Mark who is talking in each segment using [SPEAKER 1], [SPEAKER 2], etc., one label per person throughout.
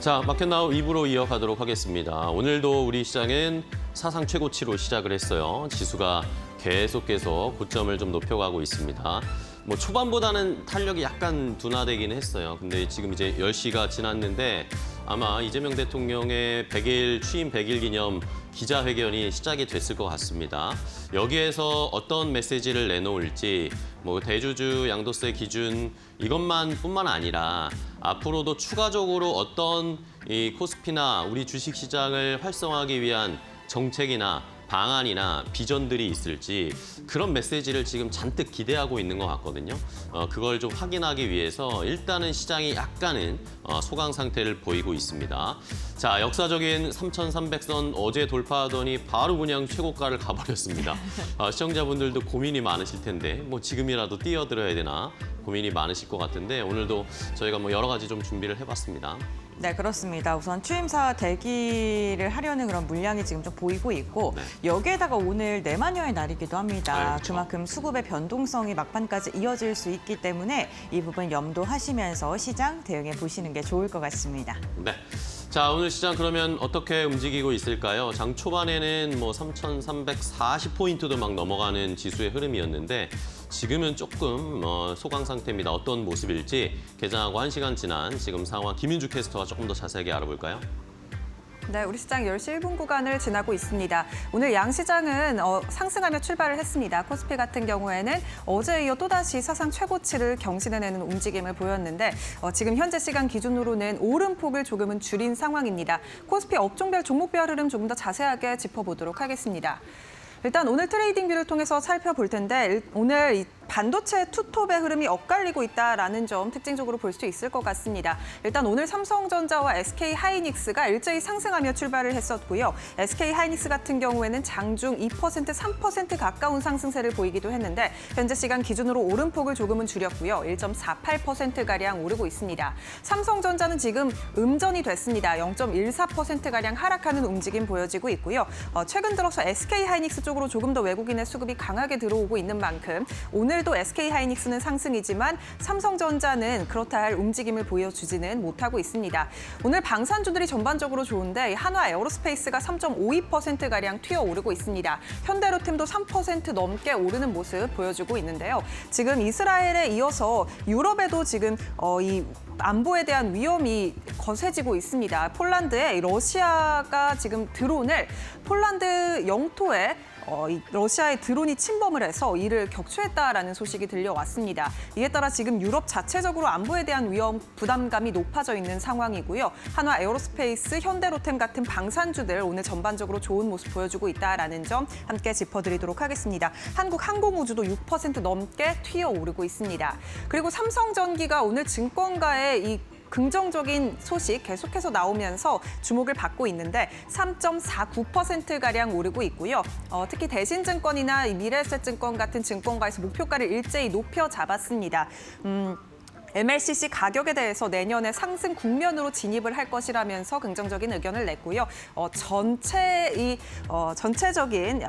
[SPEAKER 1] 자, 마켓나우 2부로 이어가도록 하겠습니다. 오늘도 우리 시장은 사상 최고치로 시작을 했어요. 지수가 계속해서 고점을 좀 높여가고 있습니다. 뭐 초반보다는 탄력이 약간 둔화되긴 했어요. 근데 지금 이제 10시가 지났는데 아마 이재명 대통령의 100일 취임 100일 기념 기자회견이 시작이 됐을 것 같습니다. 여기에서 어떤 메시지를 내놓을지 뭐 대주주 양도세 기준 이것뿐만 아니라 앞으로도 추가적으로 어떤 이 코스피나 우리 주식시장을 활성화하기 위한 정책이나 방안이나 비전들이 있을지 그런 메시지를 지금 잔뜩 기대하고 있는 것 같거든요. 그걸 좀 확인하기 위해서 일단은 시장이 약간은 소강 상태를 보이고 있습니다. 자, 역사적인 3,300선 어제 돌파하더니 바로 그냥 최고가를 가버렸습니다. 시청자분들도 고민이 많으실 텐데 뭐 지금이라도 뛰어들어야 되나 고민이 많으실 것 같은데 오늘도 저희가 뭐 여러 가지 좀 준비를 해봤습니다.
[SPEAKER 2] 네, 그렇습니다. 우선 취임사 대기를 하려는 그런 물량이 지금 좀 보이고 있고 여기에다가 오늘 내마녀의 날이기도 합니다.
[SPEAKER 1] 그렇죠.
[SPEAKER 2] 그만큼 수급의 변동성이 막판까지 이어질 수 있기 때문에 이 부분 염두하시면서 시장 대응해 보시는 게 좋을 것 같습니다.
[SPEAKER 1] 네. 자, 오늘 시장 그러면 어떻게 움직이고 있을까요? 장 초반에는 뭐 3,340포인트도 막 넘어가는 지수의 흐름이었는데 지금은 조금 소강 상태입니다. 어떤 모습일지 개장하고 1시간 지난 지금 상황 김윤주 캐스터가 조금 더 자세하게 알아볼까요?
[SPEAKER 3] 네, 우리 시장 10시 1분 구간을 지나고 있습니다. 오늘 양시장은 상승하며 출발을 했습니다. 코스피 같은 경우에는 어제에 이어 또다시 사상 최고치를 경신해내는 움직임을 보였는데 지금 현재 시간 기준으로는 오름폭을 조금은 줄인 상황입니다. 코스피 업종별 종목별 흐름 조금 더 자세하게 짚어보도록 하겠습니다. 일단 오늘 트레이딩 뷰를 통해서 살펴볼 텐데 오늘 이 반도체 투톱의 흐름이 엇갈리고 있다라는 점 특징적으로 볼 수 있을 것 같습니다. 일단 오늘 삼성전자와 SK하이닉스가 일제히 상승하며 출발을 했었고요. SK하이닉스 같은 경우에는 장중 2%, 3% 가까운 상승세를 보이기도 했는데 현재 시간 기준으로 오름폭을 조금은 줄였고요. 1.48%가량 오르고 있습니다. 삼성전자는 지금 음전이 됐습니다. 0.14%가량 하락하는 움직임 보여지고 있고요. 최근 들어서 SK하이닉스 쪽으로 조금 더 외국인의 수급이 강하게 들어오고 있는 만큼 오늘도 SK하이닉스는 상승이지만 삼성전자는 그렇다 할 움직임을 보여주지는 못하고 있습니다. 오늘 방산주들이 전반적으로 좋은데 한화 에어로스페이스가 3.52%가량 튀어오르고 있습니다. 현대로템도 3% 넘게 오르는 모습 보여주고 있는데요. 지금 이스라엘에 이어서 유럽에도 지금 이 안보에 대한 위험이 거세지고 있습니다. 폴란드에 러시아가 지금 드론을 폴란드 영토에 이 러시아의 드론이 침범을 해서 이를 격추했다라는 소식이 들려왔습니다. 이에 따라 지금 유럽 자체적으로 안보에 대한 위험 부담감이 높아져 있는 상황이고요. 한화 에어로스페이스, 현대로템 같은 방산주들 오늘 전반적으로 좋은 모습 보여주고 있다라는 점 함께 짚어드리도록 하겠습니다. 한국항공우주도 6% 넘게 튀어오르고 있습니다. 그리고 삼성전기가 오늘 증권가의 이 긍정적인 소식 계속해서 나오면서 주목을 받고 있는데 3.49%가량 오르고 있고요. 특히 대신증권이나 미래에셋증권 같은 증권가에서 목표가를 일제히 높여 잡았습니다. MLCC 가격에 대해서 내년에 상승 국면으로 진입을 할 것이라면서 긍정적인 의견을 냈고요. 전체적인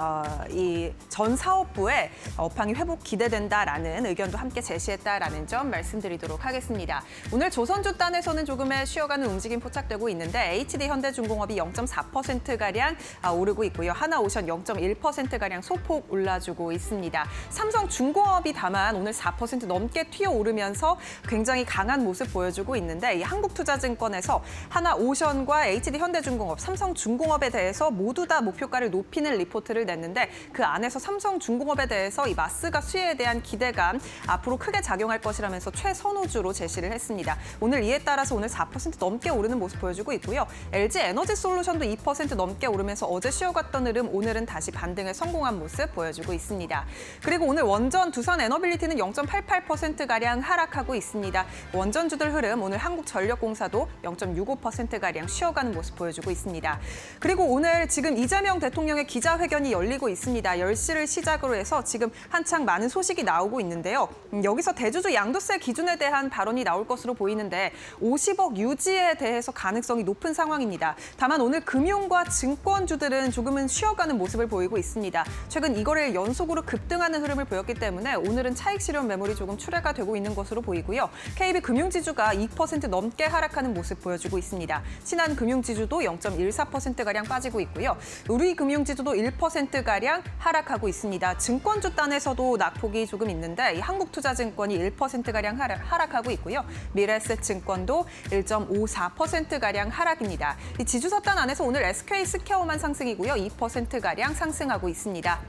[SPEAKER 3] 이 전 사업부의 업황이 회복 기대된다라는 의견도 함께 제시했다라는 점 말씀드리도록 하겠습니다. 오늘 조선주 단에서는 조금의 쉬어가는 움직임 포착되고 있는데 HD 현대중공업이 0.4%가량 오르고 있고요. 하나오션 0.1%가량 소폭 올라주고 있습니다. 삼성중공업이 다만 오늘 4% 넘게 튀어오르면서 굉장히 강한 모습 보여주고 있는데 이 한국투자증권에서 하나오션과 HD 현대중공업, 삼성중공업에 대해서 모두 다 목표가를 높이는 리포트를 냈는데 그 안에서 삼성중공업에 대해서 이 마스가 수혜에 대한 기대감 앞으로 크게 작용할 것이라면서 최선호주로 제시를 했습니다. 오늘 이에 따라서 오늘 4% 넘게 오르는 모습 보여주고 있고요. LG에너지솔루션도 2% 넘게 오르면서 어제 쉬어갔던 흐름 오늘은 다시 반등에 성공한 모습 보여주고 있습니다. 그리고 오늘 원전 두산에너빌리티는 0.88%가량 하락하고 있습니다. 원전주들 흐름 오늘 한국전력공사도 0.65%가량 쉬어가는 모습 보여주고 있습니다. 그리고 오늘 지금 이재명 대통령의 기자회견이 열리고 있습니다. 10시를 시작으로 해서 지금 한창 많은 소식이 나오고 있는데요. 여기서 대주주 양도세 기준에 대한 발언이 나올 것으로 보이는데 50억 유지에 대해서 가능성이 높은 상황입니다. 다만 오늘 금융과 증권주들은 조금은 쉬어가는 모습을 보이고 있습니다. 최근 이거를 연속으로 급등하는 흐름을 보였기 때문에 오늘은 차익 실현 매물이 조금 출회가 되고 있는 것으로 보이고요. KB금융지주가 2% 넘게 하락하는 모습 보여주고 있습니다. 신한금융지주도 0.14%가량 빠지고 있고요. 우리금융지주도 1%가량 하락하고 있습니다. 증권주 단에서도 낙폭이 조금 있는데 이 한국투자증권이 1%가량 하락하고 있고요. 미래에셋증권도 1.54%가량 하락입니다. 이 지주사 단 안에서 오늘 SK스퀘어만 상승이고요. 2%가량 상승하고 있습니다.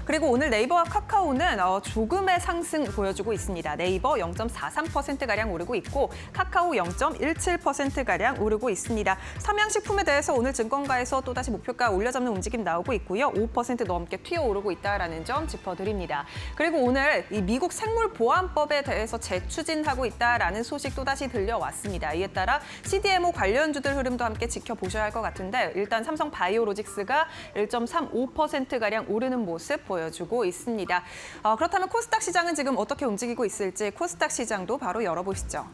[SPEAKER 3] 그리고 오늘 네이버와 카카오는 조금의 상승 보여주고 있습니다. 네이버 0.43%가량 오르고 있고 카카오 0.17%가량 오르고 있습니다. 삼양식품에 대해서 오늘 증권가에서 또다시 목표가 올려잡는 움직임 나오고 있고요. 5% 넘게 튀어오르고 있다는 점 짚어드립니다. 그리고 오늘 이 미국 생물보안법에 대해서 재추진하고 있다는 소식 또다시 들려왔습니다. 이에 따라 CDMO 관련주들 흐름도 함께 지켜보셔야 할 것 같은데 일단 삼성바이오로직스가 1.35%가량 오르는 모습 보여주고 있습니다. 그렇다면 코스닥 시장은 지금 어떻게 움직이고 있을지 코스닥 시장도 바로 열어보시죠.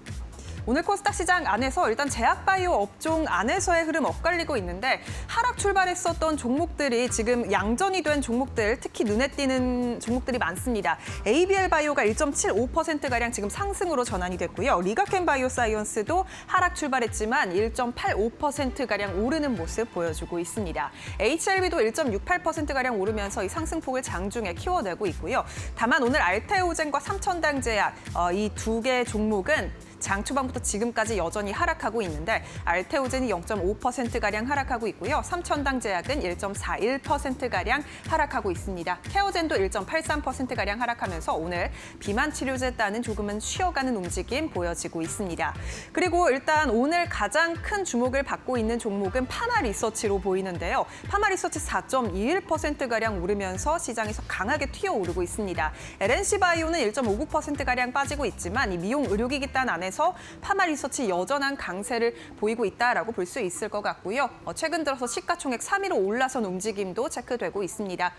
[SPEAKER 3] 오늘 코스닥 시장 안에서 일단 제약바이오 업종 안에서의 흐름 엇갈리고 있는데 하락 출발했었던 종목들이 지금 양전이 된 종목들, 특히 눈에 띄는 종목들이 많습니다. ABL 바이오가 1.75%가량 지금 상승으로 전환이 됐고요. 리가켄 바이오사이언스도 하락 출발했지만 1.85%가량 오르는 모습 보여주고 있습니다. HLB도 1.68%가량 오르면서 이 상승폭을 장중에 키워내고 있고요. 다만 오늘 알테오젠과 삼천당제약 이 두 개 종목은 장 초반부터 지금까지 여전히 하락하고 있는데 알테오젠이 0.5%가량 하락하고 있고요. 삼천당제약은 1.41%가량 하락하고 있습니다. 케어젠도 1.83%가량 하락하면서 오늘 비만 치료제 따는 조금은 쉬어가는 움직임 보여지고 있습니다. 그리고 일단 오늘 가장 큰 주목을 받고 있는 종목은 파마리서치로 보이는데요. 파마리서치 4.21%가량 오르면서 시장에서 강하게 튀어오르고 있습니다. LNC바이오는 1.59%가량 빠지고 있지만 이 미용 의료기기 단 안에서 파마리서치 여전한 강세를 보이고 있다라고 볼 수 있을 것 같고요. 최근 들어서 시가총액 3위로 올라선 움직임도 체크되고 있습니다.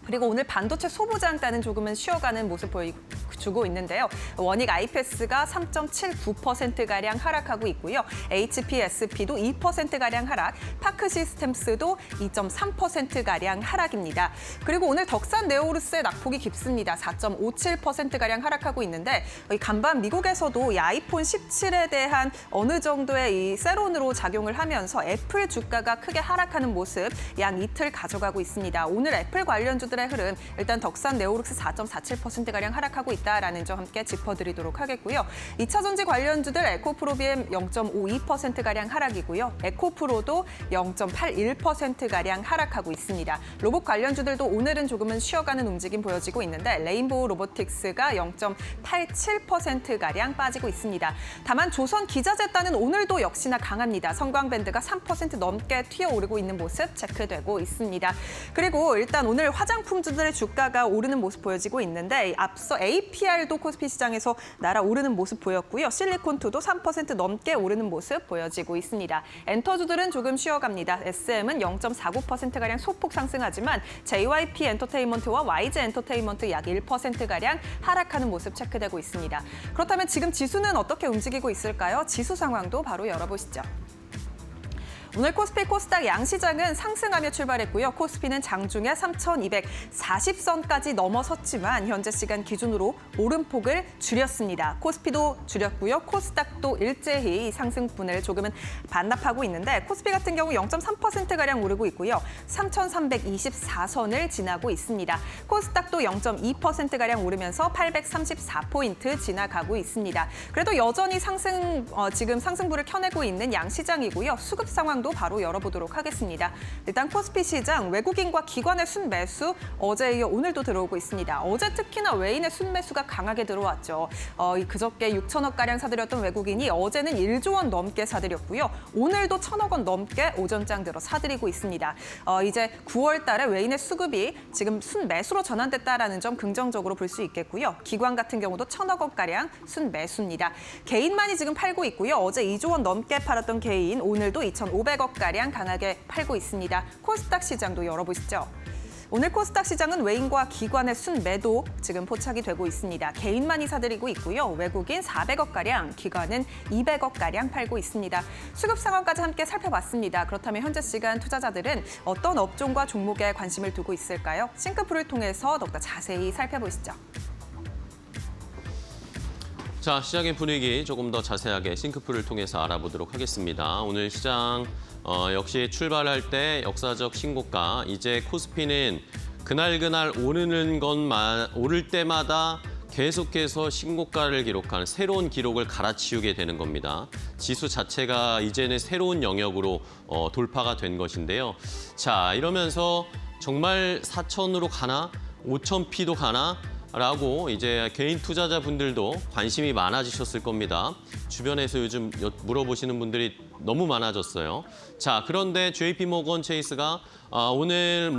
[SPEAKER 3] 그리고 오늘 반도체 소부장단은 조금은 쉬어가는 모습 보여주고 있는데요. 원익 IPS가 3.79%가량 하락하고 있고요. HPSP도 2%가량 하락, 파크시스템스도 2.3%가량 하락입니다. 그리고 오늘 덕산 네오르스의 낙폭이 깊습니다. 4.57%가량 하락하고 있는데 간밤 미국에서도 이 아이폰 17에 대한 어느 정도의 이 세론으로 작용을 하면서 애플 주가가 크게 하락하는 모습 양 이틀 가져가고 있습니다. 오늘 애플 관련주들의 흐름 일단 덕산 네오룩스 4.47%가량 하락하고 있다라는 점 함께 짚어드리도록 하겠고요. 2차전지 관련주들 에코프로비엠 0.52%가량 하락이고요. 에코프로도 0.81%가량 하락하고 있습니다. 로봇 관련주들도 오늘은 조금은 쉬어가는 움직임 보여지고 있는데 레인보우 로보틱스가 0.87%가량 빠지고 있습니다. 다만 조선 기자재단은 오늘도 역시나 강합니다. 성광밴드가 3% 넘게 튀어오르고 있는 모습 체크되고 있습니다. 그리고 일단 오늘 화장품주들의 주가가 오르는 모습 보여지고 있는데 앞서 APR도 코스피 시장에서 날아오르는 모습 보였고요. 실리콘투도 3% 넘게 오르는 모습 보여지고 있습니다. 엔터주들은 조금 쉬어갑니다. SM은 0.49%가량 소폭 상승하지만 JYP 엔터테인먼트와 YG 엔터테인먼트 약 1%가량 하락하는 모습 체크되고 있습니다. 그렇다면 지금 지수는 어떻게 움직이고 있을까요? 지수 상황도 바로 열어보시죠. 오늘 코스피 코스닥 양시장은 상승하며 출발했고요. 코스피는 장중에 3,240선까지 넘어섰지만 현재 시간 기준으로 오름폭을 줄였습니다. 코스피도 줄였고요. 코스닥도 일제히 상승분을 조금은 반납하고 있는데 코스피 같은 경우 0.3%가량 오르고 있고요. 3,324선을 지나고 있습니다. 코스닥도 0.2%가량 오르면서 834포인트 지나가고 있습니다. 그래도 여전히 지금 상승분을 켜내고 있는 양시장이고요. 수급 상황 도 바로 열어보도록 하겠습니다. 일단 코스피 시장 외국인과 기관의 순매수 어제에 이어 오늘도 들어오고 있습니다. 어제 특히나 외인의 순매수가 강하게 들어왔죠. 그저께 6천억가량 사들였던 외국인이 어제는 1조 원 넘게 사들였고요. 오늘도 1,000억 원 넘게 오전장 들어 사들이고 있습니다. 이제 9월 달에 외인의 수급이 지금 순매수로 전환됐다라는 점 긍정적으로 볼 수 있겠고요. 기관 같은 경우도 1,000억 원가량 순매수입니다. 개인만이 지금 팔고 있고요. 어제 2조 원 넘게 팔았던 개인 오늘도 2,500억가량 강하게 팔고 있습니다. 코스닥 시장도 열어보시죠. 오늘 코스닥 시장은 외인과 기관의 순매도 지금 포착이 되고 있습니다. 개인만이 사들이고 있고요. 외국인 400억가량, 기관은 200억가량 팔고 있습니다. 수급 상황까지 함께 살펴봤습니다. 그렇다면 현재 시간 투자자들은 어떤 업종과 종목에 관심을 두고 있을까요? 싱크풀을 통해서 더욱더 자세히 살펴보시죠.
[SPEAKER 1] 자, 시장의 분위기 조금 더 자세하게 싱크풀을 통해서 알아보도록 하겠습니다. 오늘 시장 역시 출발할 때 역사적 신고가, 이제 코스피는 그날 오를 때마다 계속해서 신고가를 기록하는 새로운 기록을 갈아치우게 되는 겁니다. 지수 자체가 이제는 새로운 영역으로 돌파가 된 것인데요. 자, 이러면서 정말 4,000으로 가나? 5,000P도 가나? 라고 이제 개인 투자자분들도 관심이 많아지셨을 겁니다. 주변에서 요즘 물어보시는 분들이 너무 많아졌어요. 자, 그런데 JP모건 체이스가 오늘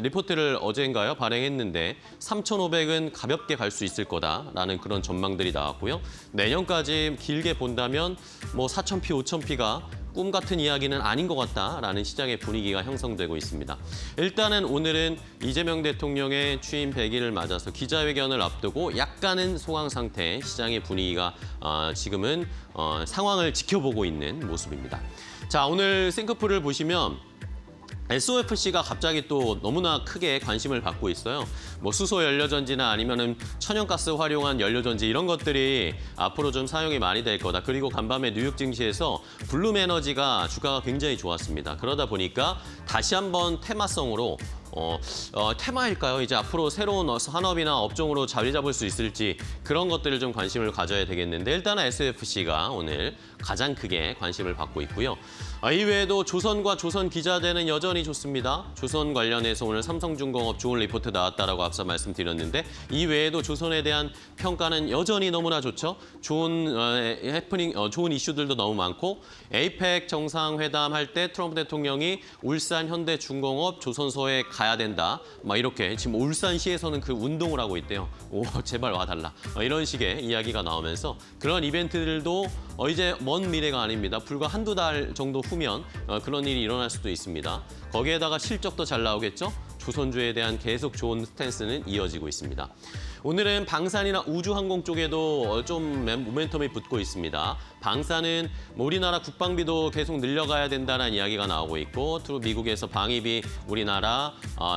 [SPEAKER 1] 리포트를 어제인가요? 발행했는데 3,500은 가볍게 갈 수 있을 거다라는 그런 전망들이 나왔고요. 내년까지 길게 본다면 4,000P, 5,000P가 꿈 같은 이야기는 아닌 것 같다라는 시장의 분위기가 형성되고 있습니다. 일단은 오늘은 이재명 대통령의 취임 100일을 맞아서 기자회견을 앞두고 약간은 소강 상태, 시장의 분위기가 지금은 상황을 지켜보고 있는 모습입니다. 자, 오늘 싱크풀을 보시면 SOFC가 갑자기 또 너무나 크게 관심을 받고 있어요. 수소 연료전지나 아니면은 천연가스 활용한 연료전지 이런 것들이 앞으로 좀 사용이 많이 될 거다. 그리고 간밤에 뉴욕 증시에서 블룸에너지가 주가가 굉장히 좋았습니다. 그러다 보니까 다시 한번 테마성으로 테마일까요? 이제 앞으로 새로운 산업이나 업종으로 자리 잡을 수 있을지 그런 것들을 좀 관심을 가져야 되겠는데, 일단은 SFC가 오늘 가장 크게 관심을 받고 있고요. 이외에도 조선과 조선기자재는 여전히 좋습니다. 조선 관련해서 오늘 삼성중공업 좋은 리포트 나왔다라고 앞서 말씀드렸는데, 이외에도 조선에 대한 평가는 여전히 너무나 좋죠. 좋은 좋은 이슈들도 너무 많고, 에이펙 정상회담 할 때 트럼프 대통령이 울산 현대중공업 조선소에 가야 된다. 이렇게 지금 울산시에서는 그 운동을 하고 있대요. 오, 제발 와달라. 이런 식의 이야기가 나오면서 그런 이벤트들도 이제 먼 미래가 아닙니다. 불과 한두 달 정도 후면 그런 일이 일어날 수도 있습니다. 거기에다가 실적도 잘 나오겠죠? 조선주에 대한 계속 좋은 스탠스는 이어지고 있습니다. 오늘은 방산이나 우주항공 쪽에도 좀 모멘텀이 붙고 있습니다. 방산은 우리나라 국방비도 계속 늘려가야 된다는 이야기가 나오고 있고, 또 미국에서 방위비 우리나라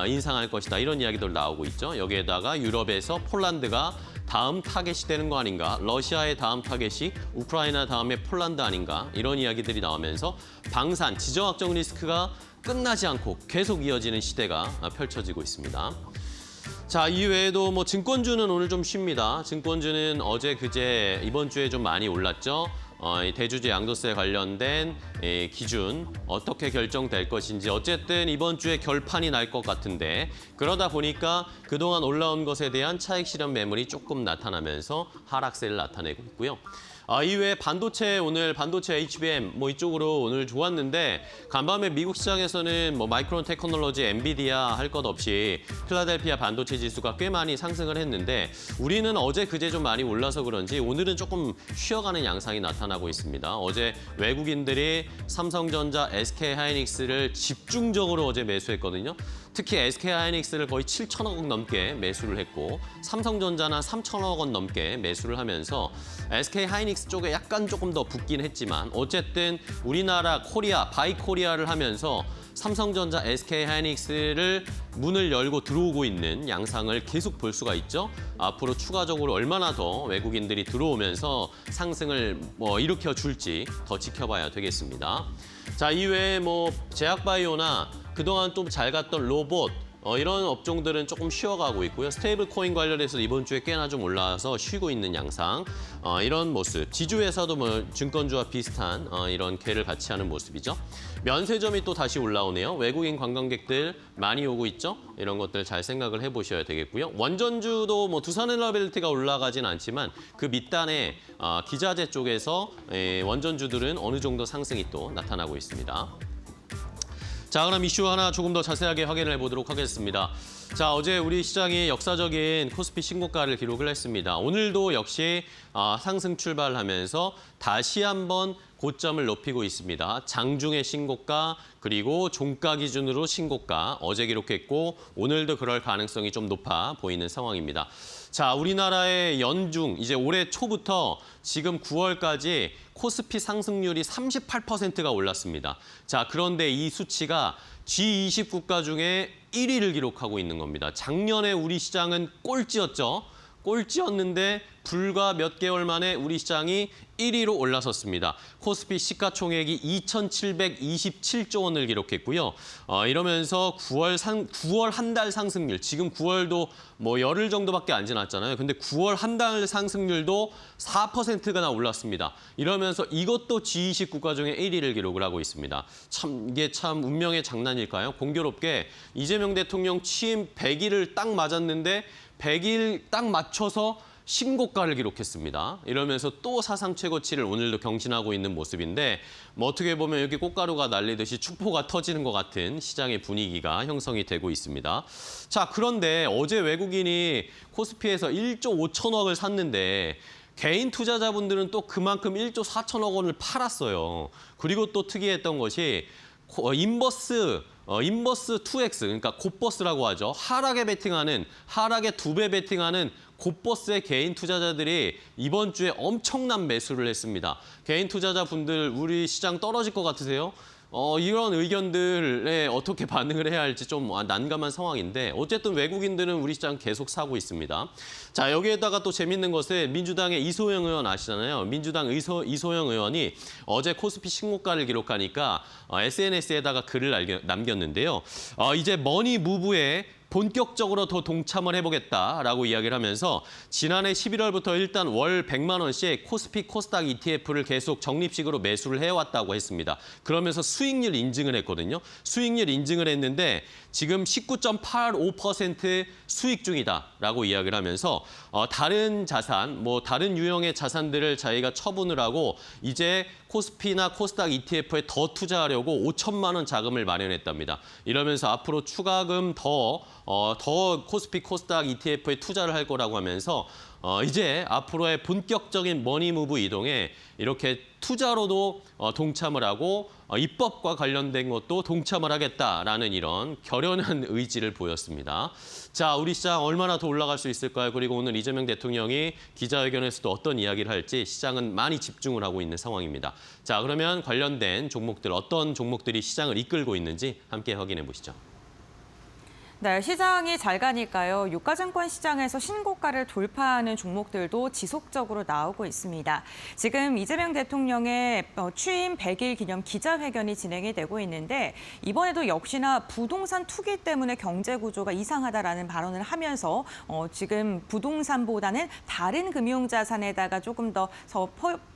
[SPEAKER 1] 인상할 것이다 이런 이야기도 나오고 있죠. 여기에다가 유럽에서 폴란드가 다음 타겟이 되는 거 아닌가, 러시아의 다음 타겟이 우크라이나 다음에 폴란드 아닌가, 이런 이야기들이 나오면서 방산, 지정학적 리스크가 끝나지 않고 계속 이어지는 시대가 펼쳐지고 있습니다. 자, 이외에도 증권주는 오늘 좀 쉽니다. 증권주는 어제 그제 이번 주에 좀 많이 올랐죠. 대주주 양도세 관련된 기준 어떻게 결정될 것인지, 어쨌든 이번 주에 결판이 날 것 같은데, 그러다 보니까 그동안 올라온 것에 대한 차익 실현 매물이 조금 나타나면서 하락세를 나타내고 있고요. 이외에 오늘 반도체 HBM 이쪽으로 오늘 좋았는데, 간밤에 미국 시장에서는 마이크론 테크놀로지, 엔비디아 할 것 없이 필라델피아 반도체 지수가 꽤 많이 상승을 했는데, 우리는 어제 그제 좀 많이 올라서 그런지 오늘은 조금 쉬어가는 양상이 나타나고 있습니다. 어제 외국인들이 삼성전자, SK하이닉스를 집중적으로 어제 매수했거든요. 특히 SK하이닉스를 거의 7천억 원 넘게 매수를 했고, 삼성전자는 3천억 원 넘게 매수를 하면서 SK하이닉스 쪽에 약간 조금 더 붙긴 했지만, 어쨌든 우리나라 바이코리아를 하면서 삼성전자, SK하이닉스를 문을 열고 들어오고 있는 양상을 계속 볼 수가 있죠. 앞으로 추가적으로 얼마나 더 외국인들이 들어오면서 상승을 일으켜줄지 더 지켜봐야 되겠습니다. 자, 이외에 제약바이오나 그동안 좀 잘 갔던 로봇, 이런 업종들은 조금 쉬어가고 있고요. 스테이블 코인 관련해서 이번 주에 꽤나 좀 올라와서 쉬고 있는 양상, 이런 모습. 지주회사도 증권주와 비슷한 이런 궤를 같이 하는 모습이죠. 면세점이 또 다시 올라오네요. 외국인 관광객들 많이 오고 있죠. 이런 것들 잘 생각을 해보셔야 되겠고요. 원전주도 두산에너빌리티가 올라가진 않지만 그 밑단에 기자재 쪽에서 원전주들은 어느 정도 상승이 또 나타나고 있습니다. 자, 그럼 이슈 하나 조금 더 자세하게 확인을 해보도록 하겠습니다. 자, 어제 우리 시장이 역사적인 코스피 신고가를 기록을 했습니다. 오늘도 역시 상승 출발하면서 다시 한번 고점을 높이고 있습니다. 장중의 신고가, 그리고 종가 기준으로 신고가 어제 기록했고, 오늘도 그럴 가능성이 좀 높아 보이는 상황입니다. 자, 우리나라의 연중, 이제 올해 초부터 지금 9월까지 코스피 상승률이 38%가 올랐습니다. 자, 그런데 이 수치가 G20 국가 중에 1위를 기록하고 있는 겁니다. 작년에 우리 시장은 꼴찌였죠. 꼴찌였는데 불과 몇 개월 만에 우리 시장이 1위로 올라섰습니다. 코스피 시가총액이 2,727조 원을 기록했고요. 이러면서 9월 한 달 상승률, 지금 9월도 뭐 열흘 정도밖에 안 지났잖아요. 근데 9월 한 달 상승률도 4%가 올랐습니다. 이러면서 이것도 G20 국가 중에 1위를 기록을 하고 있습니다. 참 이게 참 운명의 장난일까요? 공교롭게 이재명 대통령 취임 100일을 딱 맞았는데 100일 딱 맞춰서 신고가를 기록했습니다. 이러면서 또 사상 최고치를 오늘도 경신하고 있는 모습인데 뭐 어떻게 보면 여기 꽃가루가 날리듯이 축포가 터지는 것 같은 시장의 분위기가 형성이 되고 있습니다. 자, 그런데 어제 외국인이 코스피에서 1조 5천억을 샀는데 개인 투자자분들은 또 그만큼 1조 4천억 원을 팔았어요. 그리고 또 특이했던 것이 인버스 2X, 그러니까 곱버스라고 하죠. 하락에 2배 베팅하는 곱버스의 개인 투자자들이 이번 주에 엄청난 매수를 했습니다. 개인 투자자분들 우리 시장 떨어질 것 같으세요? 이런 의견들에 어떻게 반응을 해야 할지 좀 난감한 상황인데 어쨌든 외국인들은 우리 시장 계속 사고 있습니다. 자, 여기에다가 또 재밌는 것은 민주당의 이소영 의원 아시잖아요. 민주당 이소영 의원이 어제 코스피 신고가를 기록하니까 SNS에다가 글을 남겼는데요. 이제 머니무브에 본격적으로 더 동참을 해보겠다라고 이야기를 하면서 지난해 11월부터 일단 월 100만 원씩 코스피 코스닥 ETF를 계속 적립식으로 매수를 해왔다고 했습니다. 그러면서 수익률 인증을 했거든요. 수익률 인증을 했는데 지금 19.85% 수익 중이다라고 이야기를 하면서 다른 자산, 다른 유형의 자산들을 자기가 처분을 하고 이제 코스피나 코스닥 ETF에 더 투자하려고 5천만 원 자금을 마련했답니다. 이러면서 앞으로 추가금 더 코스피 코스닥 ETF에 투자를 할 거라고 하면서 이제 앞으로의 본격적인 머니무브 이동에 이렇게 투자로도 동참을 하고 입법과 관련된 것도 동참을 하겠다라는 이런 결연한 의지를 보였습니다. 자, 우리 시장 얼마나 더 올라갈 수 있을까요? 그리고 오늘 이재명 대통령이 기자회견에서도 어떤 이야기를 할지 시장은 많이 집중을 하고 있는 상황입니다. 자, 그러면 관련된 종목들, 어떤 종목들이 시장을 이끌고 있는지 함께 확인해 보시죠.
[SPEAKER 2] 네, 시장이 잘 가니까요. 유가증권 시장에서 신고가를 돌파하는 종목들도 지속적으로 나오고 있습니다. 지금 이재명 대통령의 취임 100일 기념 기자회견이 진행이 되고 있는데 이번에도 역시나 부동산 투기 때문에 경제 구조가 이상하다라는 발언을 하면서 지금 부동산보다는 다른 금융자산에다가 조금 더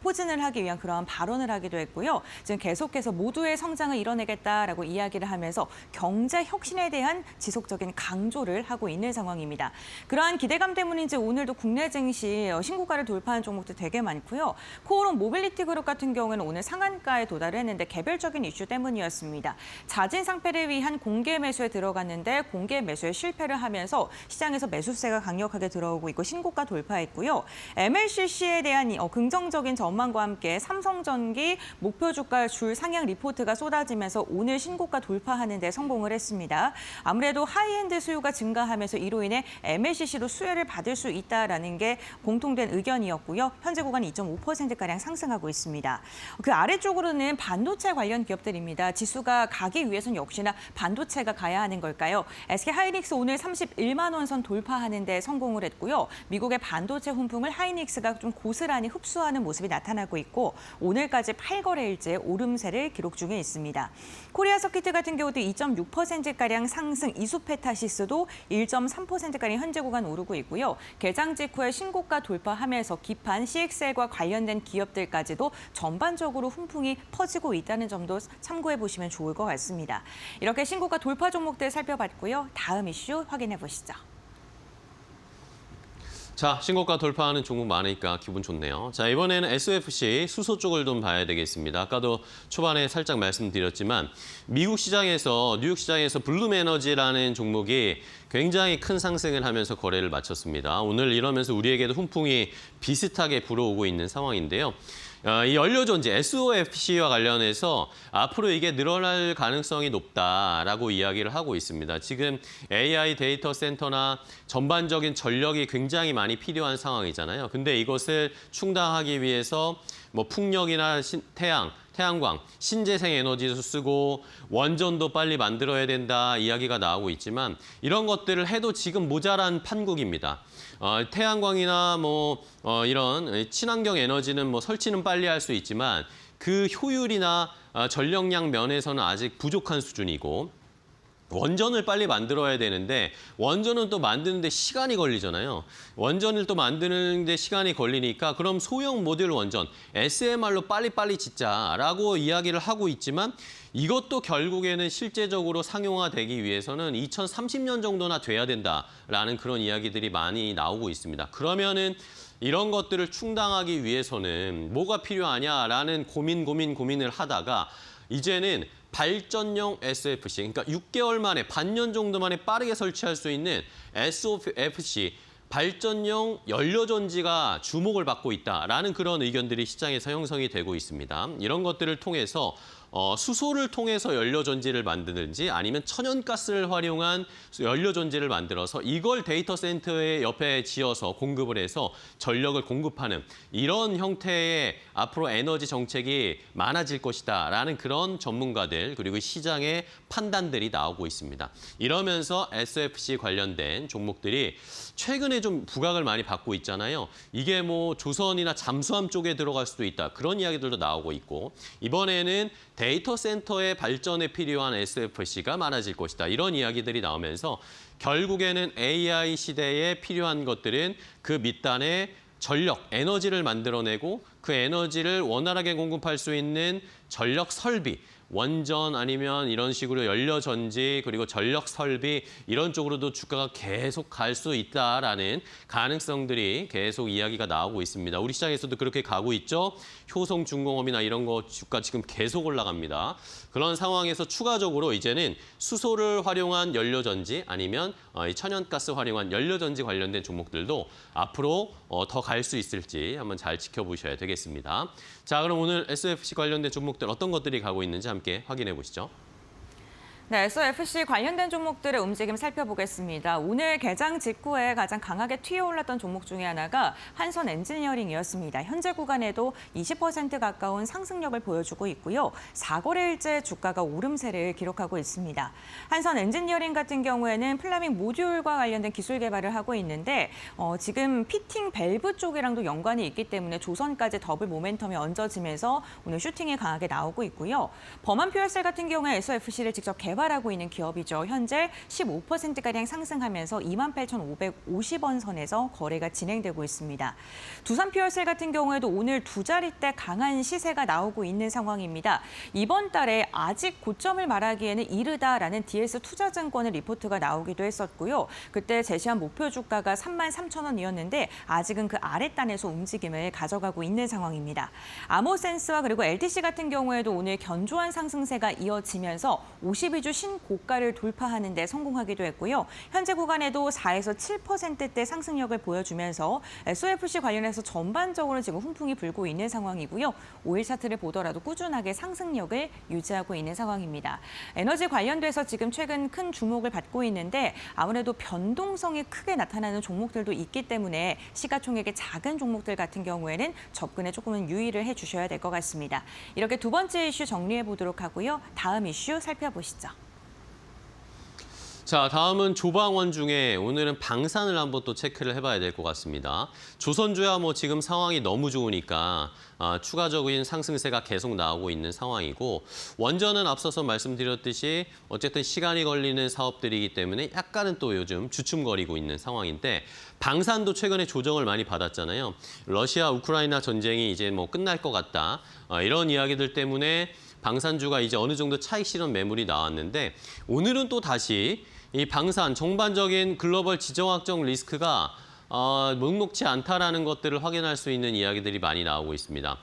[SPEAKER 2] 포진을 하기 위한 그러한 발언을 하기도 했고요. 지금 계속해서 모두의 성장을 이뤄내겠다라고 이야기를 하면서 경제 혁신에 대한 지속적인 강조를 하고 있는 상황입니다. 그러한 기대감 때문인지 오늘도 국내 증시 신고가를 돌파한 종목도 되게 많고요. 코오롱 모빌리티 그룹 같은 경우에는 오늘 상한가에 도달을 했는데 개별적인 이슈 때문이었습니다. 자진 상패를 위한 공개 매수에 들어갔는데 공개 매수에 실패를 하면서 시장에서 매수세가 강력하게 들어오고 있고 신고가 돌파했고요. MLCC에 대한 긍정적인 전망과 함께 삼성전기 목표 주가 줄 상향 리포트가 쏟아지면서 오늘 신고가 돌파하는 데 성공을 했습니다. 아무래도 하이엔드 수요가 증가하면서 이로 인해 MLCC로 수혜를 받을 수 있다라는 게 공통된 의견이었고요. 현재 구간 2.5%가량 상승하고 있습니다. 그 아래쪽으로는 반도체 관련 기업들입니다. 지수가 가기 위해서는 역시나 반도체가 가야 하는 걸까요? SK하이닉스 오늘 31만 원 선 돌파하는 데 성공을 했고요. 미국의 반도체 훈풍을 하이닉스가 좀 고스란히 흡수하는 모습이 나타나고 있고 오늘까지 8거래일째 오름세를 기록 중에 있습니다. 코리아 서키트 같은 경우도 2.6%가량 상승, 이수페타시스도 1.3%가량 현재 구간 오르고 있고요. 개장 직후에 신고가 돌파하면서 기판 CXL과 관련된 기업들까지도 전반적으로 훈풍이 퍼지고 있다는 점도 참고해 보시면 좋을 것 같습니다. 이렇게 신고가 돌파 종목들 살펴봤고요. 다음 이슈 확인해 보시죠.
[SPEAKER 1] 자, 신고가 돌파하는 종목 많으니까 기분 좋네요. 자, 이번에는 SOFC 수소 쪽을 좀 봐야 되겠습니다. 아까도 초반에 살짝 말씀드렸지만 미국 시장에서 뉴욕 시장에서 블룸에너지라는 종목이 굉장히 큰 상승을 하면서 거래를 마쳤습니다. 오늘 이러면서 우리에게도 훈풍이 비슷하게 불어오고 있는 상황인데요. 이 연료전지 SOFC와 관련해서 앞으로 이게 늘어날 가능성이 높다라고 이야기를 하고 있습니다. 지금 AI 데이터 센터나 전반적인 전력이 굉장히 많이 필요한 상황이잖아요. 근데 이것을 충당하기 위해서 뭐 풍력이나 태양광, 신재생 에너지도 쓰고 원전도 빨리 만들어야 된다 이야기가 나오고 있지만 이런 것들을 해도 지금 모자란 판국입니다. 태양광이나 이런 친환경 에너지는 설치는 빨리 할 수 있지만 그 효율이나 전력량 면에서는 아직 부족한 수준이고 원전을 빨리 만들어야 되는데 원전은 또 만드는데 시간이 걸리잖아요. 원전을 또 만드는데 시간이 걸리니까 그럼 소형 모듈 원전, SMR로 빨리빨리 짓자라고 이야기를 하고 있지만 이것도 결국에는 실제적으로 상용화되기 위해서는 2030년 정도나 돼야 된다라는 그런 이야기들이 많이 나오고 있습니다. 그러면은 이런 것들을 충당하기 위해서는 뭐가 필요하냐라는 고민을 하다가 이제는 발전용 SOFC, 그러니까 6개월 만에, 반년 정도 만에 빠르게 설치할 수 있는 SOFC, 발전용 연료전지가 주목을 받고 있다라는 그런 의견들이 시장에서 형성이 되고 있습니다. 이런 것들을 통해서 수소를 통해서 연료전지를 만드는지 아니면 천연가스를 활용한 연료전지를 만들어서 이걸 데이터 센터의 옆에 지어서 공급을 해서 전력을 공급하는 이런 형태의 앞으로 에너지 정책이 많아질 것이다라는 그런 전문가들 그리고 시장의 판단들이 나오고 있습니다. 이러면서 SOFC 관련된 종목들이 최근에 좀 부각을 많이 받고 있잖아요. 이게 조선이나 잠수함 쪽에 들어갈 수도 있다. 그런 이야기들도 나오고 있고 이번에는 데이터 센터의 발전에 필요한 SOFC가 많아질 것이다. 이런 이야기들이 나오면서 결국에는 AI 시대에 필요한 것들은 그 밑단에 전력, 에너지를 만들어내고 그 에너지를 원활하게 공급할 수 있는 전력 설비, 원전 아니면 이런 식으로 연료전지 그리고 전력 설비 이런 쪽으로도 주가가 계속 갈 수 있다라는 가능성들이 계속 이야기가 나오고 있습니다. 우리 시장에서도 그렇게 가고 있죠. 효성중공업이나 이런 거 주가 지금 계속 올라갑니다. 그런 상황에서 추가적으로 이제는 수소를 활용한 연료전지 아니면 천연가스 활용한 연료전지 관련된 종목들도 앞으로 더 갈 수 있을지 한번 잘 지켜보셔야 되겠습니다. 자, 그럼 오늘 SOFC 관련된 종목들 어떤 것들이 가고 있는지 함께 확인해 보시죠.
[SPEAKER 2] 네, SOFC 관련된 종목들의 움직임 살펴보겠습니다. 오늘 개장 직후에 가장 강하게 튀어올랐던 종목 중에 하나가 한선 엔지니어링이었습니다. 현재 구간에도 20% 가까운 상승력을 보여주고 있고요. 4거래일째 주가가 오름세를 기록하고 있습니다. 한선 엔지니어링 같은 경우에는 플라밍 모듈과 관련된 기술 개발을 하고 있는데 지금 피팅 밸브 쪽이랑도 연관이 있기 때문에 조선까지 더블 모멘텀이 얹어지면서 오늘 슈팅이 강하게 나오고 있고요. 범한 퓨얼셀 같은 경우에 SOFC를 직접 개발하고 있는 기업이죠. 현재 15%가량 상승하면서 28,550원 선에서 거래가 진행되고 있습니다. 두산 퓨얼셀 같은 경우에도 오늘 두 자릿대 강한 시세가 나오고 있는 상황입니다. 이번 달에 아직 고점을 말하기에는 이르다라는 DS투자증권의 리포트가 나오기도 했었고요. 그때 제시한 목표 주가가 33,000원이었는데 아직은 그 아랫단에서 움직임을 가져가고 있는 상황입니다. 아모센스와 그리고 LTC 같은 경우에도 오늘 견조한 상승세가 이어지면서 52주 신고가를 돌파하는 데 성공하기도 했고요. 현재 구간에도 4에서 7%대 상승력을 보여주면서 SOFC 관련해서 전반적으로 지금 훈풍이 불고 있는 상황이고요. 5일 차트를 보더라도 꾸준하게 상승력을 유지하고 있는 상황입니다. 에너지 관련돼서 지금 최근 큰 주목을 받고 있는데 아무래도 변동성이 크게 나타나는 종목들도 있기 때문에 시가총액의 작은 종목들 같은 경우에는 접근에 조금은 유의를 해주셔야 될 것 같습니다. 이렇게 두 번째 이슈 정리해 보도록 하고요. 다음 이슈 살펴보시죠.
[SPEAKER 1] 자, 다음은 조방원 중에 오늘은 방산을 한번 또 체크를 해봐야 될 것 같습니다. 조선주야 지금 상황이 너무 좋으니까 추가적인 상승세가 계속 나오고 있는 상황이고 원전은 앞서서 말씀드렸듯이 어쨌든 시간이 걸리는 사업들이기 때문에 약간은 또 요즘 주춤거리고 있는 상황인데 방산도 최근에 조정을 많이 받았잖아요. 러시아 우크라이나 전쟁이 이제 끝날 것 같다. 이런 이야기들 때문에 방산주가 이제 어느 정도 차익 실현 매물이 나왔는데 오늘은 또 다시 이 방산 전반적인 글로벌 지정학적 리스크가 녹록치 않다라는 것들을 확인할 수 있는 이야기들이 많이 나오고 있습니다.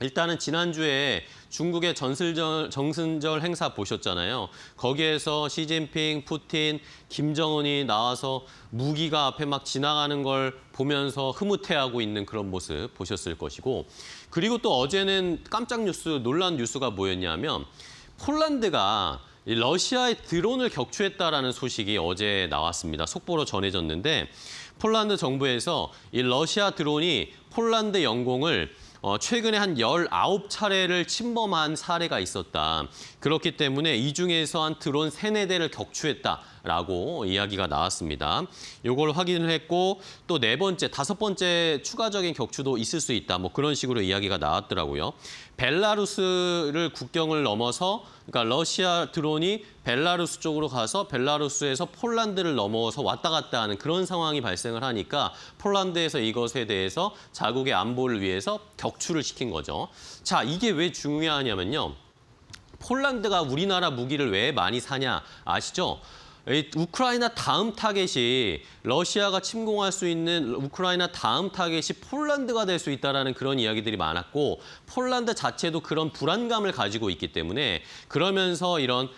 [SPEAKER 1] 일단은 지난주에 중국의 정승절 행사 보셨잖아요. 거기에서 시진핑, 푸틴, 김정은이 나와서 무기가 앞에 막 지나가는 걸 보면서 흐뭇해하고 있는 그런 모습 보셨을 것이고 그리고 또 어제는 깜짝 뉴스, 놀란 뉴스가 뭐였냐면 폴란드가 러시아의 드론을 격추했다라는 소식이 어제 나왔습니다. 속보로 전해졌는데 폴란드 정부에서 이 러시아 드론이 폴란드 영공을 최근에 한 19차례를 침범한 사례가 있었다. 그렇기 때문에 이 중에서 한 드론 3, 4대를 격추했다라고 이야기가 나왔습니다. 이걸 확인을 했고 또 4번째, 5번째 추가적인 격추도 있을 수 있다. 뭐 그런 식으로 이야기가 나왔더라고요. 벨라루스를 국경을 넘어서 그러니까 러시아 드론이 벨라루스 쪽으로 가서 벨라루스에서 폴란드를 넘어서 왔다 갔다 하는 그런 상황이 발생을 하니까 폴란드에서 이것에 대해서 자국의 안보를 위해서 격추를 시킨 거죠. 자, 이게 왜 중요하냐면요. 폴란드가 우리나라 무기를 왜 많이 사냐 아시죠? 우크라이나 다음 타겟이 러시아가 침공할 수 있는 우크라이나 다음 타겟이 폴란드가 될 수 있다는 그런 이야기들이 많았고 폴란드 자체도 그런 불안감을 가지고 있기 때문에 그러면서 이런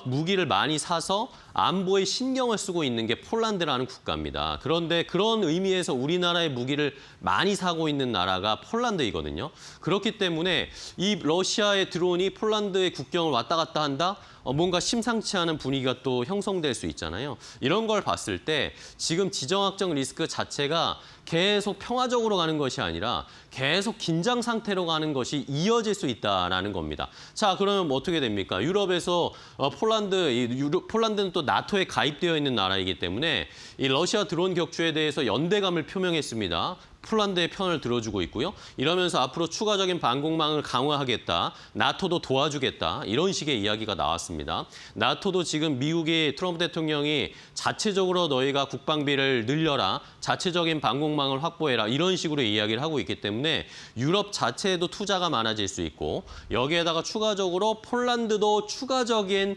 [SPEAKER 1] 무기를 많이 사서 안보에 신경을 쓰고 있는 게 폴란드라는 국가입니다. 그런데 그런 의미에서 우리나라의 무기를 많이 사고 있는 나라가 폴란드이거든요. 그렇기 때문에 이 러시아의 드론이 폴란드의 국경을 왔다 갔다 한다? 뭔가 심상치 않은 분위기가 또 형성될 수 있잖아요. 이런 걸 봤을 때 지금 지정학적 리스크 자체가 계속 평화적으로 가는 것이 아니라 계속 긴장 상태로 가는 것이 이어질 수 있다라는 겁니다. 자, 그러면 뭐 어떻게 됩니까? 유럽에서 폴란드는 또 나토에 가입되어 있는 나라이기 때문에 이 러시아 드론 격추에 대해서 연대감을 표명했습니다. 폴란드의 편을 들어주고 있고요. 이러면서 앞으로 추가적인 방공망을 강화하겠다. 나토도 도와주겠다. 이런 식의 이야기가 나왔습니다. 나토도 지금 미국이 트럼프 대통령이 자체적으로 너희가 국방비를 늘려라. 자체적인 방공망을 확보해라. 이런 식으로 이야기를 하고 있기 때문에 유럽 자체에도 투자가 많아질 수 있고 여기에다가 추가적으로 폴란드도 추가적인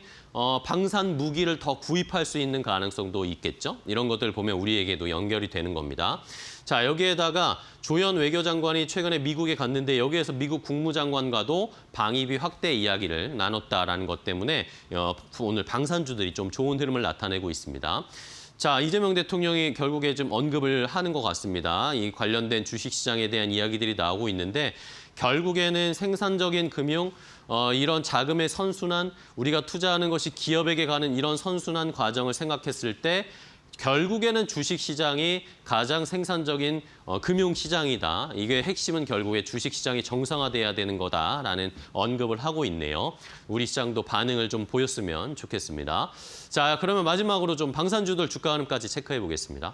[SPEAKER 1] 방산 무기를 더 구입할 수 있는 가능성도 있겠죠. 이런 것들을 보면 우리에게도 연결이 되는 겁니다. 자, 여기에다가 조현 외교장관이 최근에 미국에 갔는데 여기에서 미국 국무장관과도 방위비 확대 이야기를 나눴다라는 것 때문에 오늘 방산주들이 좀 좋은 흐름을 나타내고 있습니다. 자, 이재명 대통령이 결국에 좀 언급을 하는 것 같습니다. 이 관련된 주식시장에 대한 이야기들이 나오고 있는데 결국에는 생산적인 금융, 이런 자금의 선순환, 우리가 투자하는 것이 기업에게 가는 이런 선순환 과정을 생각했을 때 결국에는 주식시장이 가장 생산적인 금융시장이다. 이게 핵심은 결국에 주식시장이 정상화돼야 되는 거다라는 언급을 하고 있네요. 우리 시장도 반응을 좀 보였으면 좋겠습니다. 자, 그러면 마지막으로 좀 방산주들 주가 흐름까지 체크해 보겠습니다.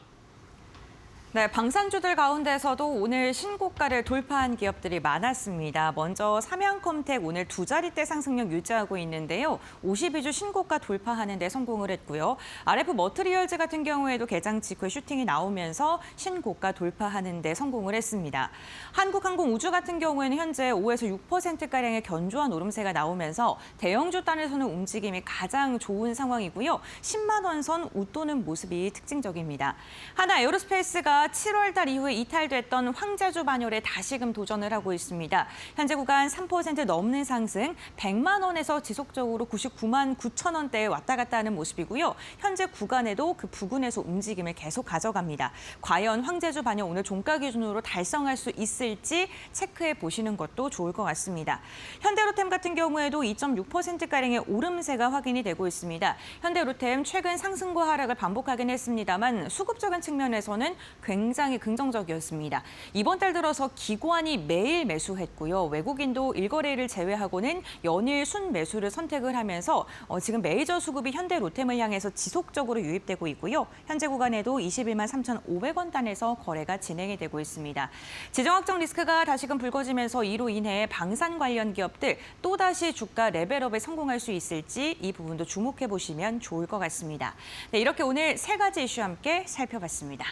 [SPEAKER 2] 네, 방산주들 가운데서도 오늘 신고가를 돌파한 기업들이 많았습니다. 먼저 삼양컴텍 오늘 2자릿대 상승력 유지하고 있는데요. 52주 신고가 돌파하는 데 성공을 했고요. RF 머트리얼즈 같은 경우에도 개장 직후에 슈팅이 나오면서 신고가 돌파하는 데 성공을 했습니다. 한국항공우주 같은 경우에는 현재 5에서 6%가량의 견조한 오름세가 나오면서 대형주 단에서는 움직임이 가장 좋은 상황이고요. 10만 원 선 웃도는 모습이 특징적입니다. 하나 에어로스페이스가 7월 달 이후에 이탈됐던 황제주 반열에 다시금 도전을 하고 있습니다. 현재 구간 3% 넘는 상승, 100만 원에서 지속적으로 99만 9천 원대에 왔다 갔다 하는 모습이고요. 현재 구간에도 그 부근에서 움직임을 계속 가져갑니다. 과연 황제주 반열 오늘 종가 기준으로 달성할 수 있을지 체크해 보시는 것도 좋을 것 같습니다. 현대로템 같은 경우에도 2.6%가량의 오름세가 확인이 되고 있습니다. 현대로템 최근 상승과 하락을 반복하긴 했습니다만 수급적인 측면에서는 굉장히 긍정적이었습니다. 이번 달 들어서 기관이 매일 매수했고요. 외국인도 일거래를 제외하고는 연일 순매수를 선택을 하면서 지금 메이저 수급이 현대로템을 향해서 지속적으로 유입되고 있고요. 현재 구간에도 21만 3,500원 단에서 거래가 진행이 되고 있습니다. 지정학적 리스크가 다시금 불거지면서 이로 인해 방산 관련 기업들 또다시 주가 레벨업에 성공할 수 있을지 이 부분도 주목해 보시면 좋을 것 같습니다. 네, 이렇게 오늘 3가지 이슈 함께 살펴봤습니다.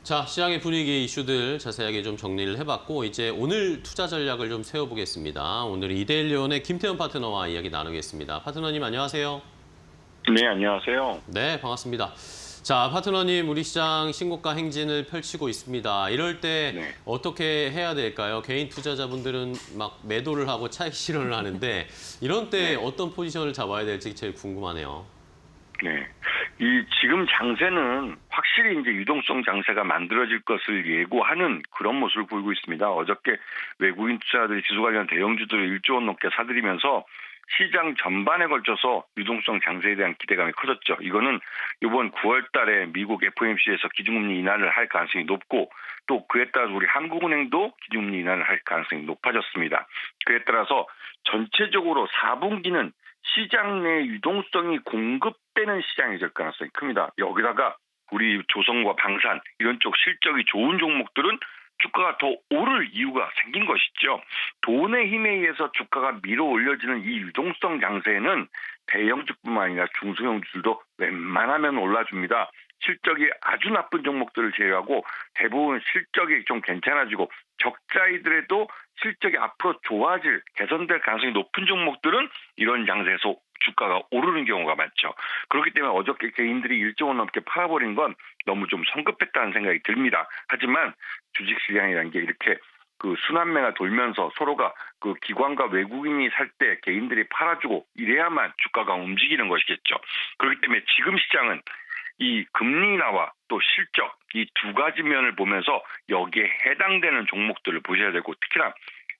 [SPEAKER 1] 자, 시장의 분위기 이슈들 자세하게 좀 정리를 해봤고 이제 오늘 투자 전략을 좀 세워보겠습니다. 오늘 이데일리온의 김태현 파트너와 이야기 나누겠습니다. 파트너님 안녕하세요.
[SPEAKER 4] 네, 안녕하세요.
[SPEAKER 1] 네, 반갑습니다. 자, 파트너님, 우리 시장 신고가 행진을 펼치고 있습니다. 이럴 때
[SPEAKER 4] 네.
[SPEAKER 1] 어떻게 해야 될까요? 개인 투자자분들은 막 매도를 하고 차익 실현을 하는데 이런 때 어떤 포지션을 잡아야 될지 제일 궁금하네요.
[SPEAKER 4] 네. 이 지금 장세는 확실히 이제 유동성 장세가 만들어질 것을 예고하는 그런 모습을 보이고 있습니다. 어저께 외국인 투자자들이 지수 관련 대형주들을 1조 원 넘게 사들이면서 시장 전반에 걸쳐서 유동성 장세에 대한 기대감이 커졌죠. 이거는 이번 9월 달에 미국 FOMC에서 기준금리 인하를 할 가능성이 높고 또 그에 따라서 우리 한국은행도 기준금리 인하를 할 가능성이 높아졌습니다. 그에 따라서 전체적으로 4분기는 시장 내 유동성이 공급되는 시장이 될 가능성이 큽니다. 여기다가 우리 조선과 방산 이런 쪽 실적이 좋은 종목들은 주가가 더 오를 이유가 생긴 것이죠. 돈의 힘에 의해서 주가가 밀어 올려지는 이 유동성 장세에는 대형주뿐만 아니라 중소형주들도 웬만하면 올라줍니다. 실적이 아주 나쁜 종목들을 제외하고 대부분 실적이 좀 괜찮아지고 적자이더라도 실적이 앞으로 좋아질, 개선될 가능성이 높은 종목들은 이런 장세에서 주가가 오르는 경우가 많죠. 그렇기 때문에 어저께 개인들이 1조 원 넘게 팔아버린 건 너무 좀 성급했다는 생각이 듭니다. 하지만 주식시장이라는 게 이렇게 그 순환매가 돌면서 서로가 그 기관과 외국인이 살 때 개인들이 팔아주고 이래야만 주가가 움직이는 것이겠죠. 그렇기 때문에 지금 시장은 이 금리 인하와 또 실적 이 두 가지 면을 보면서 여기에 해당되는 종목들을 보셔야 되고 특히나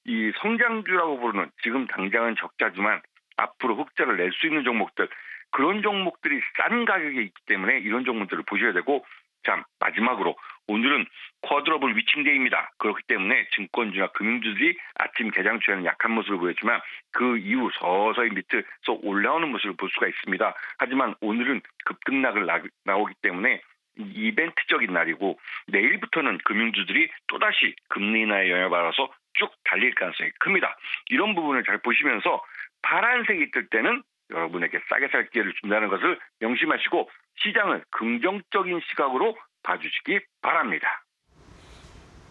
[SPEAKER 4] 이 성장주라고 부르는 지금 당장은 적자지만 앞으로 흑자를 낼 수 있는 종목들 그런 종목들이 싼 가격에 있기 때문에 이런 종목들을 보셔야 되고 자 마지막으로 오늘은 쿼드러블 위칭데이입니다. 그렇기 때문에 증권주나 금융주들이 아침 개장 초에는 약한 모습을 보였지만 그 이후 서서히 밑에서 올라오는 모습을 볼 수가 있습니다. 하지만 오늘은 급등락을 나오기 때문에 이벤트적인 날이고 내일부터는 금융주들이 또다시 금리 인하의 영향을 받아서 쭉 달릴 가능성이 큽니다. 이런 부분을 잘 보시면서 파란색이 뜰 때는 여러분에게 싸게 살 기회를 준다는 것을 명심하시고 시장을 긍정적인 시각으로 봐주시기 바랍니다.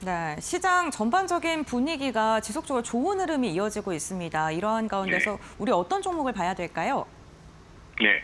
[SPEAKER 2] 네, 시장 전반적인 분위기가 지속적으로 좋은 흐름이 이어지고 있습니다. 이러한 가운데서 우리 어떤 종목을 봐야 될까요?
[SPEAKER 4] 네,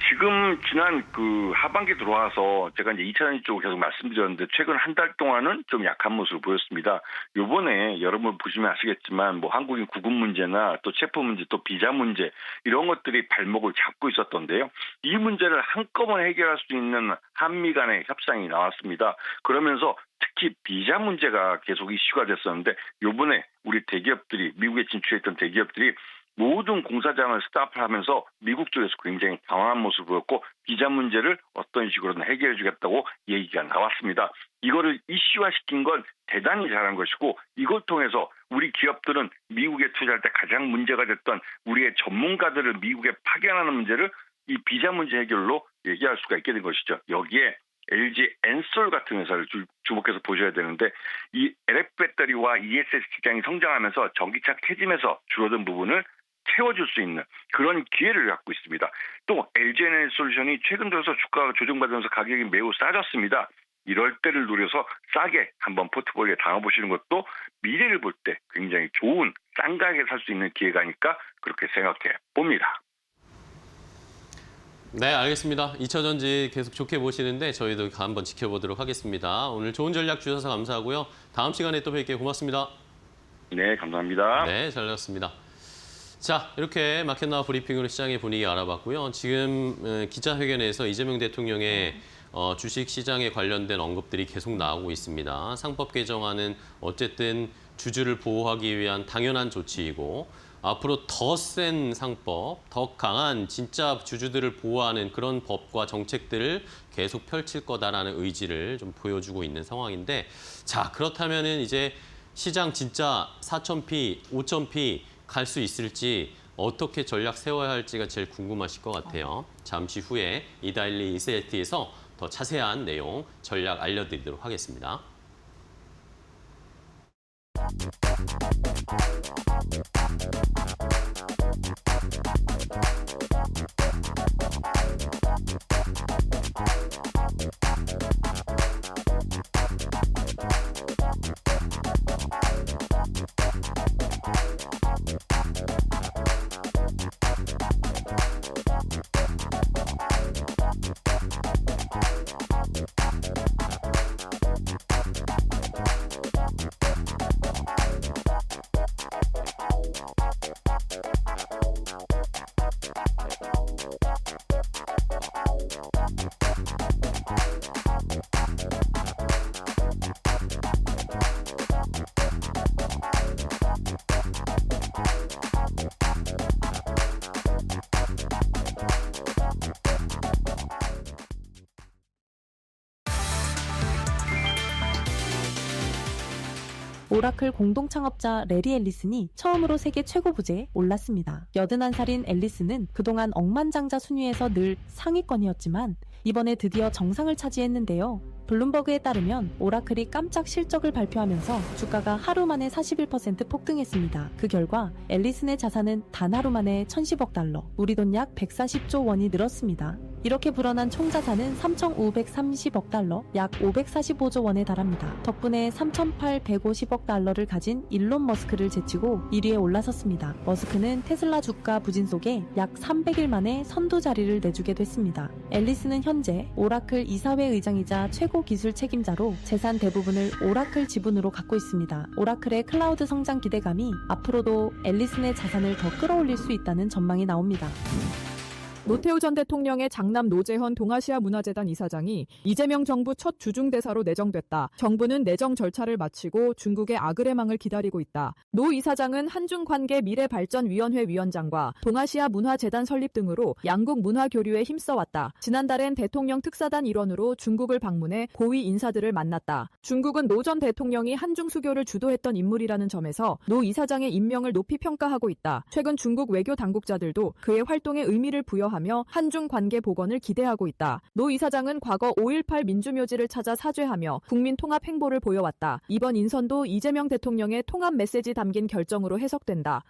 [SPEAKER 4] 지금 지난 그 하반기 들어와서 제가 이제 2차전지 쪽을 계속 말씀드렸는데 최근 한 달 동안은 좀 약한 모습을 보였습니다. 요번에 여러분 보시면 아시겠지만 뭐 한국인 구급 문제나 또 체포 문제 또 비자 문제 이런 것들이 발목을 잡고 있었던데요. 이 문제를 한꺼번에 해결할 수 있는 한미 간의 협상이 나왔습니다. 그러면서 특히 비자 문제가 계속 이슈가 됐었는데 요번에 우리 대기업들이 미국에 진출했던 대기업들이 모든 공사장을 스탑을 하면서 미국 쪽에서 굉장히 당황한 모습을 보였고 비자 문제를 어떤 식으로든 해결해 주겠다고 얘기가 나왔습니다. 이거를 이슈화시킨 건 대단히 잘한 것이고 이걸 통해서 우리 기업들은 미국에 투자할 때 가장 문제가 됐던 우리의 전문가들을 미국에 파견하는 문제를 이 비자 문제 해결로 얘기할 수가 있게 된 것이죠. 여기에 LG 엔솔 같은 회사를 주목해서 보셔야 되는데 이 LF 배터리와 ESS 시장이 성장하면서 전기차 캐짐에서 줄어든 부분을 채워줄 수 있는 그런 기회를 갖고 있습니다. 또 LG에너지솔루션이 최근 들어서 주가가 조정받으면서 가격이 매우 싸졌습니다. 이럴 때를 노려서 싸게 한번 포트폴리오에 담아보시는 것도 미래를 볼 때 굉장히 좋은 싼 가격에 살 수 있는 기회가니까 그렇게 생각해 봅니다.
[SPEAKER 1] 네, 알겠습니다. 2차전지 계속 좋게 보시는데 저희도 한번 지켜보도록 하겠습니다. 오늘 좋은 전략 주셔서 감사하고요. 다음 시간에 또 뵐게요. 고맙습니다.
[SPEAKER 4] 네, 감사합니다.
[SPEAKER 1] 네, 잘 들었습니다. 자, 이렇게 마켓나와 브리핑으로 시장의 분위기 알아봤고요. 지금 기자회견에서 이재명 대통령의 주식시장에 관련된 언급들이 계속 나오고 있습니다. 상법 개정안은 어쨌든 주주를 보호하기 위한 당연한 조치이고 앞으로 더 센 상법, 더 강한 진짜 주주들을 보호하는 그런 법과 정책들을 계속 펼칠 거다라는 의지를 좀 보여주고 있는 상황인데 자, 그렇다면은 이제 시장 진짜 4,000p, 5,000p 갈 수 있을지 어떻게 전략 세워야 할지가 제일 궁금하실 것 같아요. 잠시 후에 이다일리 인사이트에서 더 자세한 내용 전략 알려드리도록 하겠습니다.
[SPEAKER 5] 오라클 공동 창업자 레리 앨리슨이 처음으로 세계 최고 부재에 올랐습니다. 81살인 앨리슨은 그동안 억만장자 순위에서 늘 상위권이었지만 이번에 드디어 정상을 차지했는데요. 블룸버그에 따르면 오라클이 깜짝 실적을 발표하면서 주가가 하루 만에 41% 폭등했습니다. 그 결과 앨리슨의 자산은 단 하루 만에 1,010억 달러, 우리 돈 약 140조 원이 늘었습니다. 이렇게 불어난 총 자산은 3,530억 달러, 약 545조 원에 달합니다. 덕분에 3,850억 달러를 가진 일론 머스크를 제치고 1위에 올라섰습니다. 머스크는 테슬라 주가 부진 속에 약 300일 만에 선두 자리를 내주게 됐습니다. 앨리슨은 현재 오라클 이사회 의장이자 최고 기술 책임자로 재산 대부분을 오라클 지분으로 갖고 있습니다. 오라클의 클라우드 성장 기대감이 앞으로도 앨리슨의 자산을 더 끌어올릴 수 있다는 전망이 나옵니다.
[SPEAKER 6] 노태우 전 대통령의 장남 노재헌 동아시아 문화재단 이사장이 이재명 정부 첫 주중대사로 내정됐다. 정부는 내정 절차를 마치고 중국의 아그레망을 기다리고 있다. 노 이사장은 한중관계 미래발전위원회 위원장과 동아시아 문화재단 설립 등으로 양국 문화 교류에 힘써왔다. 지난달엔 대통령 특사단 일원으로 중국을 방문해 고위 인사들을 만났다. 중국은 노 전 대통령이 한중 수교를 주도했던 인물이라는 점에서 노 이사장의 임명을 높이 평가하고 있다. 최근 중국 외교 당국자들도 그의 활동에 의미를 부여하며 한중 관계 복원을 기대하고 있다. 노 이사장은 과거 5.18 민주묘지를 찾아 사죄하며 국민 통합 행보를 보여왔다. 이번 인선도 이재명 대통령의 통합 메시지 담긴 결정으로 해석된다.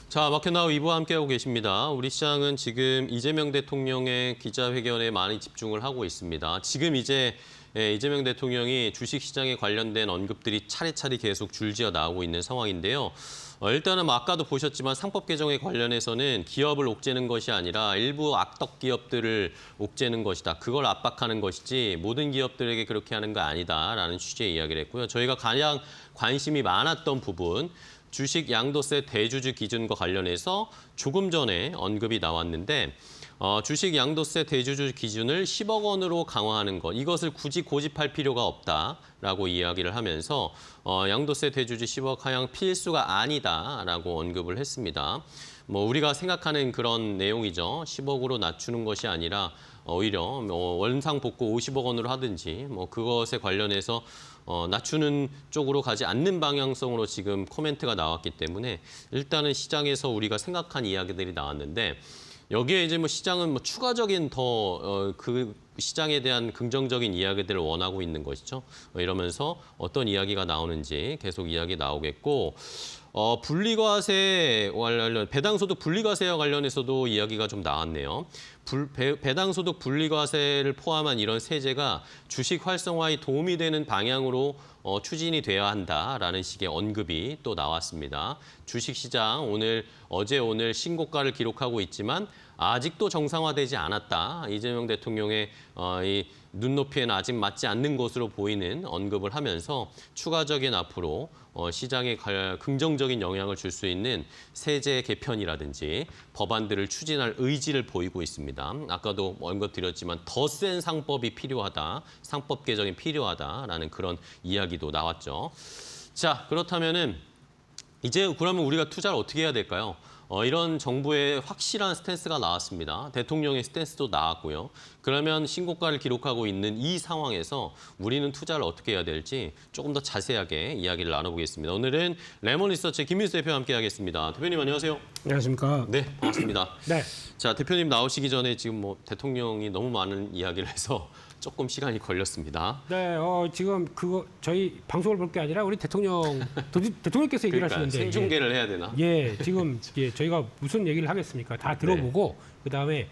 [SPEAKER 1] 자, 마켓나우 2부 함께하고 계십니다. 우리 시장은 지금 이재명 대통령의 기자회견에 많이 집중을 하고 있습니다. 지금 이제 이재명 대통령이 주식시장에 관련된 언급들이 차례차례 계속 줄지어 나오고 있는 상황인데요. 일단은 아까도 보셨지만 상법 개정에 관련해서는 기업을 옥죄는 것이 아니라 일부 악덕 기업들을 옥죄는 것이다. 그걸 압박하는 것이지 모든 기업들에게 그렇게 하는 거 아니다라는 취지의 이야기를 했고요. 저희가 가장 관심이 많았던 부분, 주식 양도세 대주주 기준과 관련해서 조금 전에 언급이 나왔는데 주식 양도세 대주주 기준을 10억 원으로 강화하는 것, 이것을 굳이 고집할 필요가 없다라고 이야기를 하면서 양도세 대주주 10억 하향 필수가 아니다라고 언급을 했습니다. 우리가 생각하는 그런 내용이죠. 10억으로 낮추는 것이 아니라 오히려 원상복구 50억 원으로 하든지 그것에 관련해서 낮추는 쪽으로 가지 않는 방향성으로 지금 코멘트가 나왔기 때문에 일단은 시장에서 우리가 생각한 이야기들이 나왔는데 여기에 이제 시장은 추가적인 더 그 시장에 대한 긍정적인 이야기들을 원하고 있는 것이죠. 이러면서 어떤 이야기가 나오는지 계속 이야기 나오겠고 분리과세 관련 배당소득 분리과세와 관련해서도 이야기가 좀 나왔네요. 배당소득 분리과세를 포함한 이런 세제가 주식 활성화에 도움이 되는 방향으로 추진이 돼야 한다라는 식의 언급이 또 나왔습니다. 주식시장 어제 오늘 신고가를 기록하고 있지만 아직도 정상화되지 않았다. 이재명 대통령의 이 눈높이에는 아직 맞지 않는 것으로 보이는 언급을 하면서 추가적인 앞으로 시장에 긍정적인 영향을 줄 수 있는 세제 개편이라든지 법안들을 추진할 의지를 보이고 있습니다. 아까도 언급드렸지만 더 센 상법이 필요하다, 상법 개정이 필요하다라는 그런 이야기도 나왔죠. 자, 그렇다면은 이제 그러면 우리가 투자를 어떻게 해야 될까요? 이런 정부의 확실한 스탠스가 나왔습니다. 대통령의 스탠스도 나왔고요. 그러면 신고가를 기록하고 있는 이 상황에서 우리는 투자를 어떻게 해야 될지 조금 더 자세하게 이야기를 나눠보겠습니다. 오늘은 레몬리서치의 김민수 대표와 함께하겠습니다. 대표님 안녕하세요.
[SPEAKER 7] 안녕하십니까.
[SPEAKER 1] 네, 반갑습니다.
[SPEAKER 7] 네.
[SPEAKER 1] 자, 대표님 나오시기 전에 지금 대통령이 너무 많은 이야기를 해서 조금 시간이 걸렸습니다.
[SPEAKER 7] 네, 지금 저희 방송을 볼 게 아니라 우리 대통령께서 얘기를 하시는데
[SPEAKER 1] 생중계를 해야 되나?
[SPEAKER 7] 지금 저희가 무슨 얘기를 하겠습니까? 다 들어보고 그다음에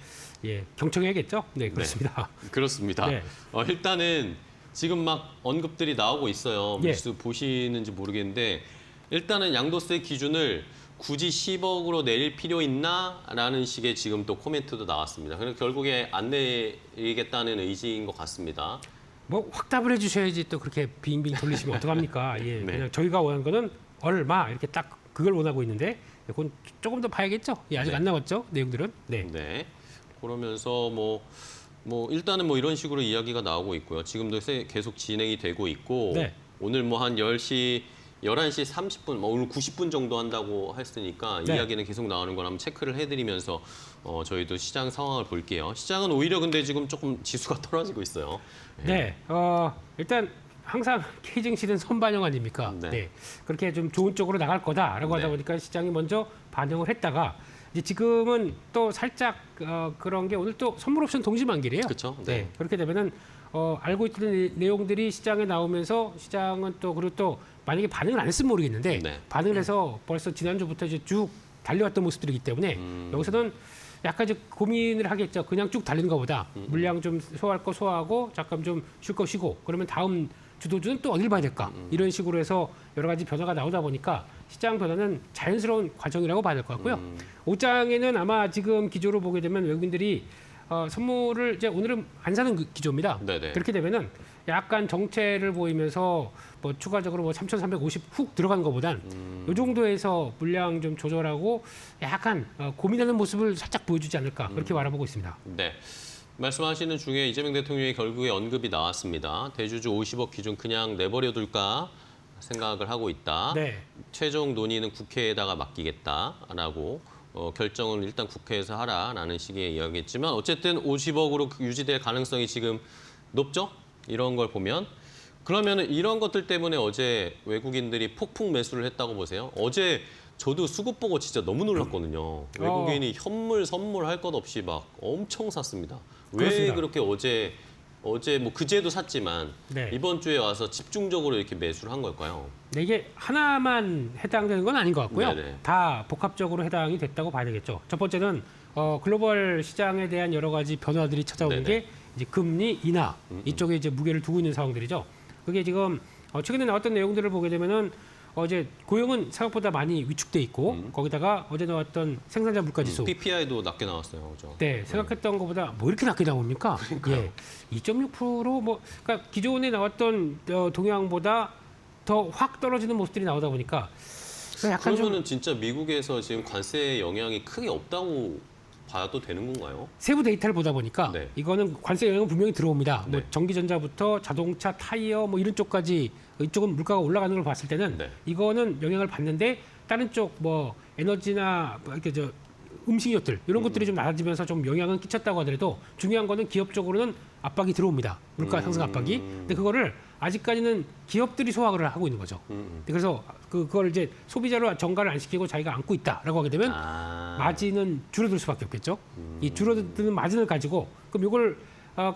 [SPEAKER 7] 경청해야겠죠? 네, 그렇습니다.
[SPEAKER 1] 네, 그렇습니다.
[SPEAKER 7] 네.
[SPEAKER 1] 일단은 지금 막 언급들이 나오고 있어요.
[SPEAKER 7] 예.
[SPEAKER 1] 뉴스 보시는지 모르겠는데 일단은 양도세 기준을 굳이 10억으로 내릴 필요 있나라는 식의 지금 또 코멘트도 나왔습니다. 그래서 결국에 안 내리겠다는 의지인 것 같습니다.
[SPEAKER 7] 확답을 해주셔야지 또 그렇게 빙빙 돌리시면 어떡합니까?
[SPEAKER 1] 네.
[SPEAKER 7] 그냥 저희가 원하는 거는 얼마 이렇게 딱 그걸 원하고 있는데 그건 조금 더 봐야겠죠? 아직
[SPEAKER 1] 네.
[SPEAKER 7] 안 나왔죠? 내용들은. 네.
[SPEAKER 1] 네. 그러면서 뭐 일단은 뭐 이런 식으로 이야기가 나오고 있고요. 지금도 계속 진행이 되고 있고
[SPEAKER 7] 네.
[SPEAKER 1] 오늘 뭐 한 11시 30분, 뭐 오늘 90분 정도 한다고 했으니까
[SPEAKER 7] 네.
[SPEAKER 1] 이야기는 계속 나오는 걸 한번 체크를 해드리면서 저희도 시장 상황을 볼게요. 시장은 오히려 근데 지금 조금 지수가 떨어지고 있어요.
[SPEAKER 7] 네. 일단 항상 K 증시는 선반영 아닙니까?
[SPEAKER 1] 네.
[SPEAKER 7] 그렇게 좀 좋은 쪽으로 나갈 거다라고 하다
[SPEAKER 1] 네.
[SPEAKER 7] 보니까 시장이 먼저 반영을 했다가 이제 지금은 또 살짝 그런 게 오늘 또 선물 옵션 동시 만기래요.
[SPEAKER 1] 그렇죠.
[SPEAKER 7] 네.
[SPEAKER 1] 네.
[SPEAKER 7] 그렇게 되면은 알고 있던 내용들이 시장에 나오면서 시장은 또 그리고 또 만약에 반응을 안 했으면 모르겠는데
[SPEAKER 1] 네.
[SPEAKER 7] 반응을 해서 벌써 지난주부터 이제 쭉 달려왔던 모습들이기 때문에 여기서는 약간 이제 고민을 하겠죠. 그냥 쭉 달리는 것보다 물량 좀 소화할 거 소화하고 잠깐 좀 쉴 거 쉬고 그러면 다음 주도주는 또 어딜 봐야 될까? 이런 식으로 해서 여러 가지 변화가 나오다 보니까 시장 변화는 자연스러운 과정이라고 봐야 될 것 같고요. 옷장에는 아마 지금 기조로 보게 되면 외국인들이 선물을 이제 오늘은 안 사는 기조입니다.
[SPEAKER 1] 네네.
[SPEAKER 7] 그렇게 되면은 약간 정체를 보이면서 뭐 추가적으로 뭐 3,350 훅 들어간 것보단 이 정도에서 물량 좀 조절하고 약간 고민하는 모습을 살짝 보여주지 않을까 그렇게 바라보고 있습니다.
[SPEAKER 1] 네. 말씀하시는 중에 이재명 대통령의 결국에 언급이 나왔습니다. 대주주 50억 기준 그냥 내버려둘까 생각을 하고 있다.
[SPEAKER 7] 네.
[SPEAKER 1] 최종 논의는 국회에다가 맡기겠다라고 결정은 일단 국회에서 하라라는 식의 이야기했지만 어쨌든 50억으로 유지될 가능성이 지금 높죠? 이런 걸 보면 그러면 이런 것들 때문에 어제 외국인들이 폭풍 매수를 했다고 보세요. 어제 저도 수급 보고 진짜 너무 놀랐거든요. 외국인이 현물 선물할 것 없이 막 엄청 샀습니다. 왜
[SPEAKER 7] 그렇습니다.
[SPEAKER 1] 그렇게 어제 뭐 그제도 샀지만
[SPEAKER 7] 네.
[SPEAKER 1] 이번 주에 와서 집중적으로 이렇게 매수를 한 걸까요?
[SPEAKER 7] 네, 이게 하나만 해당되는 건 아닌 것 같고요.
[SPEAKER 1] 네네.
[SPEAKER 7] 다 복합적으로 해당이 됐다고 봐야 되겠죠. 첫 번째는 글로벌 시장에 대한 여러 가지 변화들이 찾아오는
[SPEAKER 1] 네네.
[SPEAKER 7] 게 이제 금리 인하 이쪽에 이제 무게를 두고 있는 상황들이죠. 그게 지금 최근에 나왔던 내용들을 보게 되면은 어제 고용은 생각보다 많이 위축돼 있고 거기다가 어제 나왔던 생산자 물가지수
[SPEAKER 1] PPI도 낮게 나왔어요. 그죠?
[SPEAKER 7] 네, 생각했던 것보다 뭐 이렇게 낮게 나옵니까? 예, 2.6%뭐 그러니까 기존에 나왔던 동향보다 더 확 떨어지는 모습들이 나오다 보니까 약간 좀
[SPEAKER 1] 그러면은 진짜 미국에서 지금 관세 영향이 크게 없다고 봐도 되는 건가요?
[SPEAKER 7] 세부 데이터를 보다 보니까
[SPEAKER 1] 네.
[SPEAKER 7] 이거는 관세 영향은 분명히 들어옵니다. 뭐
[SPEAKER 1] 네.
[SPEAKER 7] 전기전자부터 자동차, 타이어 뭐 이런 쪽까지 이쪽은 물가가 올라가는 걸 봤을 때는
[SPEAKER 1] 네.
[SPEAKER 7] 이거는 영향을 받는데 다른 쪽 뭐 에너지나 뭐 이렇게 음식료들 이런 것들이 좀 낮아지면서 좀 영향은 끼쳤다고 하더라도 중요한 거는 기업적으로는 압박이 들어옵니다. 물가 상승 압박이. 근데 그거를 아직까지는 기업들이 소화를 하고 있는 거죠. 그래서 그걸 이제 소비자로 전가를 안 시키고 자기가 안고 있다라고 하게 되면 마진은 줄어들 수밖에 없겠죠. 이 줄어드는 마진을 가지고 그럼 이걸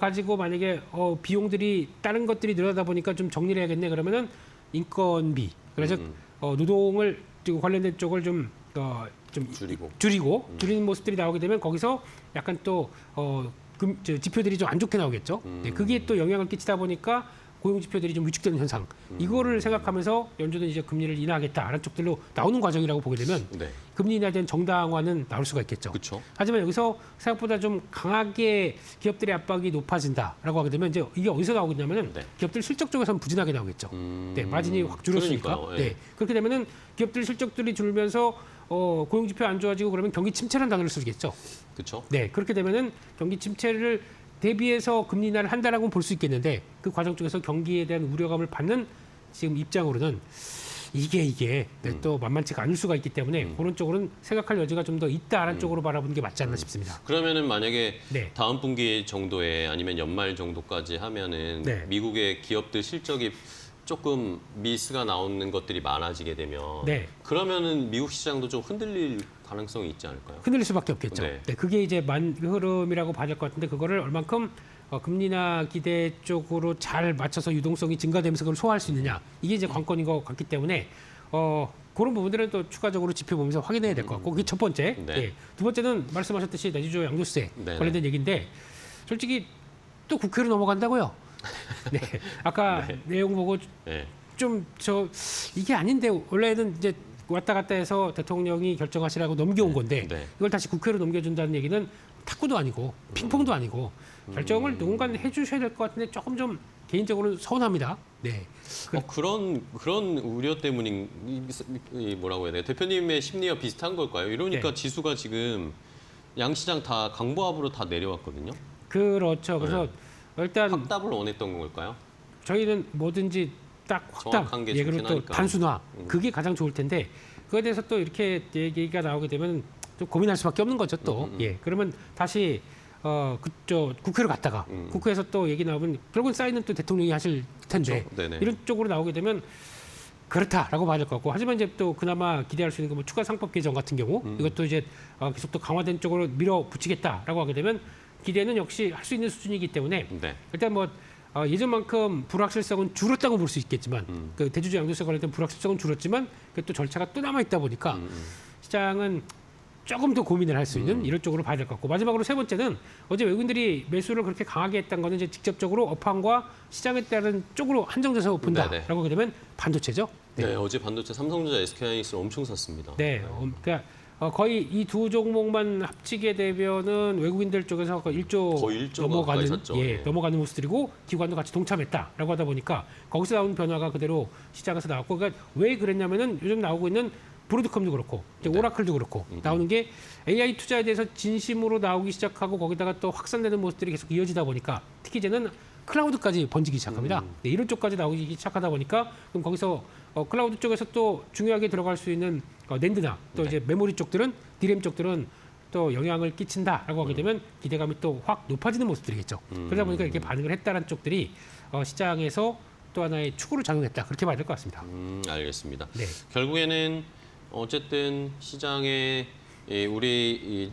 [SPEAKER 7] 가지고 만약에 비용들이 다른 것들이 늘어나다 보니까 좀 정리를 해야겠네 그러면은 인건비 그래서 노동을 관련된 쪽을 좀
[SPEAKER 1] 줄이고
[SPEAKER 7] 줄이는 모습들이 나오게 되면 거기서 약간 또 지표들이 좀 안 좋게 나오겠죠. 네, 그게 또 영향을 끼치다 보니까 고용 지표들이 좀 위축되는 현상. 이거를 생각하면서 연준은 이제 금리를 인하하겠다라는 쪽들로 나오는 과정이라고 보게 되면
[SPEAKER 1] 네.
[SPEAKER 7] 금리 인하에 대한 정당화는 나올 수가 있겠죠.
[SPEAKER 1] 그렇죠.
[SPEAKER 7] 하지만 여기서 생각보다 좀 강하게 기업들의 압박이 높아진다라고 하게 되면 이제 이게 어디서 나오겠냐면은
[SPEAKER 1] 네.
[SPEAKER 7] 기업들 실적 쪽에서는 부진하게 나오겠죠. 네, 마진이 확 줄었으니까.
[SPEAKER 1] 그러니까요, 예.
[SPEAKER 7] 네, 그렇게 되면은 기업들 실적들이 줄면서 고용 지표 안 좋아지고 그러면 경기 침체라는 단어를 쓰겠죠.
[SPEAKER 1] 그렇죠.
[SPEAKER 7] 네, 그렇게 되면은 경기 침체를 대비해서 금리 인하를 한다라고 볼 수 있겠는데 그 과정 쪽에서 경기에 대한 우려감을 받는 지금 입장으로는 이게 네, 또 만만치가 않을 수가 있기 때문에 그런 쪽으로는 생각할 여지가 좀 더 있다라는 쪽으로 바라보는 게 맞지 않나 싶습니다.
[SPEAKER 1] 그러면은 만약에
[SPEAKER 7] 네.
[SPEAKER 1] 다음 분기 정도에 아니면 연말 정도까지 하면은
[SPEAKER 7] 네.
[SPEAKER 1] 미국의 기업들 실적이 조금 미스가 나오는 것들이 많아지게 되면
[SPEAKER 7] 네.
[SPEAKER 1] 그러면은 미국 시장도 좀 흔들릴 가능성이 있지 않을까요?
[SPEAKER 7] 흔들릴 수밖에 없겠죠.
[SPEAKER 1] 네.
[SPEAKER 7] 네, 그게 이제 흐름이라고 봐야 될 것 같은데 그거를 얼만큼 금리 인하 기대 쪽으로 잘 맞춰서 유동성이 증가되면서 그걸 소화할 수 있느냐 이게 이제 관건인 것 같기 때문에 그런 부분들은 또 추가적으로 지표 보면서 확인해야 될 것 같고 그게 첫 번째.
[SPEAKER 1] 네.
[SPEAKER 7] 네. 두 번째는 말씀하셨듯이 내주조 양도세
[SPEAKER 1] 네.
[SPEAKER 7] 관련된 얘기인데 솔직히 또 국회로 넘어간다고요. 네. 아까
[SPEAKER 1] 네.
[SPEAKER 7] 내용 보고
[SPEAKER 1] 네.
[SPEAKER 7] 좀 이게 아닌데 원래는 이제 왔다 갔다 해서 대통령이 결정하시라고 넘겨온 건데
[SPEAKER 1] 네.
[SPEAKER 7] 이걸 다시 국회로 넘겨준다는 얘기는 탁구도 아니고 핑퐁도 아니고 결정을 누군가 해주셔야 될 것 같은데 조금 좀 개인적으로는 서운합니다. 네.
[SPEAKER 1] 그런 우려 때문인 뭐라고 해야 돼? 대표님의 심리와 비슷한 걸까요? 이러니까
[SPEAKER 7] 네.
[SPEAKER 1] 지수가 지금 양시장 다 강보합으로 다 내려왔거든요.
[SPEAKER 7] 그렇죠. 그래서 일단
[SPEAKER 1] 확답을 원했던 걸까요?
[SPEAKER 7] 저희는 뭐든지 딱
[SPEAKER 1] 정확한
[SPEAKER 7] 확답,
[SPEAKER 1] 게
[SPEAKER 7] 그리고
[SPEAKER 1] 좋긴
[SPEAKER 7] 또
[SPEAKER 1] 하니까.
[SPEAKER 7] 단순화 그게 가장 좋을 텐데 그거에 대해서 또 이렇게 얘기가 나오게 되면 좀 고민할 수밖에 없는 거죠 또. 예, 그러면 다시 그저 국회로 갔다가 국회에서 또 얘기 나오면 결국은 사인은 또 대통령이 하실 텐데
[SPEAKER 1] 그렇죠. 네네.
[SPEAKER 7] 이런 쪽으로 나오게 되면 그렇다라고 봐야 될 것 같고 하지만 이제 또 그나마 기대할 수 있는 뭐 추가 상법 개정 같은 경우 이것도 이제 계속 또 강화된 쪽으로 밀어붙이겠다라고 하게 되면 기대는 역시 할 수 있는 수준이기 때문에
[SPEAKER 1] 네.
[SPEAKER 7] 일단 뭐 예전만큼 불확실성은 줄었다고 볼 수 있겠지만 그 대주주 양도세 관련된 불확실성은 줄었지만 그 또 절차가 또 남아 있다 보니까 시장은 조금 더 고민을 할 수 있는 이런 쪽으로 봐야 될 것 같고 마지막으로 세 번째는 어제 외국인들이 매수를 그렇게 강하게 했던 거는 이제 직접적으로 업황과 시장에 따른 쪽으로 한정돼서
[SPEAKER 1] 네네.
[SPEAKER 7] 본다라고 하게 되면 반도체죠.
[SPEAKER 1] 네, 어제 반도체 삼성전자, SK하이닉스를 엄청 샀습니다.
[SPEAKER 7] 네, 그러니까 거의 이 두 종목만 합치게 되면은 외국인들 쪽에서 거의 1조
[SPEAKER 1] 거의 1조 가까이
[SPEAKER 7] 넘어가는
[SPEAKER 1] 샀죠.
[SPEAKER 7] 예,
[SPEAKER 1] 네.
[SPEAKER 7] 넘어가는 모습들이고 기관도 같이 동참했다라고 하다 보니까 거기서 나온 변화가 그대로 시장에서 나왔고 그러니까 왜 그랬냐면은 요즘 나오고 있는 브로드컴도 그렇고 이제
[SPEAKER 1] 네.
[SPEAKER 7] 오라클도 그렇고 나오는 게 AI 투자에 대해서 진심으로 나오기 시작하고 거기다가 또 확산되는 모습들이 계속 이어지다 보니까 특히 이제는 클라우드까지 번지기 시작합니다. 네, 이런 쪽까지 나오기 시작하다 보니까 그럼 거기서 클라우드 쪽에서 또 중요하게 들어갈 수 있는 낸드나 또
[SPEAKER 1] 네.
[SPEAKER 7] 이제 메모리 쪽들은 디램 쪽들은 또 영향을 끼친다라고 하게 되면 기대감이 또 확 높아지는 모습들이겠죠. 그러다 보니까 이렇게 반응을 했다는 쪽들이 시장에서 또 하나의 축으로 작용했다 그렇게 봐야 될 것 같습니다.
[SPEAKER 1] 알겠습니다.
[SPEAKER 7] 네.
[SPEAKER 1] 결국에는 어쨌든 시장에 우리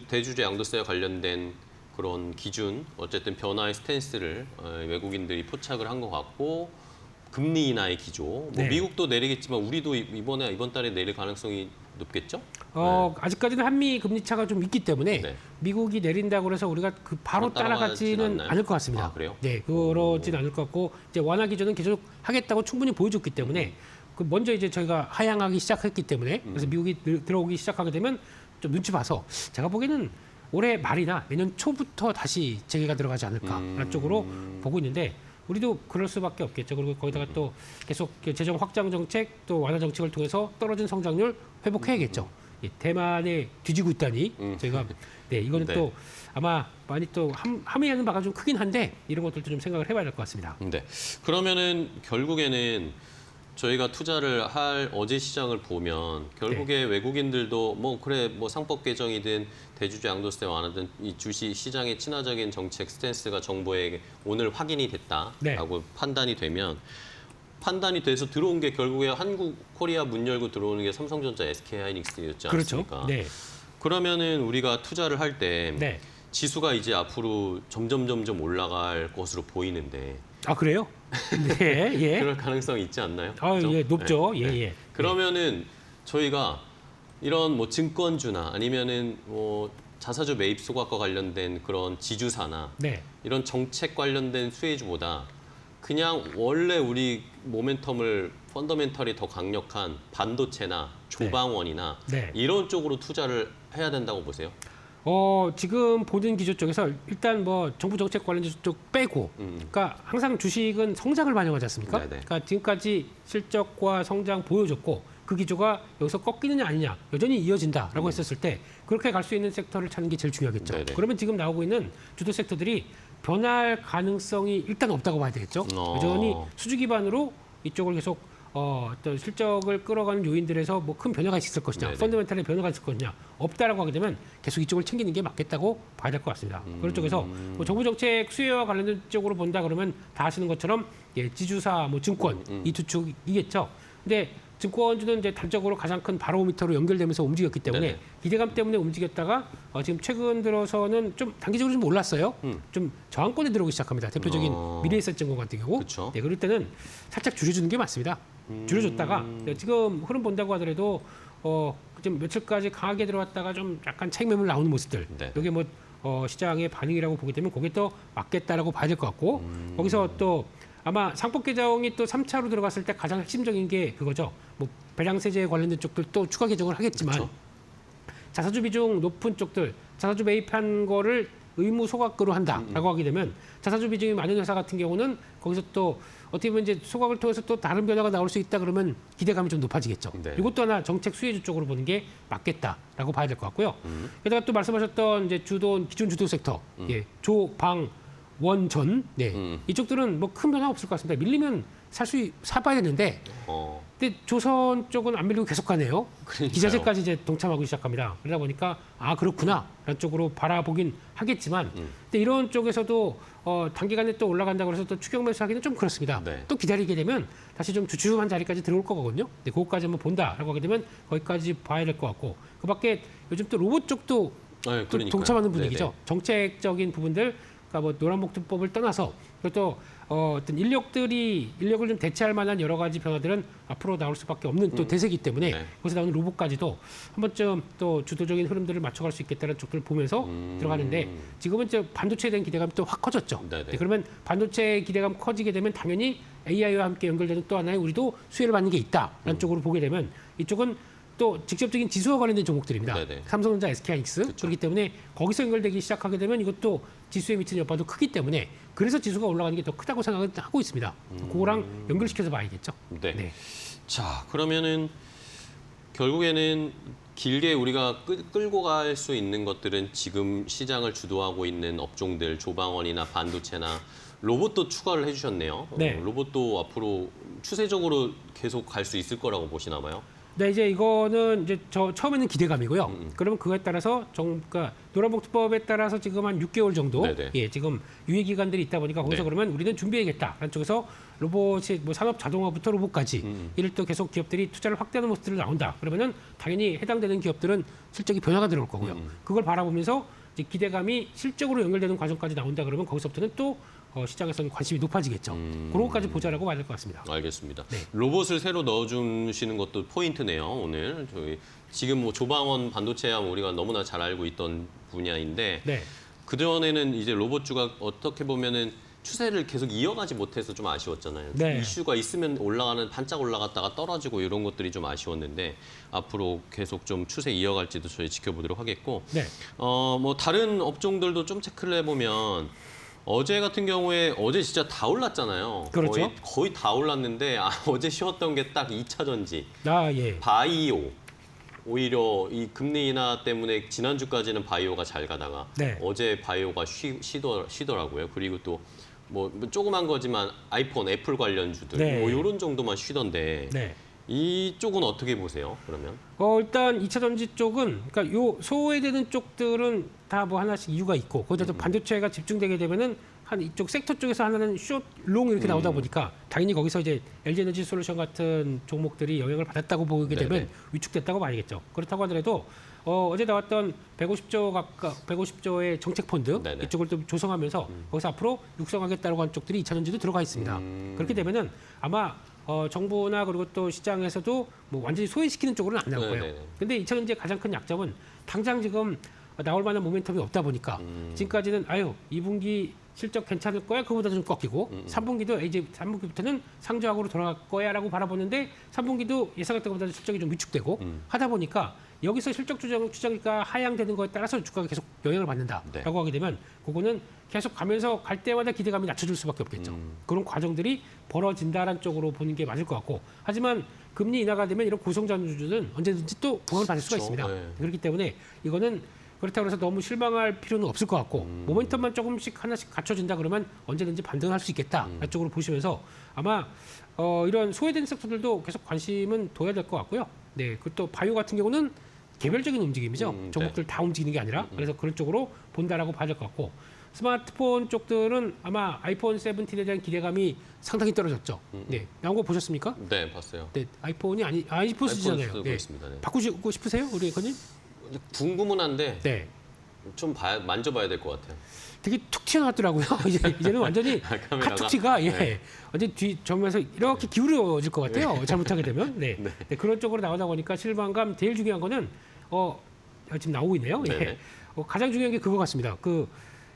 [SPEAKER 1] 대주주 양도세와 관련된 그런 기준, 어쨌든 변화의 스탠스를 외국인들이 포착을 한 것 같고 금리 인하의 기조, 뭐
[SPEAKER 7] 네.
[SPEAKER 1] 미국도 내리겠지만 우리도 이번 달에 내릴 가능성이 높겠죠?
[SPEAKER 7] 아직까지는 한미 금리 차가 좀 있기 때문에
[SPEAKER 1] 네.
[SPEAKER 7] 미국이 내린다고 해서 우리가 그 바로
[SPEAKER 1] 바로 따라가진
[SPEAKER 7] 따라가지는
[SPEAKER 1] 않나요?
[SPEAKER 7] 않을 것 같습니다.
[SPEAKER 1] 아, 그래요?
[SPEAKER 7] 네, 그러진 않을 것 같고 이제 완화 기조는 계속 하겠다고 충분히 보여줬기 때문에 그 먼저 이제 저희가 하향하기 시작했기 때문에 그래서 미국이 들어오기 시작하게 되면 좀 눈치 봐서 제가 보기에는 올해 말이나 내년 초부터 다시 재개가 들어가지 않을까라는 쪽으로 보고 있는데 우리도 그럴 수밖에 없겠죠. 그리고 거기다가 또 계속 재정 확장 정책 또 완화 정책을 통해서 떨어진 성장률 회복해야겠죠. 예, 대만에 뒤지고 있다니 저희가 네 이거는
[SPEAKER 1] 네.
[SPEAKER 7] 또 아마 많이 또 함의하는 바가 좀 크긴 한데 이런 것들도 좀 생각을 해봐야 될 것 같습니다.
[SPEAKER 1] 네. 그러면은 결국에는 저희가 투자를 할 어제 시장을 보면 결국에 외국인들도 뭐 그래 뭐 상법 개정이든 대주주 양도세 완화든 이 주식 시장의 친화적인 정책 스탠스가 정부에게 오늘 확인이 됐다라고 판단이 되면 판단이 돼서 들어온 게 결국에 한국 코리아 문 열고 들어오는 게 삼성전자, SK하이닉스였지 않습니까?
[SPEAKER 7] 그렇죠. 네.
[SPEAKER 1] 그러면은 우리가 투자를 할 때
[SPEAKER 7] 네.
[SPEAKER 1] 지수가 이제 앞으로 점점 올라갈 것으로 보이는데
[SPEAKER 7] 아 그래요? 네. 예.
[SPEAKER 1] 그럴 가능성이 있지 않나요?
[SPEAKER 7] 아,
[SPEAKER 1] 그죠?
[SPEAKER 7] 예, 높죠.
[SPEAKER 1] 네.
[SPEAKER 7] 예,
[SPEAKER 1] 네.
[SPEAKER 7] 예.
[SPEAKER 1] 그러면은 저희가 이런 뭐 증권주나 아니면은 뭐 자사주 매입 소각과 관련된 그런 지주사나
[SPEAKER 7] 네.
[SPEAKER 1] 이런 정책 관련된 수혜주보다 그냥 원래 우리 모멘텀을 펀더멘털이 더 강력한 반도체나 조방원이나
[SPEAKER 7] 네.
[SPEAKER 1] 이런 쪽으로 투자를 해야 된다고 보세요?
[SPEAKER 7] 지금 보는 기조 쪽에서 일단 뭐 정부 정책 관련 쪽 빼고, 그러니까 항상 주식은 성장을 반영하지 않습니까?
[SPEAKER 1] 네네.
[SPEAKER 7] 그러니까 지금까지 실적과 성장 보여줬고 그 기조가 여기서 꺾이느냐 아니냐 여전히 이어진다라고 했었을 때 그렇게 갈 수 있는 섹터를 찾는 게 제일 중요하겠죠.
[SPEAKER 1] 네네.
[SPEAKER 7] 그러면 지금 나오고 있는 주도 섹터들이 변할 가능성이 일단 없다고 봐야 되겠죠. 여전히 수주 기반으로 이쪽을 계속 어떤 실적을 끌어가는 요인들에서 뭐 큰 변화가 있을 것이냐,
[SPEAKER 1] 네네.
[SPEAKER 7] 펀더멘탈의 변화가 있을 것이냐 없다라고 하게 되면 계속 이쪽을 챙기는 게 맞겠다고 봐야 될 것 같습니다. 그런 쪽에서 뭐 정부 정책 수혜와 관련된 쪽으로 본다 그러면 다 아시는 것처럼 예, 지주사, 뭐 증권 이 두 축이겠죠. 근데 증권주는 이제 단적으로 가장 큰 바로미터로 연결되면서 움직였기 때문에
[SPEAKER 1] 네네.
[SPEAKER 7] 기대감 때문에 움직였다가 지금 최근 들어서는 좀 단기적으로 좀 올랐어요. 좀 저항권에 들어오기 시작합니다. 대표적인 미래에셋증권 같은 경우.
[SPEAKER 1] 그쵸.
[SPEAKER 7] 네, 그럴 때는 살짝 줄여주는 게 맞습니다. 줄여줬다가 네, 지금 흐름 본다고 하더라도 좀 며칠까지 강하게 들어왔다가 좀 약간 차익 매물 나오는 모습들.
[SPEAKER 1] 네.
[SPEAKER 7] 이게 뭐 시장의 반응이라고 보게 되면 거기에 또 맞겠다라고 봐야 될 것 같고 거기서 또 아마 상법 개정이 또 3차로 들어갔을 때 가장 핵심적인 게 그거죠. 뭐 배당세제에 관련된 쪽들 또 추가 개정을 하겠지만
[SPEAKER 1] 그쵸.
[SPEAKER 7] 자사주 비중 높은 쪽들, 자사주 매입한 거를 의무 소각으로 한다라고 하게 되면 자사주 비중이 많은 회사 같은 경우는 거기서 또 어떻게 보면 이제 소각을 통해서 또 다른 변화가 나올 수 있다 그러면 기대감이 좀 높아지겠죠.
[SPEAKER 1] 네.
[SPEAKER 7] 이것도 하나 정책 수혜주 쪽으로 보는 게 맞겠다라고 봐야 될 것 같고요. 게다가 또 말씀하셨던 이제 기존 주도 섹터, 예, 조, 방, 원, 전, 네, 이쪽들은 뭐 큰 변화 없을 것 같습니다. 밀리면 사봐야 되는데. 근데 조선 쪽은 안 밀리고 계속 가네요.
[SPEAKER 1] 그러니까요.
[SPEAKER 7] 기자재까지 이제 동참하기 시작합니다. 그러다 보니까 아 그렇구나 라는 쪽으로 바라보긴 하겠지만 근데 이런 쪽에서도 단기간에 또 올라간다고 해서 또 추격 매수하기는 좀 그렇습니다.
[SPEAKER 1] 네.
[SPEAKER 7] 또 기다리게 되면 다시 좀 주춤한 자리까지 들어올 거거든요. 근데 그것까지 한번 본다라고 하게 되면 거기까지 봐야 될 것 같고 그밖에 요즘 또 로봇 쪽도
[SPEAKER 1] 네,
[SPEAKER 7] 또
[SPEAKER 1] 그러니까요.
[SPEAKER 7] 동참하는 분위기죠.
[SPEAKER 1] 네네.
[SPEAKER 7] 정책적인 부분들, 그러니까 뭐 노란목투법을 떠나서 그것도 어떤 인력을 좀 대체할 만한 여러 가지 변화들은 앞으로 나올 수밖에 없는 또 대세이기 때문에
[SPEAKER 1] 네.
[SPEAKER 7] 거기서 나오는 로봇까지도 한 번쯤 또 주도적인 흐름들을 맞춰갈 수 있겠다는 쪽들을 보면서 들어가는데 지금은 이제 반도체에 대한 기대감이 또 확 커졌죠.
[SPEAKER 1] 네네.
[SPEAKER 7] 네, 그러면 반도체 기대감 커지게 되면 당연히 AI와 함께 연결되는 또 하나의 우리도 수혜를 받는 게 있다라는 쪽으로 보게 되면 이쪽은 또 직접적인 지수와 관련된 종목들입니다.
[SPEAKER 1] 네네.
[SPEAKER 7] 삼성전자, SK하이닉스 그렇기 때문에 거기서 연결되기 시작하게 되면 이것도 지수에 미치는 여파도 크기 때문에 그래서 지수가 올라가는 게 더 크다고 생각을 하고 있습니다. 그거랑 연결시켜서 봐야겠죠.
[SPEAKER 1] 네. 자, 그러면은 결국에는 길게 우리가 끌고 갈 수 있는 것들은 지금 시장을 주도하고 있는 업종들, 조방원이나 반도체나 로봇도 추가를 해주셨네요.
[SPEAKER 7] 네.
[SPEAKER 1] 로봇도 앞으로 추세적으로 계속 갈 수 있을 거라고 보시나 봐요.
[SPEAKER 7] 네, 이제 이거는 이제 처음에는 기대감이고요. 그러면 그거에 따라서 그러니까 노란봉투법에 따라서 지금 한 6개월 정도
[SPEAKER 1] 네네.
[SPEAKER 7] 예, 지금 유예 기간들이 있다 보니까 거기서
[SPEAKER 1] 네.
[SPEAKER 7] 그러면 우리는 준비해야겠다라는 쪽에서 로봇이 뭐 산업 자동화부터 로봇까지 이를 또 계속 기업들이 투자를 확대하는 모습들이 나온다. 그러면은 당연히 해당되는 기업들은 실적이 변화가 들어올 거고요. 그걸 바라보면서 이제 기대감이 실적으로 연결되는 과정까지 나온다 그러면 거기서부터는 또 시장에서는 관심이 높아지겠죠. 그런 것까지 보자라고 봐야 될 것 같습니다.
[SPEAKER 1] 알겠습니다.
[SPEAKER 7] 네.
[SPEAKER 1] 로봇을 새로 넣어주시는 것도 포인트네요. 오늘 지금 뭐 조방원 반도체야 우리가 너무나 잘 알고 있던 분야인데
[SPEAKER 7] 네.
[SPEAKER 1] 그 전에는 이제 로봇주가 어떻게 보면은 추세를 계속 이어가지 못해서 좀 아쉬웠잖아요.
[SPEAKER 7] 네.
[SPEAKER 1] 이슈가 있으면 반짝 올라갔다가 떨어지고 이런 것들이 좀 아쉬웠는데 앞으로 계속 좀 추세 이어갈지도 저희 지켜보도록 하겠고
[SPEAKER 7] 네.
[SPEAKER 1] 뭐 다른 업종들도 좀 체크를 해보면 어제 같은 경우에 어제 진짜 다 올랐잖아요.
[SPEAKER 7] 그렇죠.
[SPEAKER 1] 거의 다 올랐는데 어제 쉬었던 게 딱 2차 전지,
[SPEAKER 7] 예.
[SPEAKER 1] 바이오. 오히려 이 금리 인하 때문에 지난주까지는 바이오가 잘 가다가
[SPEAKER 7] 네.
[SPEAKER 1] 어제 바이오가 쉬더라고요. 그리고 또 뭐 조그만 거지만 아이폰, 애플 관련주들
[SPEAKER 7] 네.
[SPEAKER 1] 뭐 이런 정도만 쉬던데
[SPEAKER 7] 네.
[SPEAKER 1] 이쪽은 어떻게 보세요? 그러면?
[SPEAKER 7] 일단 2차 전지 쪽은 그러니까 요 소외되는 쪽들은 다 뭐 하나씩 이유가 있고 거기다 또 반도체가 집중되게 되면은 한 이쪽 섹터 쪽에서 하나는 숏, 롱 이렇게 나오다 보니까 당연히 거기서 이제 LG에너지 솔루션 같은 종목들이 영향을 받았다고 보게 되면
[SPEAKER 1] 네네.
[SPEAKER 7] 위축됐다고 봐야겠죠. 그렇다고 하더라도 어제 나왔던 150조의 정책 펀드
[SPEAKER 1] 네네.
[SPEAKER 7] 이쪽을 또 조성하면서 거기서 앞으로 육성하겠다고 한 쪽들이 2차 전지도 들어가 있습니다. 그렇게 되면은 아마 정부나 그리고 또 시장에서도 뭐 완전히 소외시키는 쪽으로는 안 나올 거예요.
[SPEAKER 1] 네네네.
[SPEAKER 7] 근데 2차 전지의 가장 큰 약점은 당장 지금 나올 만한 모멘텀이 없다 보니까 지금까지는 2분기 실적 괜찮을 거야. 그거보다 좀 꺾이고 3분기도 이제 3분기부터는 상저하고로 돌아갈 거야라고 바라보는데 3분기도 예상했던 것보다 실적이 좀 위축되고 하다 보니까 여기서 실적 추정가 하향되는 거에 따라서 주가가 계속 영향을 받는다라고
[SPEAKER 1] 네.
[SPEAKER 7] 하게 되면 그거는 계속 가면서 갈 때마다 기대감이 낮춰질 수밖에 없겠죠. 그런 과정들이 벌어진다는 쪽으로 보는 게 맞을 것 같고 하지만 금리 인하가 되면 이런 고성장주들은 언제든지 또 부항을 받을 수가
[SPEAKER 1] 그렇죠.
[SPEAKER 7] 있습니다.
[SPEAKER 1] 네.
[SPEAKER 7] 그렇기 때문에 이거는 그렇다고 해서 너무 실망할 필요는 없을 것 같고 모멘텀만 조금씩 하나씩 갖춰진다 그러면 언제든지 반등할 수 있겠다 쪽으로 보시면서 아마 이런 소외된 섹터들도 계속 관심은 둬야 될 것 같고요. 네, 그또 바이오 같은 경우는 개별적인 움직임이죠. 종목들 다 움직이는 게 아니라 그래서 그런 쪽으로 본다라고 봐야 될 것 같고 스마트폰 쪽들은 아마 아이폰 17에 대한 기대감이 상당히 떨어졌죠. 네, 나온 거 보셨습니까?
[SPEAKER 1] 네, 봤어요.
[SPEAKER 7] 네, 아이폰 쓰시잖아요.
[SPEAKER 1] 쓰고
[SPEAKER 7] 네.
[SPEAKER 1] 있습니다. 네.
[SPEAKER 7] 바꾸시고 싶으세요, 우리 앵커님?
[SPEAKER 1] 궁금은 한데
[SPEAKER 7] 네.
[SPEAKER 1] 좀 만져봐야 될 것 같아요.
[SPEAKER 7] 되게 툭 튀어나왔더라고요. 이제는 완전히
[SPEAKER 1] 카메라가?
[SPEAKER 7] 카툭티가
[SPEAKER 1] 네.
[SPEAKER 7] 완전 뒤 정면에서 이렇게 기울어질 것 같아요. 잘못하게 되면. 네. 네, 그런 쪽으로 나오다 보니까 실망감 제일 중요한 거는 지금 나오고 있네요. 예.
[SPEAKER 1] 네네.
[SPEAKER 7] 가장 중요한 게 그거 같습니다. 그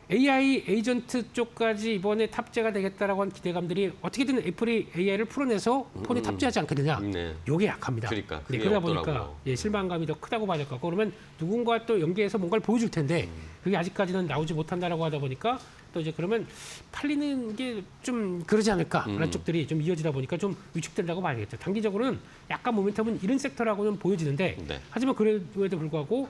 [SPEAKER 7] AI 에이전트 쪽까지 이번에 탑재가 되겠다라고 한 기대감들이 어떻게든 애플이 AI를 풀어내서 폰에 탑재하지 않겠느냐.
[SPEAKER 1] 네.
[SPEAKER 7] 요게 약합니다.
[SPEAKER 1] 그러니까
[SPEAKER 7] 네,
[SPEAKER 1] 그게
[SPEAKER 7] 그러다 보니까
[SPEAKER 1] 없더라고요.
[SPEAKER 7] 실망감이 더 크다고 봐야 될 것 같고 그러면 누군가 또 연계해서 뭔가를 보여줄 텐데 그게 아직까지는 나오지 못한다라고 하다 보니까 또 이제 그러면 팔리는 게 좀 그러지 않을까라는 쪽들이 좀 이어지다 보니까 좀 위축된다고 봐야겠죠. 단기적으로는 약간 모멘텀은 이런 섹터라고는 보여지는데
[SPEAKER 1] 네.
[SPEAKER 7] 하지만 그래도 불구하고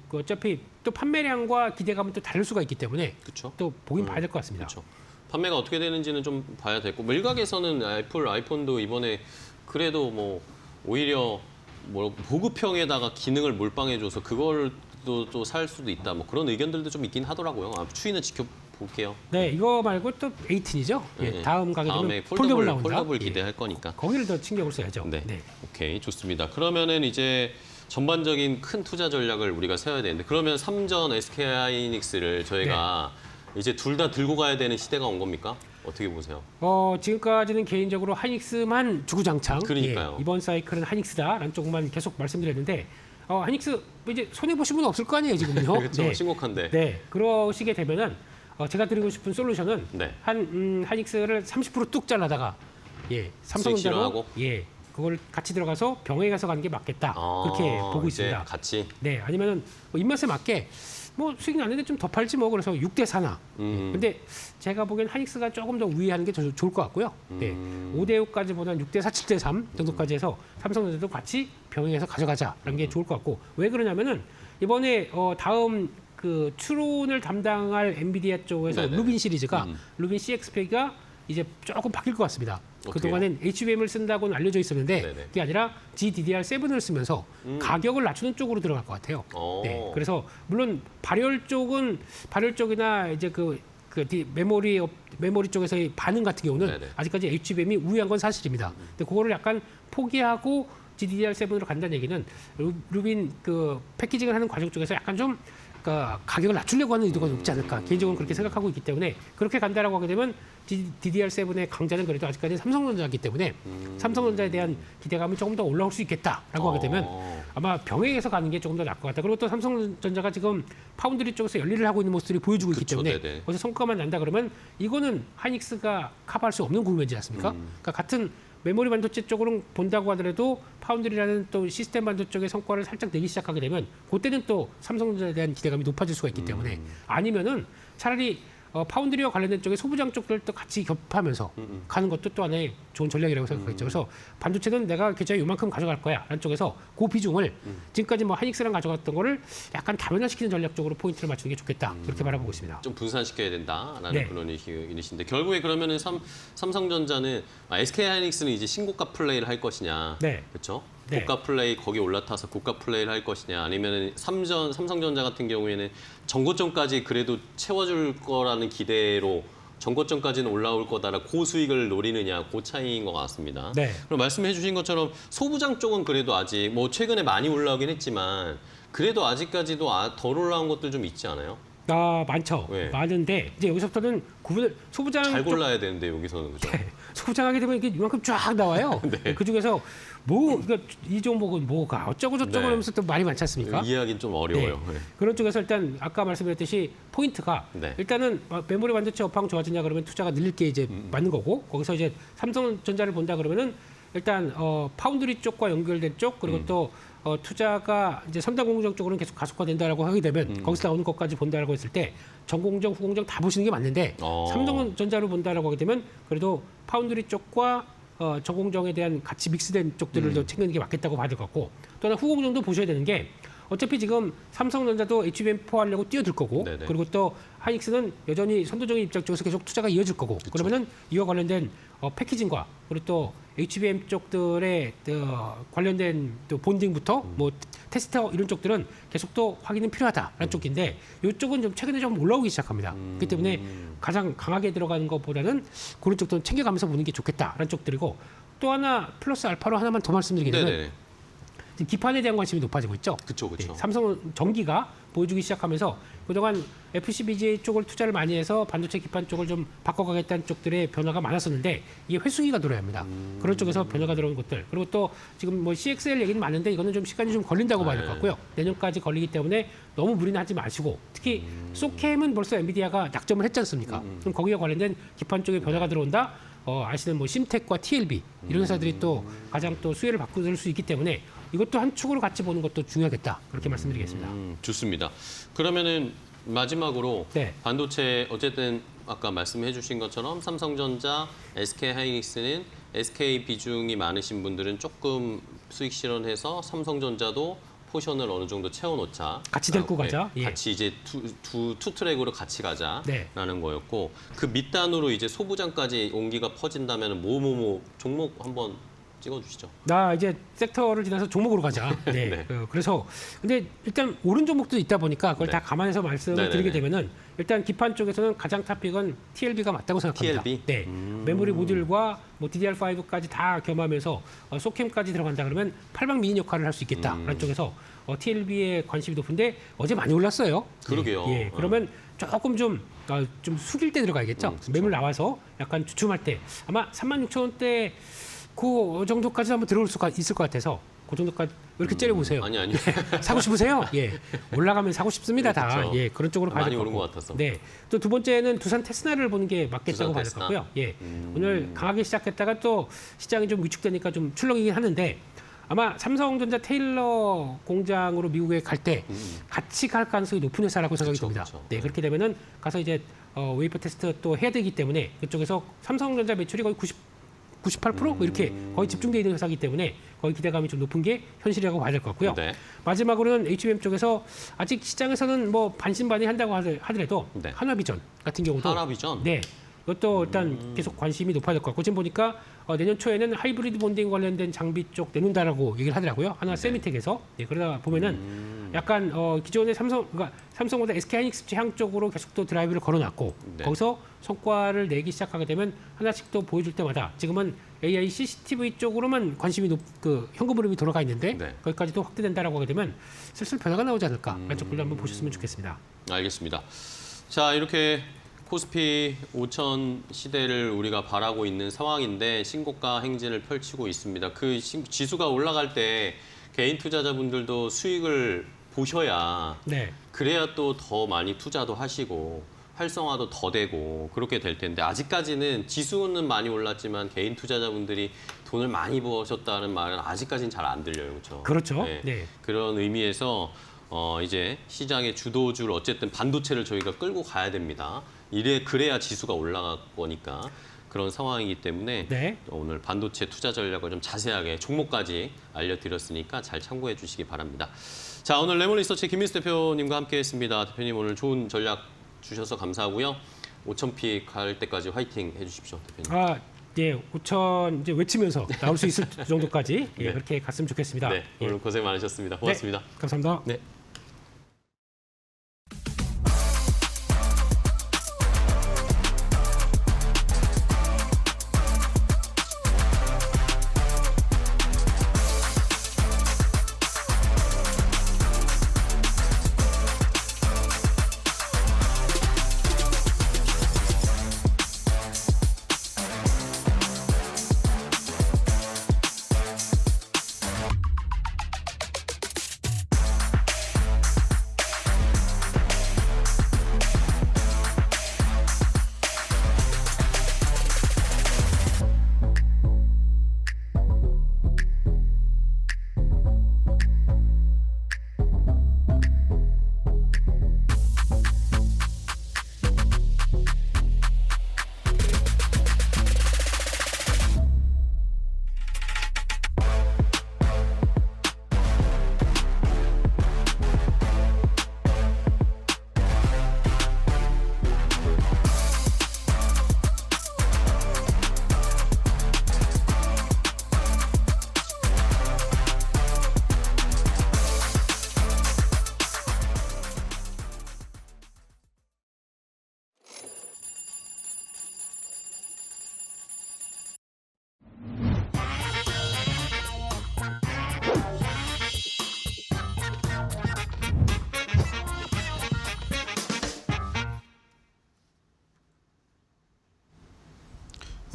[SPEAKER 7] 그 어차피 또 판매량과 기대감은 또 다를 수가 있기 때문에
[SPEAKER 1] 그렇죠.
[SPEAKER 7] 또 보긴 봐야 될 것 같습니다.
[SPEAKER 1] 그렇죠. 판매가 어떻게 되는지는 좀 봐야 되고 뭐 일각에서는 애플 아이폰도 이번에 그래도 뭐 오히려 뭐 보급형에다가 기능을 몰빵해줘서 그걸 또 살 수도 있다. 뭐 그런 의견들도 좀 있긴 하더라고요. 추이는 지켜볼게요.
[SPEAKER 7] 네, 이거 말고 또 18이죠.
[SPEAKER 1] 네.
[SPEAKER 7] 다음 가게
[SPEAKER 1] 다음에
[SPEAKER 7] 되면 폴더블 나온다.
[SPEAKER 1] 폴더블
[SPEAKER 7] 예.
[SPEAKER 1] 기대할 거니까.
[SPEAKER 7] 거기를 더 신경을 써야죠.
[SPEAKER 1] 네.
[SPEAKER 7] 네.
[SPEAKER 1] 오케이, 좋습니다. 그러면은 이제 전반적인 큰 투자 전략을 우리가 세워야 되는데 그러면 삼전 SK 하이닉스를 저희가 이제 둘 다 들고 가야 되는 시대가 온 겁니까? 어떻게 보세요?
[SPEAKER 7] 지금까지는 개인적으로 하이닉스만 주구장창.
[SPEAKER 1] 그러니까요.
[SPEAKER 7] 예, 이번 사이클은 하이닉스다라는 쪽만 계속 말씀드렸는데 하이닉스 뭐 이제 손해 보신 분 없을 거 아니에요 지금요.
[SPEAKER 1] 그렇죠. 심각한데.
[SPEAKER 7] 네, 그러시게 되면은 제가 드리고 싶은 솔루션은
[SPEAKER 1] 네.
[SPEAKER 7] 하이닉스를 30%뚝 잘라다가
[SPEAKER 1] 스위치로
[SPEAKER 7] 삼성전자로
[SPEAKER 1] 하고?
[SPEAKER 7] 그걸 같이 들어가서 병행해 가서 가는 게 맞겠다. 그렇게 보고
[SPEAKER 1] 이제
[SPEAKER 7] 있습니다.
[SPEAKER 1] 같이.
[SPEAKER 7] 네, 아니면은 뭐 입맛에 맞게 뭐 수익이 나는데 좀 더 팔지 뭐 그래서 6대 4나. 근데 제가 보기엔 하이닉스가 조금 더 우위하는 게 좋을 것 같고요. 네, 5대 6까지보다는 6대 4, 7대 3 정도까지 해서 삼성전자도 같이 병행해서 가져가자라는 게 좋을 것 같고 왜 그러냐면은 이번에 다음 그 추론을 담당할 엔비디아 쪽에서
[SPEAKER 1] 네네.
[SPEAKER 7] 루빈 시리즈가 루빈 CXP가 이제 조금 바뀔 것 같습니다.
[SPEAKER 1] 어떻게요?
[SPEAKER 7] 그동안은 HBM을 쓴다고는 알려져 있었는데
[SPEAKER 1] 네네.
[SPEAKER 7] 그게 아니라 GDDR7을 쓰면서 가격을 낮추는 쪽으로 들어갈 것 같아요. 네, 그래서 물론 발열 쪽이나 이제 메모리 쪽에서의 반응 같은 경우는
[SPEAKER 1] 네네.
[SPEAKER 7] 아직까지 HBM이 우위한 건 사실입니다. 근데 그거를 약간 포기하고 GDDR7으로 간다는 얘기는 루빈 그 패키징을 하는 과정 쪽에서 약간 좀 가격을 낮추려고 하는 의도가 높지 않을까 개인적으로 그렇게 생각하고 있기 때문에 그렇게 간다라고 하게 되면 DDR7의 강자는 그래도 아직까지는 삼성전자이기 때문에 삼성전자에 대한 기대감이 조금 더 올라올 수 있겠다라고 하게 되면 아마 병행해서 가는 게 조금 더 나을 것 같다. 그리고 또 삼성전자가 지금 파운드리 쪽에서 열일을 하고 있는 모습들이 보여주고 있기
[SPEAKER 1] 그쵸,
[SPEAKER 7] 때문에
[SPEAKER 1] 네네.
[SPEAKER 7] 거기서 성과만 난다 그러면 이거는 하이닉스가 커버할 수 없는 국면이지 않습니까? 그러니까 같은 메모리 반도체 쪽으로 본다고 하더라도 파운드리라는 또 시스템 반도체 쪽의 성과를 살짝 내기 시작하게 되면 그때는 또 삼성전자에 대한 기대감이 높아질 수가 있기 때문에 아니면은 차라리 파운드리와 관련된 쪽에 소부장 쪽들도 같이 겹하면서 가는 것도 또 하나의 좋은 전략이라고 생각했죠. 그래서 반도체는 내가 계좌에 요만큼 가져갈 거야 라는 쪽에서 그 비중을 지금까지 뭐 하이닉스랑 가져갔던 거를 약간 다변화시키는 전략적으로 포인트를 맞추는 게 좋겠다. 그렇게 바라보고 있습니다.
[SPEAKER 1] 좀 분산시켜야 된다라는
[SPEAKER 7] 네.
[SPEAKER 1] 그런 의견이신데 결국에 그러면은 삼성전자는 SK 하이닉스는 이제 신고가 플레이를 할 것이냐,
[SPEAKER 7] 네.
[SPEAKER 1] 그렇죠?
[SPEAKER 7] 네.
[SPEAKER 1] 고가 플레이 거기 올라타서 고가 플레이를 할 것이냐, 아니면은 삼성전자 같은 경우에는 정고점까지 그래도 채워줄 거라는 기대로 정고점까지는 올라올 거다라 고수익을 노리느냐, 그 차이인 것 같습니다.
[SPEAKER 7] 네.
[SPEAKER 1] 그럼 말씀해주신 것처럼 소부장 쪽은 그래도 아직 뭐 최근에 많이 올라오긴 했지만 그래도 아직까지도 덜 올라온 것들 좀 있지 않아요?
[SPEAKER 7] 많죠.
[SPEAKER 1] 네.
[SPEAKER 7] 많은데 이제 여기서부터는 구분을 소부장
[SPEAKER 1] 잘
[SPEAKER 7] 쪽
[SPEAKER 1] 골라야 되는데 여기서는 그죠?
[SPEAKER 7] 소부장하게 되면 이게 이만큼 쫙 나와요. 그 중에서 그러니까 이 종목은 뭐가 어쩌고 저쩌고
[SPEAKER 1] 네.
[SPEAKER 7] 하면서 또 말이 많지 않습니까?
[SPEAKER 1] 이해하기는 좀 어려워요. 네.
[SPEAKER 7] 그런 쪽에서 일단 아까 말씀드렸듯이 포인트가
[SPEAKER 1] 네.
[SPEAKER 7] 일단은 메모리 반도체 업황 좋아지냐 그러면 투자가 늘릴 게 이제 맞는 거고 거기서 이제 삼성전자를 본다 그러면은 일단 파운드리 쪽과 연결된 쪽 그리고 또 투자가 이제 첨단 공정 쪽으로는 계속 가속화된다라고 하게 되면 거기서 나오는 것까지 본다라고 했을 때 전공정, 후공정 다 보시는 게 맞는데 삼성전자로 본다라고 하게 되면 그래도 파운드리 쪽과 전공정에 대한 같이 믹스된 쪽들을 더 챙기는 게 맞겠다고 봐야 될 것 같고 또 하나 후공정도 보셔야 되는 게 어차피 지금 삼성전자도 HBM4 하려고 뛰어들 거고
[SPEAKER 1] 네네.
[SPEAKER 7] 그리고 또 하이닉스는 여전히 선도적인 입장 쪽에서 계속 투자가 이어질 거고 그러면은 이와 관련된 패키징과 그리고 또 HBM 쪽들의 관련된 또 본딩부터 뭐 테스터 이런 쪽들은 계속 또 확인은 필요하다라는 쪽인데 이쪽은 좀 최근에 좀 올라오기 시작합니다. 그렇기 때문에 가장 강하게 들어가는 것보다는 그런 쪽들은 챙겨가면서 보는 게 좋겠다라는 쪽들이고 또 하나 플러스 알파로 하나만 더 말씀드리게 되면
[SPEAKER 1] 네네.
[SPEAKER 7] 지금 기판에 대한 관심이 높아지고 있죠.
[SPEAKER 1] 그쵸.
[SPEAKER 7] 삼성 전기가 보여주기 시작하면서 그동안 FCBGA 쪽을 투자를 많이 해서 반도체 기판 쪽을 좀 바꿔가겠다는 쪽들의 변화가 많았었는데 이게 회수기가 들어야 합니다. 그런 쪽에서 변화가 들어온 것들 그리고 또 지금 뭐 CXL 얘기는 많은데 이거는 좀 시간이 좀 걸린다고 봐야 될 것 같고요. 내년까지 걸리기 때문에 너무 무리는 하지 마시고 특히 소캠은 벌써 엔비디아가 낙점을 했지 않습니까? 그럼 거기와 관련된 기판 쪽에 변화가 들어온다. 아시는 뭐 심텍과 TLB 이런 회사들이 또 가장 또 수혜를 받고 수 있기 때문에 이것도 한 축으로 같이 보는 것도 중요하겠다 그렇게 말씀드리겠습니다.
[SPEAKER 1] 좋습니다. 그러면은 마지막으로
[SPEAKER 7] 네.
[SPEAKER 1] 반도체 어쨌든 아까 말씀해 주신 것처럼 삼성전자, SK하이닉스는 SK 비중이 많으신 분들은 조금 수익 실현해서 삼성전자도 포션을 어느 정도 채워놓자.
[SPEAKER 7] 같이 데리고 가자. 예.
[SPEAKER 1] 같이 이제 투 트랙으로 같이
[SPEAKER 7] 네.
[SPEAKER 1] 가자라는 거였고 그 밑단으로 이제 소부장까지 온기가 퍼진다면 뭐 종목 한번 찍어주시죠.
[SPEAKER 7] 나 이제 섹터를 지나서 종목으로 가자. 네.
[SPEAKER 1] 네.
[SPEAKER 7] 그래서 근데 일단 오른 종목도 있다 보니까 그걸
[SPEAKER 1] 네.
[SPEAKER 7] 다 감안해서 말씀을
[SPEAKER 1] 네네네.
[SPEAKER 7] 드리게 되면은 일단 기판 쪽에서는 가장 탑픽은 TLB가 맞다고 생각합니다.
[SPEAKER 1] TLB?
[SPEAKER 7] 네. 메모리 모듈과 뭐 DDR5까지 다 겸하면서 소캠까지 들어간다 그러면 팔방 미인 역할을 할 수 있겠다라는 쪽에서 TLB에 관심이 높은데 어제 많이 올랐어요.
[SPEAKER 1] 그러게요.
[SPEAKER 7] 예. 그러면 조금 좀 숙일 때 들어가야겠죠.
[SPEAKER 1] 그렇죠.
[SPEAKER 7] 매물 나와서 약간 주춤할 때 아마 36,000원대 그 정도까지 한번 들어올 수가 있을 것 같아서 그 정도까지 왜 이렇게 째려보세요?
[SPEAKER 1] 아니.
[SPEAKER 7] 사고 싶으세요? 예, 올라가면 사고 싶습니다.
[SPEAKER 1] 네,
[SPEAKER 7] 다.
[SPEAKER 1] 그렇죠.
[SPEAKER 7] 예, 그런 쪽으로 봐야
[SPEAKER 1] 많이
[SPEAKER 7] 될것
[SPEAKER 1] 오른
[SPEAKER 7] 같고.
[SPEAKER 1] 것 같아서.
[SPEAKER 7] 네, 또 두 번째는 두산 테스나를 보는 게 맞겠다고 봐야 될 것
[SPEAKER 1] 테스나.
[SPEAKER 7] 같고요. 예, 오늘 강하게 시작했다가 또 시장이 좀 위축되니까 좀 출렁이긴 하는데 아마 삼성전자 테일러 공장으로 미국에 갈 때 같이 갈 가능성이 높은 회사라고 생각이
[SPEAKER 1] 그쵸,
[SPEAKER 7] 듭니다.
[SPEAKER 1] 그쵸.
[SPEAKER 7] 네, 그렇게 되면은 가서 이제 웨이퍼 테스트 또 해야 되기 때문에 그쪽에서 삼성전자 매출이 거의 98% 이렇게 거의 집중되어 있는 회사이기 때문에 거의 기대감이 좀 높은 게 현실이라고 봐야 될 것 같고요.
[SPEAKER 1] 네.
[SPEAKER 7] 마지막으로는 HBM 쪽에서 아직 시장에서는 뭐 반신반의한다고 하더라도
[SPEAKER 1] 네.
[SPEAKER 7] 하나비전 같은 경우도
[SPEAKER 1] 하나비전?
[SPEAKER 7] 네. 이것도 일단 계속 관심이 높아야 될 것 같고 지금 보니까 내년 초에는 하이브리드 본딩 관련된 장비 쪽 내놓는다라고 얘기를 하더라고요. 하나 세미텍에서. 네, 그러다 보면은 약간 기존의 삼성보다 SK하이닉스 향 쪽으로 계속 또 드라이브를 걸어놨고
[SPEAKER 1] 네.
[SPEAKER 7] 거기서 성과를 내기 시작하게 되면 하나씩 또 보여줄 때마다 지금은 AI CCTV 쪽으로만 관심이 현금 흐름이 돌아가 있는데
[SPEAKER 1] 네.
[SPEAKER 7] 거기까지도 확대된다라고 하게 되면 슬슬 변화가 나오지 않을까 라는 쪽들도 한번 보셨으면 좋겠습니다.
[SPEAKER 1] 알겠습니다. 자, 이렇게 코스피 5천 시대를 우리가 바라고 있는 상황인데 신고가 행진을 펼치고 있습니다. 그 지수가 올라갈 때 개인 투자자분들도 수익을 보셔야
[SPEAKER 7] 네.
[SPEAKER 1] 그래야 또 더 많이 투자도 하시고 활성화도 더 되고 그렇게 될 텐데 아직까지는 지수는 많이 올랐지만 개인 투자자분들이 돈을 많이 버셨다는 말은 아직까지는 잘 안 들려요. 그렇죠?
[SPEAKER 7] 그렇죠.
[SPEAKER 1] 네.
[SPEAKER 7] 네.
[SPEAKER 1] 그런 의미에서 이제 시장의 주도주를 어쨌든 반도체를 저희가 끌고 가야 됩니다. 그래야 지수가 올라갈 거니까 그런 상황이기 때문에
[SPEAKER 7] 네.
[SPEAKER 1] 오늘 반도체 투자 전략을 좀 자세하게 종목까지 알려드렸으니까 잘 참고해 주시기 바랍니다. 자, 오늘 레몬리서치 김민수 대표님과 함께했습니다. 대표님 오늘 좋은 전략 주셔서 감사하고요. 5,000픽 갈 때까지 화이팅 해주십시오, 대표님.
[SPEAKER 7] 예, 5천 이제 외치면서 나올 수 있을 정도까지 예,
[SPEAKER 1] 네.
[SPEAKER 7] 그렇게 갔으면 좋겠습니다.
[SPEAKER 1] 네,
[SPEAKER 7] 예.
[SPEAKER 1] 오늘 고생 많으셨습니다. 고맙습니다.
[SPEAKER 7] 네, 감사합니다.
[SPEAKER 1] 네.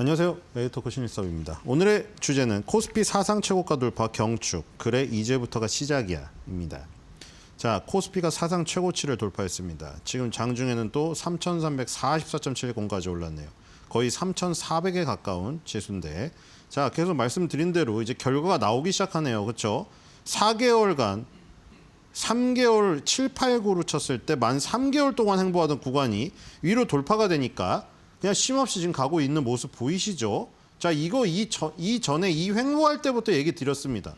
[SPEAKER 8] 안녕하세요. 에이토크 신일섭입니다. 오늘의 주제는 코스피 사상 최고가 돌파 경축, 그래 이제부터가 시작이야 입니다. 자, 코스피가 사상 최고치를 돌파했습니다. 지금 장중에는 또 3,344.70까지 올랐네요. 거의 3,400에 가까운 지수인데, 자, 계속 말씀드린 대로 이제 결과가 나오기 시작하네요. 그렇죠? 4개월간 3개월 7, 8, 9로 쳤을 때 만 3개월 동안 횡보하던 구간이 위로 돌파가 되니까 그냥 쉼없이 지금 가고 있는 모습 보이시죠? 자, 이거 이전에 이 횡보할 때부터 얘기 드렸습니다.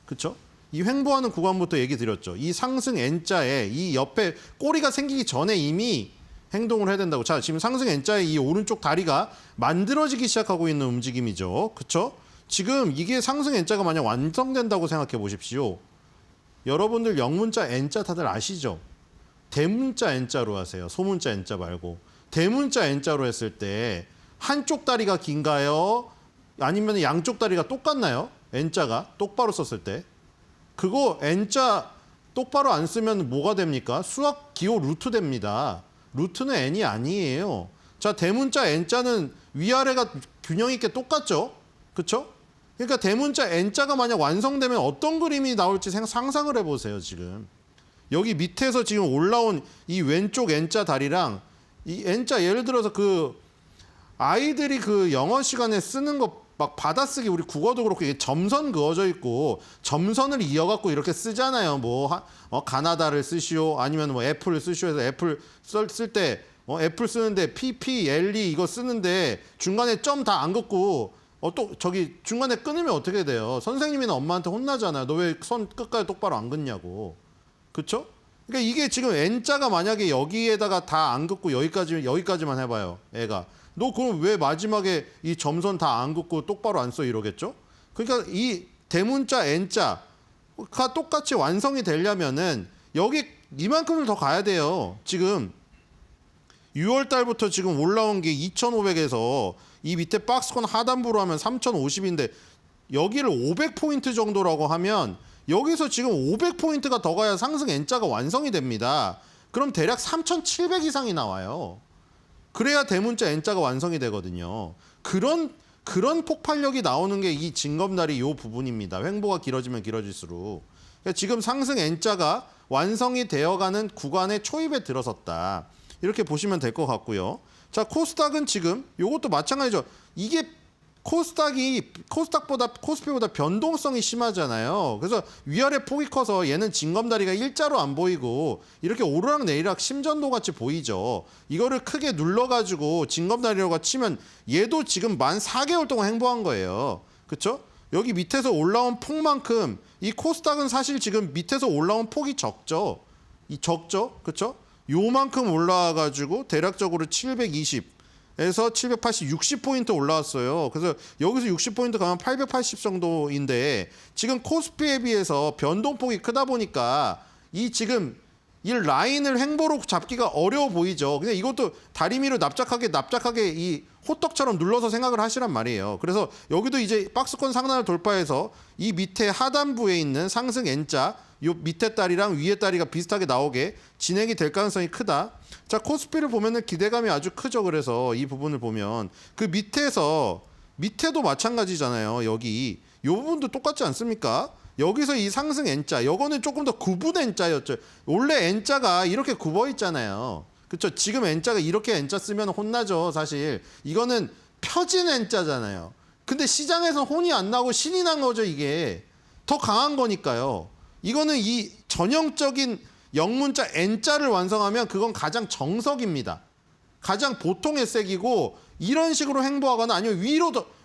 [SPEAKER 8] 그렇죠? 이 횡보하는 구간부터 얘기 드렸죠. 이 상승 N자에 이 옆에 꼬리가 생기기 전에 이미 행동을 해야 된다고. 자, 지금 상승 N자의 이 오른쪽 다리가 만들어지기 시작하고 있는 움직임이죠. 그렇죠? 지금 이게 상승 N자가 만약 완성된다고 생각해 보십시오. 여러분들 영문자 N자 다들 아시죠? 대문자 N자로 하세요. 소문자 N자 말고. 대문자 N자로 했을 때 한쪽 다리가 긴가요? 아니면 양쪽 다리가 똑같나요? N자가 똑바로 썼을 때. 그거 N자 똑바로 안 쓰면 뭐가 됩니까? 수학 기호 루트 됩니다. 루트는 N이 아니에요. 자, 대문자 N자는 위아래가 균형 있게 똑같죠? 그렇죠? 그러니까 대문자 N자가 만약 완성되면 어떤 그림이 나올지 상상을 해보세요, 지금. 여기 밑에서 지금 올라온 이 왼쪽 N자 다리랑 이 N자 예를 들어서 그 아이들이 그 영어 시간에 쓰는 거 막 받아쓰기 우리 국어도 그렇고 이게 점선 그어져 있고 점선을 이어갖고 이렇게 쓰잖아요. 뭐 가나다를 쓰시오 아니면 뭐 애플을 쓰시오 해서 애플 쓸 때 애플 쓰는데 PP, LE 이거 쓰는데 중간에 점 다 안 긋고 또 저기 중간에 끊으면 어떻게 돼요? 선생님이나 엄마한테 혼나잖아요. 너 왜 선 끝까지 똑바로 안 긋냐고. 그렇죠? 그러니까 이게 지금 N자가 만약에 여기에다가 다 안 긋고 여기까지만 해봐요. 애가. 너 그럼 왜 마지막에 이 점선 다 안 긋고 똑바로 안 써 이러겠죠? 그러니까 이 대문자 N자가 똑같이 완성이 되려면은 여기 이만큼을 더 가야 돼요. 지금 6월 달부터 지금 올라온 게 2,500에서 이 밑에 박스권 하단부로 하면 3,050인데 여기를 500포인트 정도라고 하면 여기서 지금 500포인트가 더 가야 상승 N자가 완성이 됩니다. 그럼 대략 3,700 이상이 나와요. 그래야 대문자 N자가 완성이 되거든요. 그런 폭발력이 나오는 게 이 징검다리 이 부분입니다. 횡보가 길어지면 길어질수록. 그러니까 지금 상승 N자가 완성이 되어가는 구간의 초입에 들어섰다. 이렇게 보시면 될 것 같고요. 자, 코스닥은 지금 이것도 마찬가지죠. 이게 코스피보다 변동성이 심하잖아요. 그래서 위아래 폭이 커서 얘는 징검다리가 일자로 안 보이고 이렇게 오르락 내리락 심전도 같이 보이죠. 이거를 크게 눌러가지고 징검다리라고 치면 얘도 지금 만 4개월 동안 횡보한 거예요. 그렇죠? 여기 밑에서 올라온 폭만큼 이 코스닥은 사실 지금 밑에서 올라온 폭이 적죠. 그렇죠? 요만큼 올라와가지고 대략적으로 720에서 780, 60포인트 올라왔어요. 그래서 여기서 60포인트 가면 880 정도인데 지금 코스피에 비해서 변동폭이 크다 보니까 이 지금 이 라인을 횡보로 잡기가 어려워 보이죠. 근데 이것도 다리미로 납작하게 이 호떡처럼 눌러서 생각을 하시란 말이에요. 그래서 여기도 이제 박스권 상단을 돌파해서 이 밑에 하단부에 있는 상승 N자 요 밑에 다리랑 위에 다리가 비슷하게 나오게 진행이 될 가능성이 크다. 자, 코스피를 보면은 기대감이 아주 크죠. 그래서 이 부분을 보면 그 밑에도 마찬가지잖아요. 여기 요 부분도 똑같지 않습니까? 여기서 이 상승 N자, 요거는 조금 더 구분 N자였죠. 원래 N자가 이렇게 굽어 있잖아요. 그렇죠? 지금 N자가 이렇게 N자 쓰면 혼나죠. 사실 이거는 펴진 N자잖아요. 근데 시장에서 혼이 안 나고 신이 난 거죠. 이게 더 강한 거니까요. 이거는 이 전형적인 영문자 N자를 완성하면 그건 가장 정석입니다. 가장 보통의 색이고 이런 식으로 횡보하거나 아니면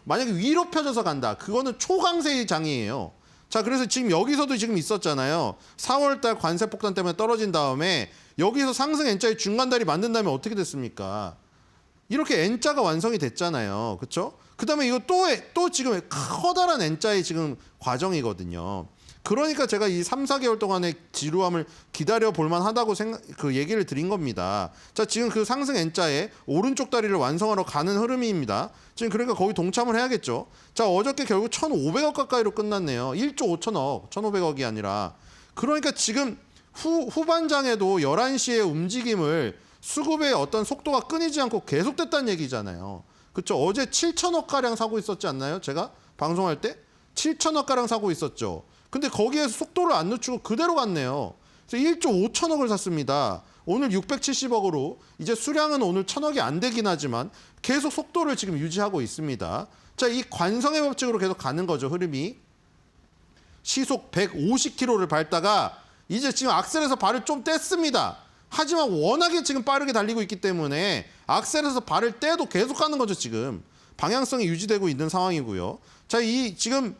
[SPEAKER 8] 만약에 위로 펴져서 간다. 그거는 초강세의 장이에요. 자, 그래서 지금 여기서도 지금 있었잖아요. 4월달 관세 폭탄 때문에 떨어진 다음에 여기서 상승 N자의 중간다리 만든 다음에 어떻게 됐습니까? 이렇게 N자가 완성이 됐잖아요. 그렇죠? 그다음에 이거 또 지금 커다란 N자의 지금 과정이거든요. 그러니까 제가 이 3, 4개월 동안의 지루함을 기다려 볼 만하다고 얘기를 드린 겁니다. 자, 지금 그 상승 N자의 오른쪽 다리를 완성하러 가는 흐름입니다. 지금 그러니까 거기 동참을 해야겠죠. 자, 어저께 결국 1,500억 가까이로 끝났네요. 1조 5천억, 1,500억이 아니라. 그러니까 지금 후반장에도 11시에 움직임을 수급의 어떤 속도가 끊이지 않고 계속됐다는 얘기잖아요. 그렇죠? 어제 7천억 가량 사고 있었지 않나요? 제가 방송할 때 7천억 가량 사고 있었죠. 근데 거기에서 속도를 안 늦추고 그대로 갔네요. 그래서 1조 5천억을 샀습니다. 오늘 670억으로 이제 수량은 오늘 1,000억이 안 되긴 하지만 계속 속도를 지금 유지하고 있습니다. 자, 이 관성의 법칙으로 계속 가는 거죠. 흐름이. 시속 150km를 밟다가 이제 지금 악셀에서 발을 좀 뗐습니다. 하지만 워낙에 지금 빠르게 달리고 있기 때문에 악셀에서 발을 떼도 계속 가는 거죠, 지금. 방향성이 유지되고 있는 상황이고요. 자, 이 지금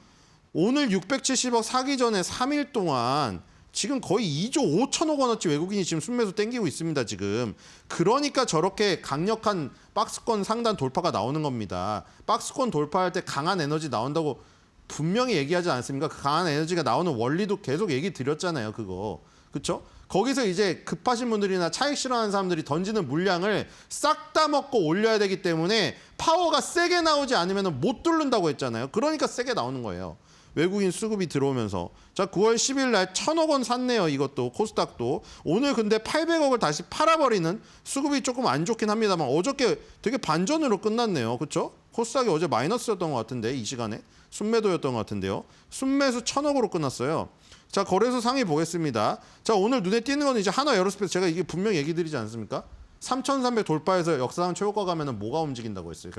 [SPEAKER 8] 오늘 670억 사기 전에 3일 동안 지금 거의 2조 5천억 원어치 외국인이 지금 순매수 땡기고 있습니다, 지금. 그러니까 저렇게 강력한 박스권 상단 돌파가 나오는 겁니다. 박스권 돌파할 때 강한 에너지 나온다고 분명히 얘기하지 않습니까? 그 강한 에너지가 나오는 원리도 계속 얘기 드렸잖아요, 그거. 그렇죠? 거기서 이제 급하신 분들이나 차익 실현하는 사람들이 던지는 물량을 싹 다 먹고 올려야 되기 때문에 파워가 세게 나오지 않으면 못 뚫는다고 했잖아요. 그러니까 세게 나오는 거예요. 외국인 수급이 들어오면서. 자, 9월 10일 날 1,000억 원 샀네요. 이것도 코스닥도. 오늘 근데 800억을 다시 팔아버리는 수급이 조금 안 좋긴 합니다만 어저께 되게 반전으로 끝났네요. 그렇죠? 코스닥이 어제 마이너스였던 것 같은데 이 시간에 순매도였던 것 같은데요. 순매수 1,000억으로 끝났어요. 자, 거래소 상위 보겠습니다. 자, 오늘 눈에 띄는 건 이제 한화 에어로스페이스. 제가 이게 분명히 얘기 드리지 않습니까? 3,300 돌파해서 역사상 최고가 가면은 뭐가 움직인다고 했어요,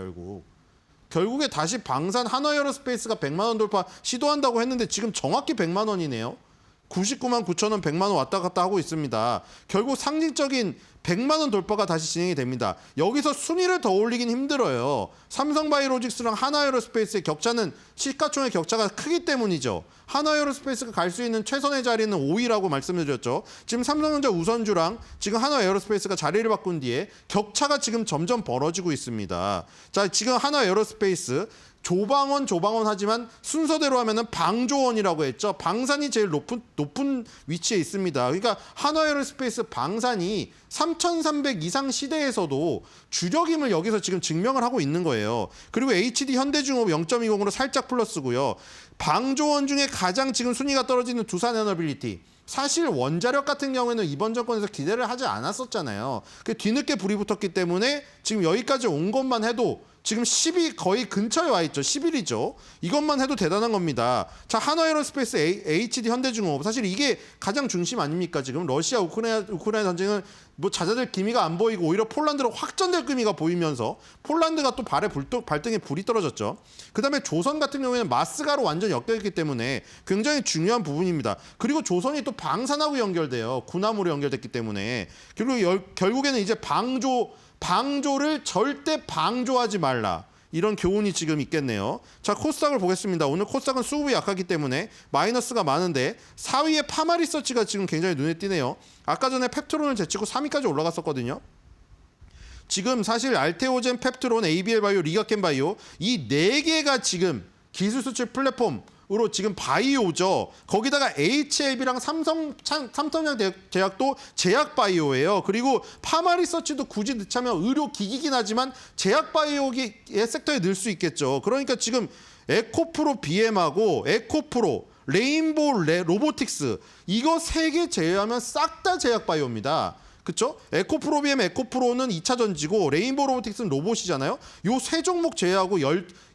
[SPEAKER 8] 결국에 다시 방산 한화에어로스페이스가 100만 원 돌파 시도한다고 했는데 지금 정확히 100만 원이네요. 99만 9천 원, 100만 원 왔다 갔다 하고 있습니다. 결국 상징적인 100만 원 돌파가 다시 진행이 됩니다. 여기서 순위를 더 올리긴 힘들어요. 삼성바이오로직스랑 한화에어로스페이스의 격차는 시가총액 격차가 크기 때문이죠. 한화에어로스페이스가 갈 수 있는 최선의 자리는 5위라고 말씀드렸죠. 지금 삼성전자 우선주랑 지금 한화에어로스페이스가 자리를 바꾼 뒤에 격차가 지금 점점 벌어지고 있습니다. 자, 지금 한화에어로스페이스 조방원 하지만 순서대로 하면은 방조원이라고 했죠. 방산이 제일 높은 위치에 있습니다. 그러니까 한화에어로스페이스 방산이 3,300 이상 시대에서도 주력임을 여기서 지금 증명을 하고 있는 거예요. 그리고 HD 현대중업 0.20으로 살짝 플러스고요. 방조원 중에 가장 지금 순위가 떨어지는 두산에너빌리티. 사실 원자력 같은 경우에는 이번 정권에서 기대를 하지 않았었잖아요. 뒤늦게 불이 붙었기 때문에 지금 여기까지 온 것만 해도 지금 10위 거의 근처에 와 있죠. 11위죠. 이것만 해도 대단한 겁니다. 자, 한화에어로스페이스, HD 현대중업. 사실 이게 가장 중심 아닙니까? 지금 러시아 우크라이나 전쟁은 뭐 잦아들 기미가 안 보이고 오히려 폴란드로 확전될 기미가 보이면서 폴란드가 또 발등에 불이 떨어졌죠. 그다음에 조선 같은 경우에는 마스가로 완전히 엮여있기 때문에 굉장히 중요한 부분입니다. 그리고 조선이 또 방산하고 연결돼요. 군함으로 연결됐기 때문에. 그리고 결국에는 이제 방조를 절대 방조하지 말라. 이런 교훈이 지금 있겠네요. 자, 코스닥을 보겠습니다. 오늘 코스닥은 수급이 약하기 때문에 마이너스가 많은데 4위의 파마리서치가 지금 굉장히 눈에 띄네요. 아까 전에 펩트론을 제치고 3위까지 올라갔었거든요. 지금 사실 알테오젠, 펩트론, ABL바이오, 리가켄바이오 이 4개가 지금 기술수출 플랫폼으로 지금 바이오죠. 거기다가 HLB랑 삼성제약도 제약바이오예요. 그리고 파마리서치도 굳이 넣자면 의료기기긴 하지만 제약바이오의 섹터에 넣을 수 있겠죠. 그러니까 지금 에코프로 BM하고 에코프로, 레인보우 로보틱스 이거 3개 제외하면 싹 다 제약바이오입니다. 그렇죠? 에코프로비엠, 에코프로는 2차 전지고 레인보우 로보틱스는 로봇이잖아요. 요 3종목 제외하고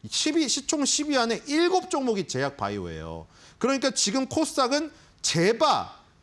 [SPEAKER 8] 시총 10위 안에 7종목이 제약 바이오예요. 그러니까 지금 코스닥은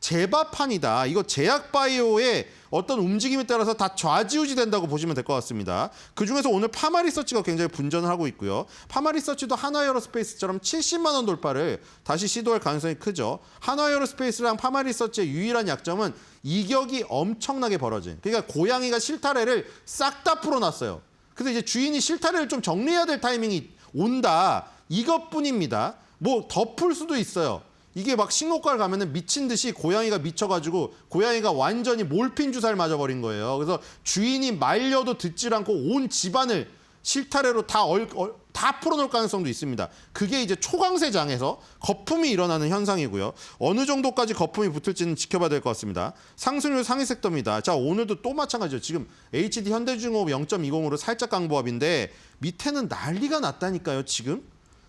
[SPEAKER 8] 제바판이다. 이거 제약 바이오의 어떤 움직임에 따라서 다 좌지우지 된다고 보시면 될 것 같습니다. 그중에서 오늘 파마리서치가 굉장히 분전을 하고 있고요. 파마리서치도 한화에어로스페이스처럼 70만 원 돌파를 다시 시도할 가능성이 크죠. 한화에어로스페이스랑 파마리서치의 유일한 약점은 이격이 엄청나게 벌어진. 그러니까 고양이가 실타래를 싹 다 풀어놨어요. 그래서 이제 주인이 실타래를 좀 정리해야 될 타이밍이 온다. 이것뿐입니다. 뭐 더 풀 수도 있어요. 이게 막 신고가를 가면은 미친 듯이 고양이가 미쳐가지고 고양이가 완전히 몰핀 주사를 맞아버린 거예요. 그래서 주인이 말려도 듣질 않고 온 집안을 실타래로 다 풀어놓을 가능성도 있습니다. 그게 이제 초강세장에서 거품이 일어나는 현상이고요. 어느 정도까지 거품이 붙을지는 지켜봐야 될 것 같습니다. 상승률 상위 섹터입니다. 자, 오늘도 또 마찬가지죠. 지금 HD 현대중업 0.20으로 살짝 강보합인데 밑에는 난리가 났다니까요, 지금.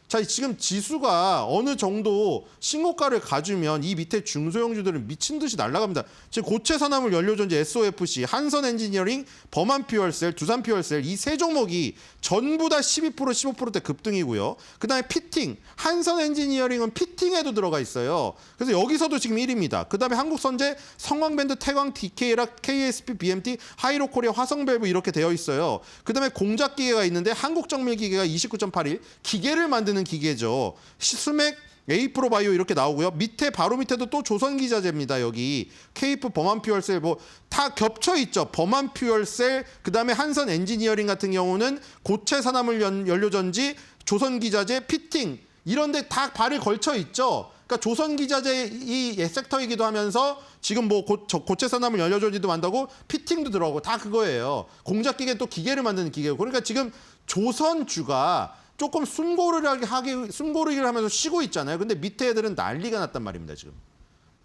[SPEAKER 8] 자, 지금 지수가 어느 정도 신고가를 가주면 이 밑에 중소형주들은 미친 듯이 날아갑니다. 지금 고체산화물 연료전지 SOFC, 한선엔지니어링, 범한퓨얼셀, 두산퓨얼셀 이 3종목이 전부 다 12%, 15%대 급등이고요. 그다음에 피팅, 한선엔지니어링은 피팅에도 들어가 있어요. 그래서 여기서도 지금 1위입니다. 그다음에 한국선제, 성광밴드, 태광, DK락, KSP, BMT, 하이로코리아, 화성밸브 이렇게 되어 있어요. 그다음에 공작기계가 있는데 한국정밀기계가 29.81, 기계를 만드는 기계죠. 수맥, 에이프로바이오 이렇게 나오고요. 밑에 바로 밑에도 또 조선기자재입니다. 여기 케이프 범한퓨얼셀 뭐 다 겹쳐 있죠. 범한퓨얼셀 그다음에 한선 엔지니어링 같은 경우는 고체 산화물 연료전지, 조선기자재, 피팅 이런데 다 발을 걸쳐 있죠. 그러니까 조선기자재 이 섹터이기도 하면서 지금 뭐 고체 산화물 연료전지도 만들고 피팅도 들어가고 다 그거예요. 공작기계 또 기계를 만드는 기계고. 그러니까 지금 조선주가 조금 숨고르기를 하면서 쉬고 있잖아요. 근데 밑에 애들은 난리가 났단 말입니다. 지금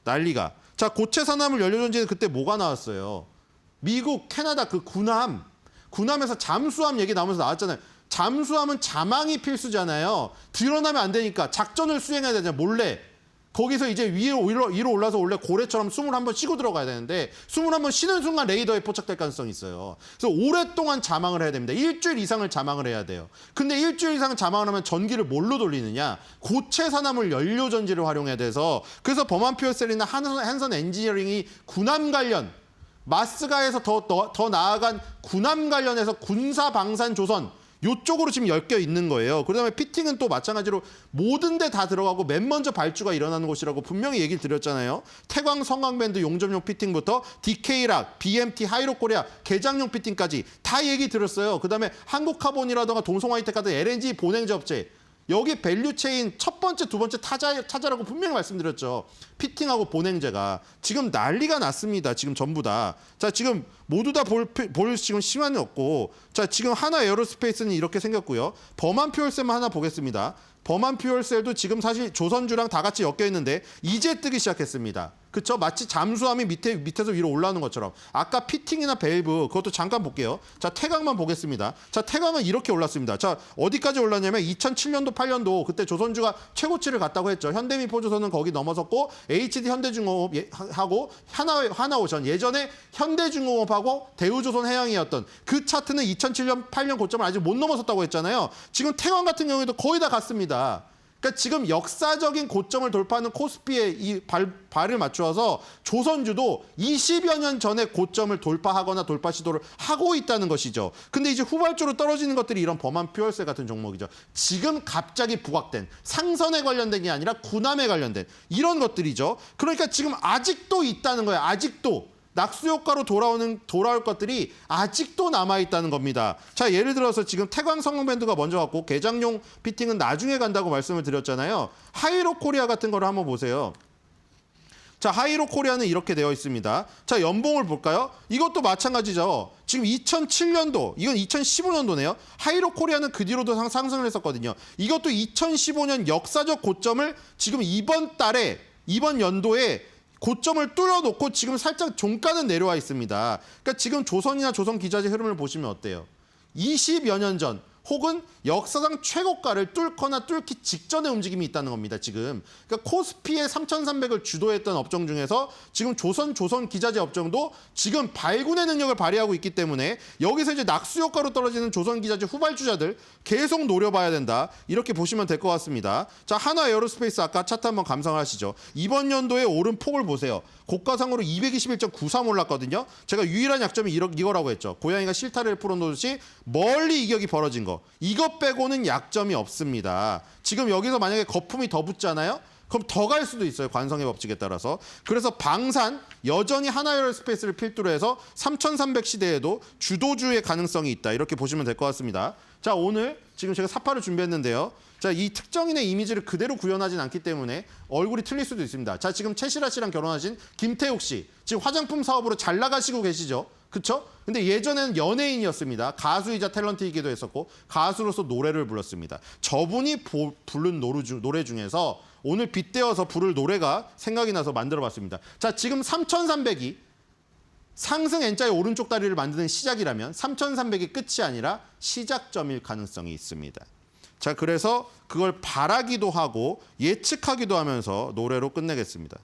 [SPEAKER 8] 난리가. 자, 고체 산화물 연료전지는 그때 뭐가 나왔어요? 미국, 캐나다 그 군함에서 잠수함 얘기 나오면서 나왔잖아요. 잠수함은 자망이 필수잖아요. 드러나면 안 되니까 작전을 수행해야 되잖아요. 몰래. 거기서 이제 위로 올라서 원래 고래처럼 숨을 한번 쉬고 들어가야 되는데 숨을 한번 쉬는 순간 레이더에 포착될 가능성이 있어요. 그래서 오랫동안 자망을 해야 됩니다. 일주일 이상을 자망을 해야 돼요. 근데 일주일 이상 자망을 하면 전기를 뭘로 돌리느냐? 고체 산화물 연료 전지를 활용해야 돼서 그래서 범한퓨얼셀이나 한선 엔지니어링이 군함 관련 마스가에서 더 나아간 군함 관련해서 군사 방산 조선 이쪽으로 지금 엮여 있는 거예요. 그다음에 피팅은 또 마찬가지로 모든 데 다 들어가고 맨 먼저 발주가 일어나는 곳이라고 분명히 얘기를 드렸잖아요. 태광 성광밴드 용접용 피팅부터 DK락, BMT, 하이로코리아 개장용 피팅까지 다 얘기 들었어요. 그다음에 한국카본이라든가 동성화이텍 같은 LNG 보냉제 업체 여기 밸류체인 첫 번째, 두 번째 타자라고 분명히 말씀드렸죠. 피팅하고 보냉제가 지금 난리가 났습니다. 지금 전부 다. 자, 지금 모두 다 볼 지금 시간이 없고 자, 지금 하나 에어로스페이스는 이렇게 생겼고요. 범한퓨얼셀만 하나 보겠습니다. 범한퓨얼셀도 지금 사실 조선주랑 다 같이 엮여 있는데 이제 뜨기 시작했습니다. 그쵸? 마치 잠수함이 밑에서 위로 올라오는 것처럼. 아까 피팅이나 밸브 그것도 잠깐 볼게요. 자, 태광만 보겠습니다. 자, 태광은 이렇게 올랐습니다. 자, 어디까지 올랐냐면 2007년도 8년도 그때 조선주가 최고치를 갔다고 했죠. 현대미포조선은 거기 넘어섰고 HD 현대중공업하고 하나오션 예전에 현대중공업하고 대우조선해양이었던 그 차트는 2007년 8년 고점을 아직 못 넘어섰다고 했잖아요. 지금 태광 같은 경우에도 거의 다 갔습니다. 그러니까 지금 역사적인 고점을 돌파하는 코스피에 이 발을 맞추어서 조선주도 20여 년 전에 고점을 돌파하거나 돌파 시도를 하고 있다는 것이죠. 근데 이제 후발주로 떨어지는 것들이 이런 범한퓨얼셀 같은 종목이죠. 지금 갑자기 부각된 상선에 관련된 게 아니라 군함에 관련된 이런 것들이죠. 그러니까 지금 아직도 있다는 거예요. 아직도. 낙수 효과로 돌아올 것들이 아직도 남아있다는 겁니다. 자, 예를 들어서 지금 태광 성광밴드가 먼저 갔고 개장용 피팅은 나중에 간다고 말씀을 드렸잖아요. 하이로코리아 같은 거를 한번 보세요. 자, 하이로코리아는 이렇게 되어 있습니다. 자, 연봉을 볼까요? 이것도 마찬가지죠. 지금 2007년도, 이건 2015년도네요. 하이로코리아는 그 뒤로도 상승을 했었거든요. 이것도 2015년 역사적 고점을 지금 이번 연도에 고점을 뚫어놓고 지금 살짝 종가는 내려와 있습니다. 그러니까 지금 조선이나 조선기자재 흐름을 보시면 어때요? 20여 년 전 혹은 역사상 최고가를 뚫거나 뚫기 직전의 움직임이 있다는 겁니다. 지금. 그러니까 코스피의 3,300을 주도했던 업종 중에서 지금 조선기자재 업종도 지금 발군의 능력을 발휘하고 있기 때문에 여기서 이제 낙수 효과로 떨어지는 조선기자재 후발주자들 계속 노려봐야 된다. 이렇게 보시면 될 것 같습니다. 자, 하나 에어로스페이스 아까 차트 한번 감상하시죠. 이번 연도에 오른 폭을 보세요. 고가상으로 221.93 올랐거든요. 제가 유일한 약점이 이거라고 했죠. 고양이가 실타래를 풀어놓듯이 멀리 이격이 벌어진 거. 이것 빼고는 약점이 없습니다. 지금 여기서 만약에 거품이 더 붙잖아요. 그럼 더 갈 수도 있어요. 관성의 법칙에 따라서. 그래서 방산 여전히 하나에어로스페이스를 필두로 해서 3,300 시대에도 주도주의 가능성이 있다. 이렇게 보시면 될 것 같습니다. 자, 오늘 지금 제가 사파를 준비했는데요. 자, 이 특정인의 이미지를 그대로 구현하진 않기 때문에 얼굴이 틀릴 수도 있습니다. 자, 지금 최시라 씨랑 결혼하신 김태욱 씨. 지금 화장품 사업으로 잘 나가시고 계시죠? 그쵸? 근데 예전에는 연예인이었습니다. 가수이자 탤런트이기도 했었고 가수로서 노래를 불렀습니다. 저분이 부른 노래 중에서 오늘 빗대어서 부를 노래가 생각이 나서 만들어봤습니다. 자, 지금 3,300이 상승 N자의 오른쪽 다리를 만드는 시작이라면 3,300이 끝이 아니라 시작점일 가능성이 있습니다. 자, 그래서 그걸 바라기도 하고 예측하기도 하면서 노래로 끝내겠습니다.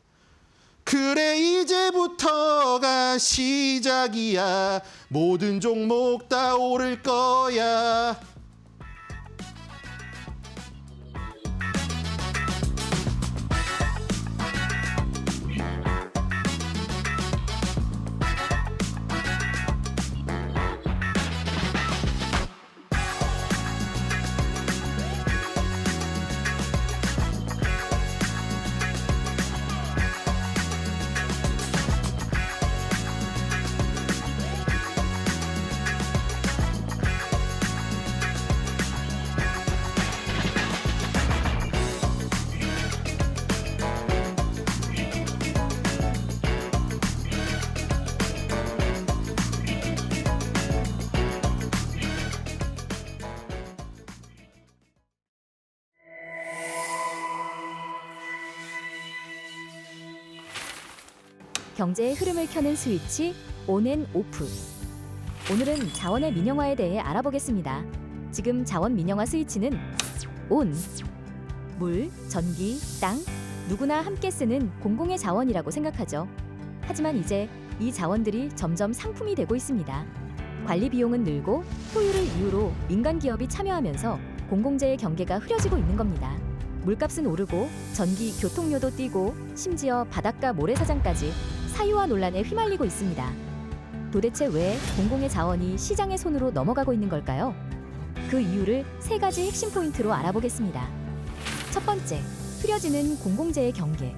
[SPEAKER 8] 그래 이제부터가 시작이야. 모든 종목 다 오를 거야.
[SPEAKER 9] 경제의 흐름을 켜는 스위치 온 앤 오프. 오늘은 자원의 민영화에 대해 알아보겠습니다. 지금 자원 민영화 스위치는 온. 물, 전기, 땅, 누구나 함께 쓰는 공공의 자원이라고 생각하죠. 하지만 이제 이 자원들이 점점 상품이 되고 있습니다. 관리 비용은 늘고 효율을 이유로 민간 기업이 참여하면서 공공재의 경계가 흐려지고 있는 겁니다. 물값은 오르고 전기, 교통료도 뛰고 심지어 바닷가 모래사장까지 사유화 논란에 휘말리고 있습니다. 도대체 왜 공공의 자원이 시장의 손으로 넘어가고 있는 걸까요? 그 이유를 3가지 핵심 포인트로 알아보겠습니다. 첫 번째, 흐려지는 공공재의 경계.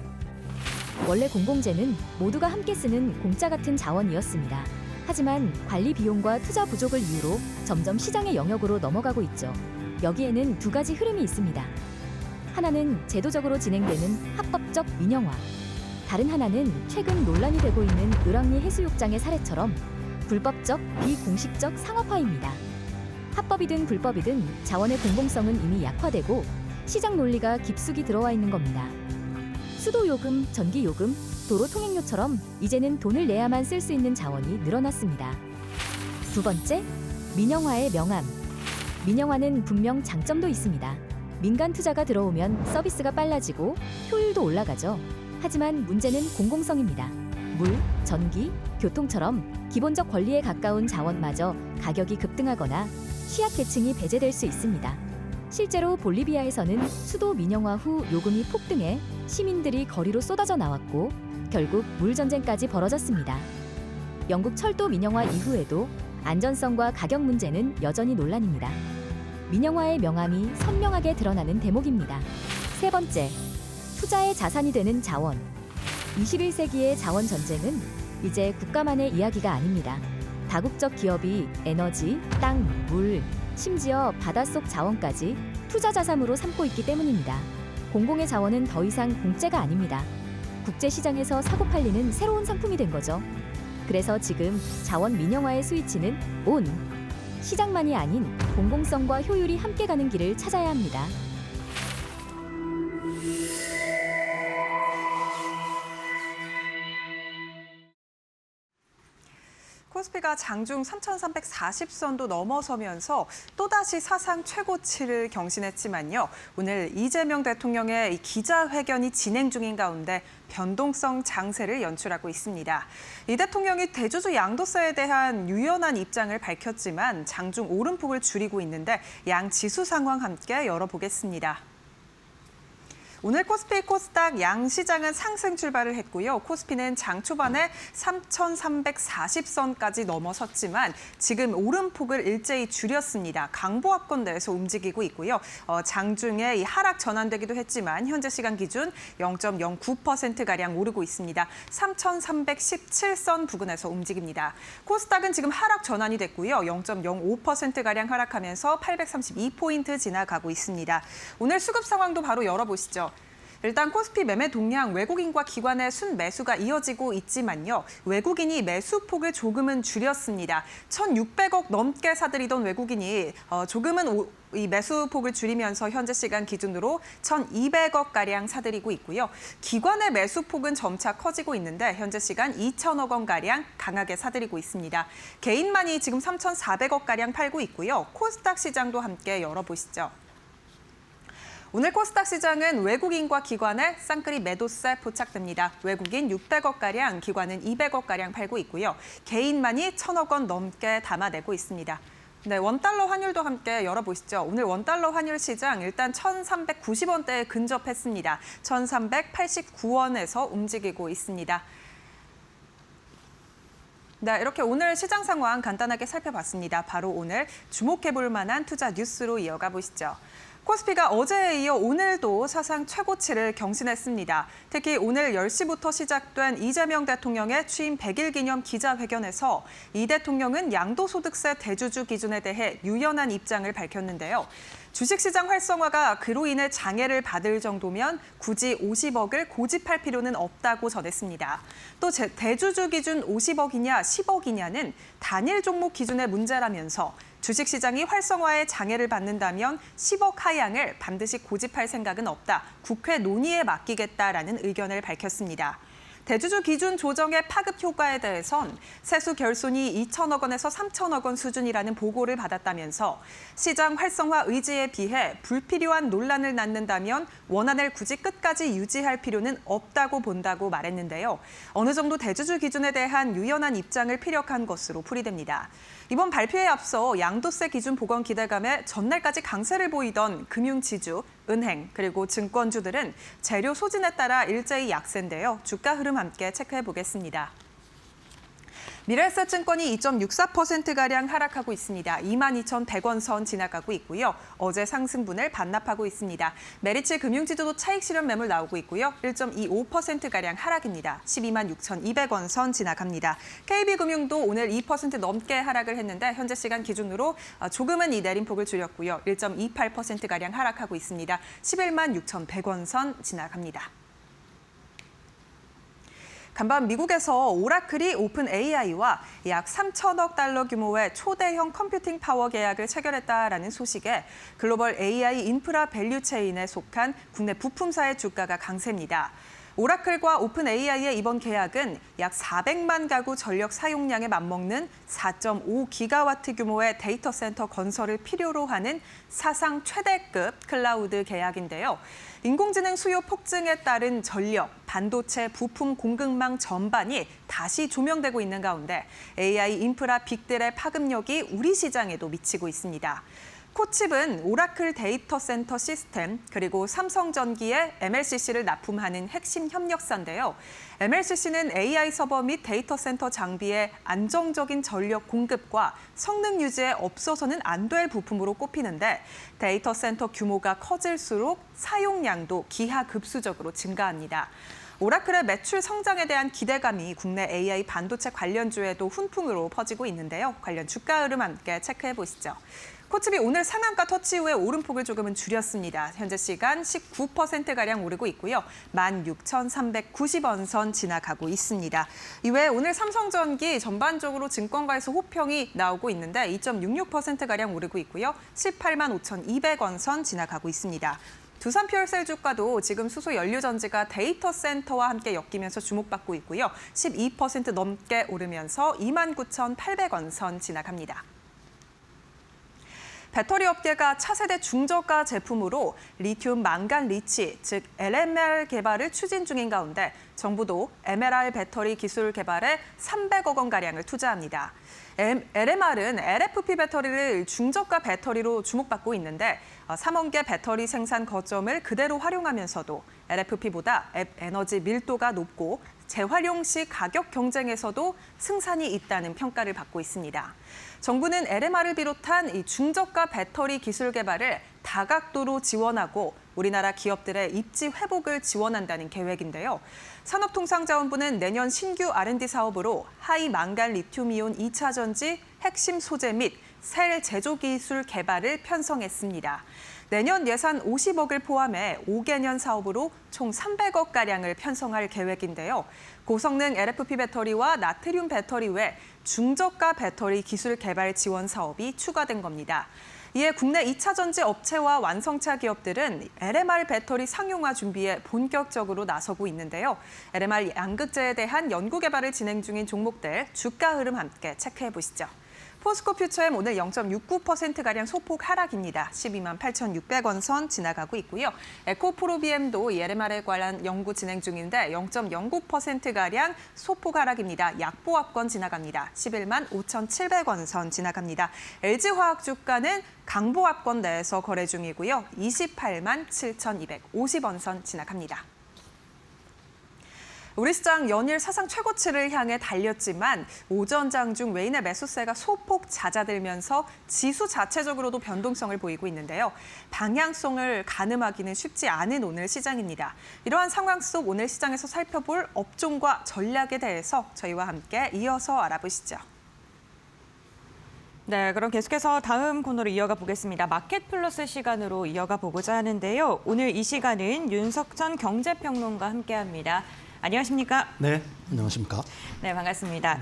[SPEAKER 9] 원래 공공재는 모두가 함께 쓰는 공짜 같은 자원이었습니다. 하지만 관리 비용과 투자 부족을 이유로 점점 시장의 영역으로 넘어가고 있죠. 여기에는 2가지 흐름이 있습니다. 하나는 제도적으로 진행되는 합법적 민영화. 다른 하나는 최근 논란이 되고 있는 을왕리 해수욕장의 사례처럼 불법적, 비공식적 상업화입니다. 합법이든 불법이든 자원의 공공성은 이미 약화되고 시장 논리가 깊숙이 들어와 있는 겁니다. 수도요금, 전기요금, 도로통행료처럼 이제는 돈을 내야만 쓸 수 있는 자원이 늘어났습니다. 두 번째, 민영화의 명암. 민영화는 분명 장점도 있습니다. 민간 투자가 들어오면 서비스가 빨라지고 효율도 올라가죠. 하지만 문제는 공공성입니다. 물, 전기, 교통처럼 기본적 권리에 가까운 자원마저 가격이 급등하거나 취약계층이 배제될 수 있습니다. 실제로 볼리비아에서는 수도 민영화 후 요금이 폭등해 시민들이 거리로 쏟아져 나왔고 결국 물전쟁까지 벌어졌습니다. 영국 철도 민영화 이후에도 안전성과 가격 문제는 여전히 논란입니다. 민영화의 명암이 선명하게 드러나는 대목입니다. 세 번째, 투자의 자산이 되는 자원. 21세기의 자원 전쟁은 이제 국가만의 이야기가 아닙니다. 다국적 기업이 에너지, 땅, 물, 심지어 바닷속 자원까지 투자 자산으로 삼고 있기 때문입니다. 공공의 자원은 더 이상 공짜가 아닙니다. 국제시장에서 사고 팔리는 새로운 상품이 된 거죠. 그래서 지금 자원 민영화의 스위치는 온! 시장만이 아닌 공공성과 효율이 함께 가는 길을 찾아야 합니다.
[SPEAKER 3] 코스피가 장중 3,340선도 넘어서면서 또다시 사상 최고치를 경신했지만요. 오늘 이재명 대통령의 기자회견이 진행 중인 가운데 변동성 장세를 연출하고 있습니다. 이 대통령이 대주주 양도세에 대한 유연한 입장을 밝혔지만 장중 오름폭을 줄이고 있는데 양 지수 상황 함께 열어보겠습니다. 오늘 코스피, 코스닥 양 시장은 상승 출발을 했고요. 코스피는 장 초반에 3,340선까지 넘어섰지만 지금 오름폭을 일제히 줄였습니다. 강보합권 내에서 움직이고 있고요. 장중에 이 하락 전환되기도 했지만 현재 시간 기준 0.09%가량 오르고 있습니다. 3,317선 부근에서 움직입니다. 코스닥은 지금 하락 전환이 됐고요. 0.05%가량 하락하면서 832포인트 지나가고 있습니다. 오늘 수급 상황도 바로 열어보시죠. 일단 코스피 매매 동향 외국인과 기관의 순매수가 이어지고 있지만요. 외국인이 매수폭을 조금은 줄였습니다. 1,600억 넘게 사들이던 외국인이 조금은 이 매수폭을 줄이면서 현재 시간 기준으로 1,200억가량 사들이고 있고요. 기관의 매수폭은 점차 커지고 있는데 현재 시간 2,000억 원가량 강하게 사들이고 있습니다. 개인만이 지금 3,400억가량 팔고 있고요. 코스닥 시장도 함께 열어보시죠. 오늘 코스닥 시장은 외국인과 기관의 쌍끌이 매도세 포착됩니다. 외국인 600억가량, 기관은 200억가량 팔고 있고요. 개인만이 1,000억 원 넘게 담아내고 있습니다. 네, 원달러 환율도 함께 열어보시죠. 오늘 원달러 환율 시장 일단 1,390원대에 근접했습니다. 1,389원에서 움직이고 있습니다. 네, 이렇게 오늘 시장 상황 간단하게 살펴봤습니다. 바로 오늘 주목해볼 만한 투자 뉴스로 이어가 보시죠. 코스피가 어제에 이어 오늘도 사상 최고치를 경신했습니다. 특히 오늘 10시부터 시작된 이재명 대통령의 취임 100일 기념 기자회견에서 이 대통령은 양도소득세 대주주 기준에 대해 유연한 입장을 밝혔는데요. 주식시장 활성화가 그로 인해 장애를 받을 정도면 굳이 50억을 고집할 필요는 없다고 전했습니다. 또 대주주 기준 50억이냐 10억이냐는 단일 종목 기준의 문제라면서 주식시장이 활성화에 장애를 받는다면 10억 하향을 반드시 고집할 생각은 없다. 국회 논의에 맡기겠다라는 의견을 밝혔습니다. 대주주 기준 조정의 파급 효과에 대해선 세수 결손이 2천억 원에서 3천억 원 수준이라는 보고를 받았다면서 시장 활성화 의지에 비해 불필요한 논란을 낳는다면 원안을 굳이 끝까지 유지할 필요는 없다고 본다고 말했는데요. 어느 정도 대주주 기준에 대한 유연한 입장을 피력한 것으로 풀이됩니다. 이번 발표에 앞서 양도세 기준 복원 기대감에 전날까지 강세를 보이던 금융지주, 은행, 그리고 증권주들은 재료 소진에 따라 일제히 약세인데요. 주가 흐름 함께 체크해 보겠습니다. 미래에셋증권이 2.64%가량 하락하고 있습니다. 22,100원 선 지나가고 있고요. 어제 상승분을 반납하고 있습니다. 메리츠 금융지주도 차익 실현 매물 나오고 있고요. 1.25%가량 하락입니다. 126,200원 선 지나갑니다. KB금융도 오늘 2% 넘게 하락을 했는데 현재 시간 기준으로 조금은 이 내림폭을 줄였고요. 1.28%가량 하락하고 있습니다. 116,100원 선 지나갑니다. 간밤 미국에서 오라클이 오픈 AI와 약 3천억 달러 규모의 초대형 컴퓨팅 파워 계약을 체결했다라는 소식에 글로벌 AI 인프라 밸류 체인에 속한 국내 부품사의 주가가 강세입니다. 오라클과 오픈 AI의 이번 계약은 약 400만 가구 전력 사용량에 맞먹는 4.5기가와트 규모의 데이터 센터 건설을 필요로 하는 사상 최대급 클라우드 계약인데요. 인공지능 수요 폭증에 따른 전력, 반도체 부품 공급망 전반이 다시 조명되고 있는 가운데 AI 인프라 빅딜의 파급력이 우리 시장에도 미치고 있습니다. 코칩은 오라클 데이터 센터 시스템 그리고 삼성전기에 MLCC를 납품하는 핵심 협력사인데요. MLCC는 AI 서버 및 데이터 센터 장비의 안정적인 전력 공급과 성능 유지에 없어서는 안 될 부품으로 꼽히는데 데이터 센터 규모가 커질수록 사용량도 기하급수적으로 증가합니다. 오라클의 매출 성장에 대한 기대감이 국내 AI 반도체 관련주에도 훈풍으로 퍼지고 있는데요. 관련 주가 흐름 함께 체크해 보시죠. 코칩이 오늘 상한가 터치 후에 오름폭을 조금은 줄였습니다. 현재 시간 19%가량 오르고 있고요. 16,390원 선 지나가고 있습니다. 이외에 오늘 삼성전기 전반적으로 증권가에서 호평이 나오고 있는데 2.66%가량 오르고 있고요. 185,200원 선 지나가고 있습니다. 두산 퓨얼셀 주가도 지금 수소 연료 전지가 데이터 센터와 함께 엮이면서 주목받고 있고요. 12% 넘게 오르면서 29,800원 선 지나갑니다. 배터리 업계가 차세대 중저가 제품으로 리튬 망간 리치, 즉 LMR 개발을 추진 중인 가운데 정부도 MLR 배터리 기술 개발에 300억 원가량을 투자합니다. LMR은 LFP 배터리를 중저가 배터리로 주목받고 있는데 3원 개 배터리 생산 거점을 그대로 활용하면서도 LFP보다 에너지 밀도가 높고 재활용 시 가격 경쟁에서도 승산이 있다는 평가를 받고 있습니다. 정부는 LMR을 비롯한 이 중저가 배터리 기술 개발을 다각도로 지원하고 우리나라 기업들의 입지 회복을 지원한다는 계획인데요. 산업통상자원부는 내년 신규 R&D 사업으로 하이 망간 리튬이온 2차 전지 핵심 소재 및 셀 제조 기술 개발을 편성했습니다. 내년 예산 50억을 포함해 5개년 사업으로 총 300억가량을 편성할 계획인데요. 고성능 LFP 배터리와 나트륨 배터리 외 중저가 배터리 기술 개발 지원 사업이 추가된 겁니다. 이에 국내 2차 전지 업체와 완성차 기업들은 LMR 배터리 상용화 준비에 본격적으로 나서고 있는데요. LMR 양극재에 대한 연구 개발을 진행 중인 종목들 주가 흐름 함께 체크해 보시죠. 포스코 퓨처엠 오늘 0.69%가량 소폭 하락입니다. 128,600원 선 지나가고 있고요. 에코프로비엠도 LMR에 관한 연구 진행 중인데 0.09%가량 소폭 하락입니다. 약보합권 지나갑니다. 115,700원 선 지나갑니다. LG화학 주가는 강보합권 내에서 거래 중이고요. 287,250원 선 지나갑니다. 우리 시장 연일 사상 최고치를 향해 달렸지만 오전 장중 외인의 매수세가 소폭 잦아들면서 지수 자체적으로도 변동성을 보이고 있는데요. 방향성을 가늠하기는 쉽지 않은 오늘 시장입니다. 이러한 상황 속 오늘 시장에서 살펴볼 업종과 전략에 대해서 저희와 함께 이어서 알아보시죠.
[SPEAKER 2] 네, 그럼 계속해서 다음 코너로 이어가 보겠습니다. 마켓 플러스 시간으로 이어가 보고자 하는데요. 오늘 이 시간은 윤석천 경제평론가 함께합니다. 안녕하십니까?
[SPEAKER 10] 네, 안녕하십니까?
[SPEAKER 2] 네, 반갑습니다.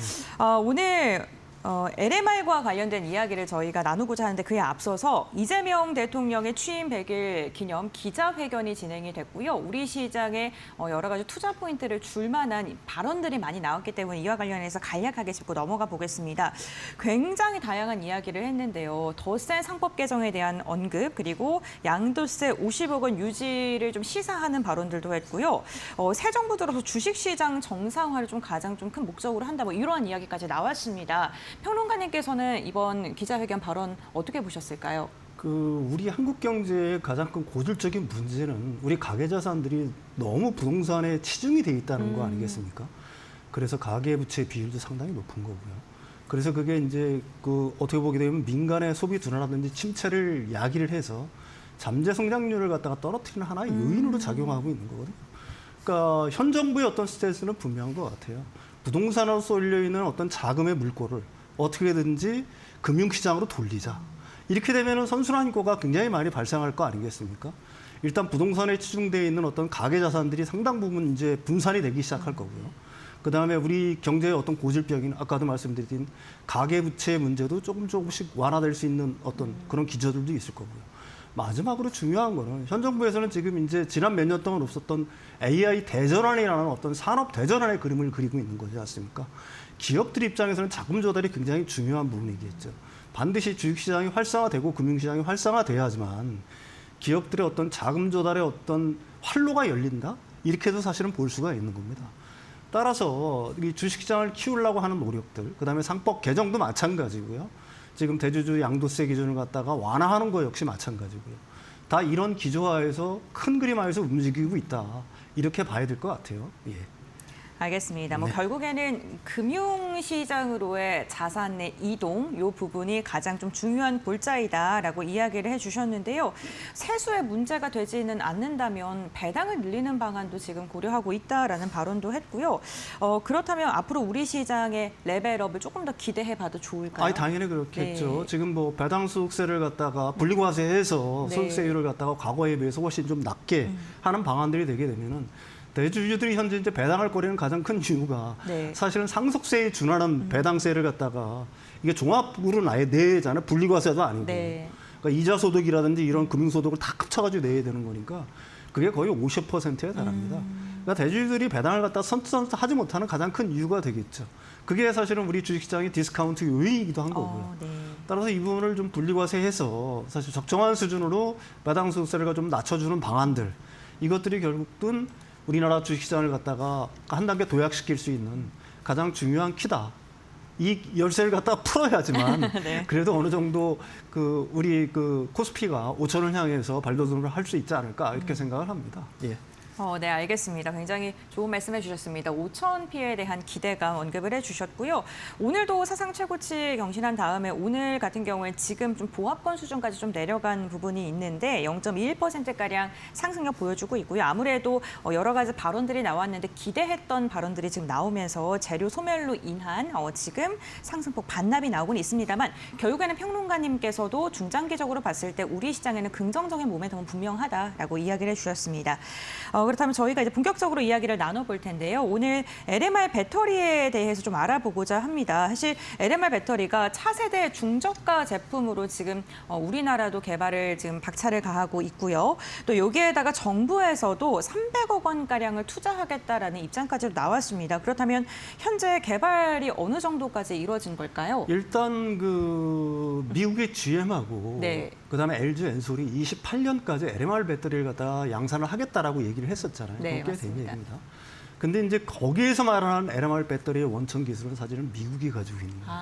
[SPEAKER 2] 오늘 LMR과 관련된 이야기를 저희가 나누고자 하는데 그에 앞서서 이재명 대통령의 취임 100일 기념 기자회견이 진행이 됐고요. 우리 시장에 여러 가지 투자 포인트를 줄 만한 발언들이 많이 나왔기 때문에 이와 관련해서 간략하게 짚고 넘어가 보겠습니다. 굉장히 다양한 이야기를 했는데요. 더 센 상법 개정에 대한 언급, 그리고 양도세 50억 원 유지를 좀 시사하는 발언들도 했고요. 새 정부 들어서 주식시장 정상화를 좀 가장 좀 큰 목적으로 한다, 뭐 이러한 이야기까지 나왔습니다. 평론가님께서는 이번 기자회견 발언 어떻게 보셨을까요?
[SPEAKER 10] 우리 한국 경제의 가장 큰 고질적인 문제는 우리 가계자산들이 너무 부동산에 치중이 돼 있다는 거 아니겠습니까? 그래서 가계부채 비율도 상당히 높은 거고요. 그래서 그게 이제 어떻게 보게 되면 민간의 소비 둔화라든지 침체를 야기를 해서 잠재 성장률을 갖다가 떨어뜨리는 하나의 요인으로 작용하고 있는 거거든요. 그러니까 현 정부의 어떤 스탠스는 분명한 것 같아요. 부동산으로 쏠려 있는 어떤 자금의 물꼬를 어떻게든지 금융시장으로 돌리자. 이렇게 되면 선순환 효과가 굉장히 많이 발생할 거 아니겠습니까? 일단 부동산에 치중되어 있는 어떤 가계자산들이 상당 부분 이제 분산이 되기 시작할 거고요. 그다음에 우리 경제의 어떤 고질병인 아까도 말씀드린 가계부채 문제도 조금씩 완화될 수 있는 어떤 그런 기저들도 있을 거고요. 마지막으로 중요한 거는 현 정부에서는 지금 이제 지난 몇 년 동안 없었던 AI 대전환이라는 어떤 산업 대전환의 그림을 그리고 있는 거지 않습니까? 기업들 입장에서는 자금 조달이 굉장히 중요한 부분이겠죠. 반드시 주식시장이 활성화되고 금융시장이 활성화돼야지만 기업들의 어떤 자금 조달의 어떤 활로가 열린다? 이렇게도 사실은 볼 수가 있는 겁니다. 따라서 이 주식시장을 키우려고 하는 노력들, 그다음에 상법 개정도 마찬가지고요. 지금 대주주 양도세 기준을 갖다가 완화하는 거 역시 마찬가지고요. 다 이런 기조화에서 큰 그림 하에서 움직이고 있다. 이렇게 봐야 될 것 같아요. 예.
[SPEAKER 2] 알겠습니다. 뭐 결국에는 금융시장으로의 자산의 이동, 이 부분이 가장 좀 중요한 골자이다라고 이야기를 해주셨는데요. 세수에 문제가 되지는 않는다면 배당을 늘리는 방안도 지금 고려하고 있다라는 발언도 했고요. 그렇다면 앞으로 우리 시장의 레벨업을 조금 더 기대해봐도 좋을까요?
[SPEAKER 10] 당연히 그렇겠죠.
[SPEAKER 2] 네.
[SPEAKER 10] 지금 뭐 배당 소득세를 갖다가 분리과세해서
[SPEAKER 2] 네.
[SPEAKER 10] 소득세율을 갖다가 과거에 비해서 훨씬 좀 낮게 하는 방안들이 되게 되면은. 대주주들이 현재 이제 배당할 거리는 가장 큰 이유가
[SPEAKER 2] 네.
[SPEAKER 10] 사실은 상속세에 준하는 배당세를 갖다가 이게 종합으로 내잖아요. 분리과세도 아니고.
[SPEAKER 2] 네.
[SPEAKER 10] 그러니까 이자 소득이라든지 이런 금융소득을 다 합쳐가지고 내야 되는 거니까 그게 거의 50%에 달합니다. 그러니까 대주주들이 배당을 갖다 선뜻선뜻 하지 못하는 가장 큰 이유가 되겠죠. 그게 사실은 우리 주식시장의 디스카운트 요인이기도 한 거고요.
[SPEAKER 2] 네.
[SPEAKER 10] 따라서 이 부분을 좀 분리과세해서 사실 적정한 수준으로 배당 소득세를 좀 낮춰주는 방안들, 이것들이 결국은 우리나라 주식시장을 갖다가 한 단계 도약시킬 수 있는 가장 중요한 키다. 이 열쇠를 갖다가 풀어야지만
[SPEAKER 2] 네.
[SPEAKER 10] 그래도 어느 정도 우리 코스피가 5,000원 향해서 발돋움을 할 수 있지 않을까 이렇게 생각을 합니다. 예.
[SPEAKER 2] 네, 알겠습니다. 굉장히 좋은 말씀해 주셨습니다. 5,000피에 대한 기대감 언급을 해주셨고요. 오늘도 사상 최고치 경신한 다음에 오늘 같은 경우에 지금 좀 보합권 수준까지 좀 내려간 부분이 있는데 0.21%가량 상승력 보여주고 있고요. 아무래도 여러 가지 발언들이 나왔는데 기대했던 발언들이 지금 나오면서 재료 소멸로 인한 지금 상승폭 반납이 나오곤 있습니다만 결국에는 평론가님께서도 중장기적으로 봤을 때 우리 시장에는 긍정적인 모멘텀은 분명하다라고 이야기를 해주셨습니다. 그렇다면 저희가 이제 본격적으로 이야기를 나눠볼 텐데요. 오늘 LMR 배터리에 대해서 좀 알아보고자 합니다. 사실 LMR 배터리가 차세대 중저가 제품으로 지금 우리나라도 개발을 지금 박차를 가하고 있고요. 또 여기에다가 정부에서도 300억 원가량을 투자하겠다라는 입장까지 나왔습니다. 그렇다면 현재 개발이 어느 정도까지 이루어진 걸까요?
[SPEAKER 10] 일단 미국의 GM하고
[SPEAKER 2] 네.
[SPEAKER 10] 그다음에 LG 엔솔이 28년까지 LMR 배터리를 갖다 양산을 하겠다라고 얘기를 했었잖아요.
[SPEAKER 2] 네,
[SPEAKER 10] 그게 된
[SPEAKER 2] 맞습니다.
[SPEAKER 10] 얘기입니다. 근데 이제 거기에서 말하는 LMR 배터리의 원천 기술은 사실은 미국이 가지고 있는 거예요.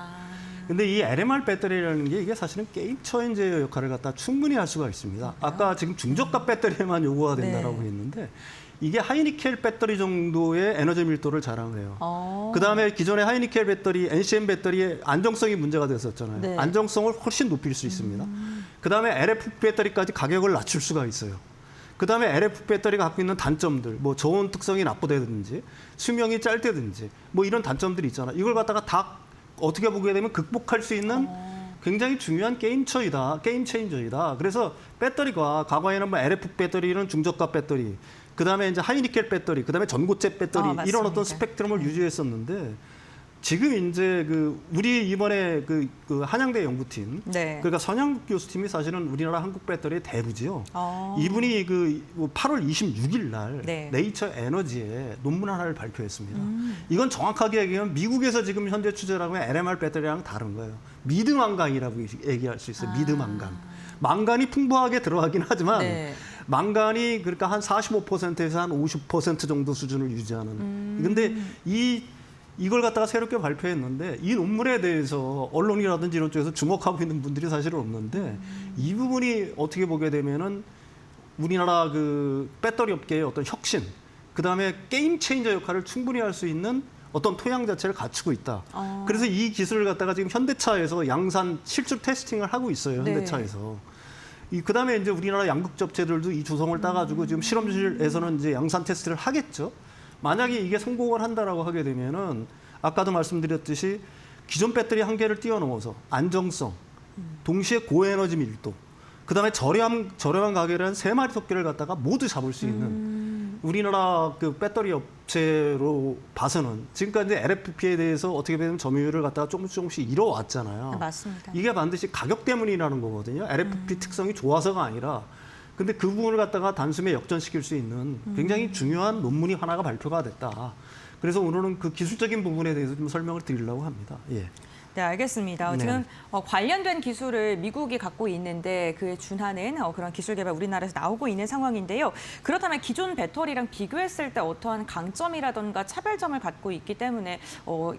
[SPEAKER 10] 근데 이 LMR 배터리라는 게 이게 사실은 게임 체인저의 역할을 갖다 충분히 할 수가 있습니다. 아까 지금 중저가 배터리에만 요구가 된다라고 했는데 이게 하이니켈 배터리 정도의 에너지 밀도를 자랑해요. 그다음에 기존의 하이니켈 배터리, NCM 배터리의 안정성이 문제가 됐었잖아요.
[SPEAKER 2] 네.
[SPEAKER 10] 안정성을 훨씬 높일 수 있습니다. 그다음에 LF 배터리까지 가격을 낮출 수가 있어요. 그다음에 LF 배터리가 갖고 있는 단점들, 뭐 저온 특성이 나쁘다든지 수명이 짧다든지 뭐 이런 단점들이 있잖아요. 이걸 갖다가 다 어떻게 보게 되면 극복할 수 있는 굉장히 중요한 게임 체인저이다. 그래서 배터리가 과거에는 뭐 LF 배터리는 중저가 배터리, 그다음에 이제 하이니켈 배터리, 그다음에 전고체 배터리 이런 어떤 스펙트럼을 유지했었는데 지금 이제 우리 이번에 그 한양대 연구팀,
[SPEAKER 2] 네.
[SPEAKER 10] 그러니까 선양국 교수팀이 사실은 우리나라 한국 배터리의 대부지요.
[SPEAKER 2] 어.
[SPEAKER 10] 이분이 8월 26일 날
[SPEAKER 2] 네.
[SPEAKER 10] 네이처 에너지에 논문 하나를 발표했습니다. 이건 정확하게 얘기하면 미국에서 지금 현재 추진하고 있는 LMR 배터리랑 다른 거예요. 미드 망간이라고 얘기할 수 있어요. 미드 망간. 망간이 풍부하게 들어가긴 하지만
[SPEAKER 2] 네.
[SPEAKER 10] 망간이 그러니까 한 45%에서 한 50% 정도 수준을 유지하는. 근데 이걸 갖다가 새롭게 발표했는데 이 논문에 대해서 언론이라든지 이런 쪽에서 주목하고 있는 분들이 사실은 없는데 이 부분이 어떻게 보게 되면은 우리나라 그 배터리 업계의 어떤 혁신, 그다음에 게임 체인저 역할을 충분히 할 수 있는 어떤 토양 자체를 갖추고 있다. 그래서 이 기술을 갖다가 지금 현대차에서 양산 실증 테스팅을 하고 있어요.
[SPEAKER 2] 네.
[SPEAKER 10] 현대차에서. 그다음에 이제 우리나라 양극 접체들도 이 조성을 따가지고 지금 실험실에서는 이제 양산 테스트를 하겠죠. 만약에 이게 성공을 한다라고 하게 되면은 아까도 말씀드렸듯이 기존 배터리 한계를 뛰어넘어서 안정성, 동시에 고에너지 밀도, 그다음에 저렴한 가격이라는 3마리 토끼를 갖다가 모두 잡을 수 있는 우리나라 그 배터리 업체로 봐서는 지금까지 LFP에 대해서 어떻게 보면 점유율을 갖다가 조금씩 이뤄왔잖아요.
[SPEAKER 2] 맞습니다.
[SPEAKER 10] 이게 반드시 가격 때문이라는 거거든요. LFP 특성이 좋아서가 아니라. 근데 그 부분을 갖다가 단숨에 역전시킬 수 있는 굉장히 중요한 논문이 하나가 발표가 됐다. 그래서 오늘은 그 기술적인 부분에 대해서 좀 설명을 드리려고 합니다. 예.
[SPEAKER 2] 네, 알겠습니다.
[SPEAKER 10] 네.
[SPEAKER 2] 지금 관련된 기술을 미국이 갖고 있는데 그에 준하는 그런 기술 개발 우리나라에서 나오고 있는 상황인데요. 그렇다면 기존 배터리랑 비교했을 때 어떠한 강점이라든가 차별점을 갖고 있기 때문에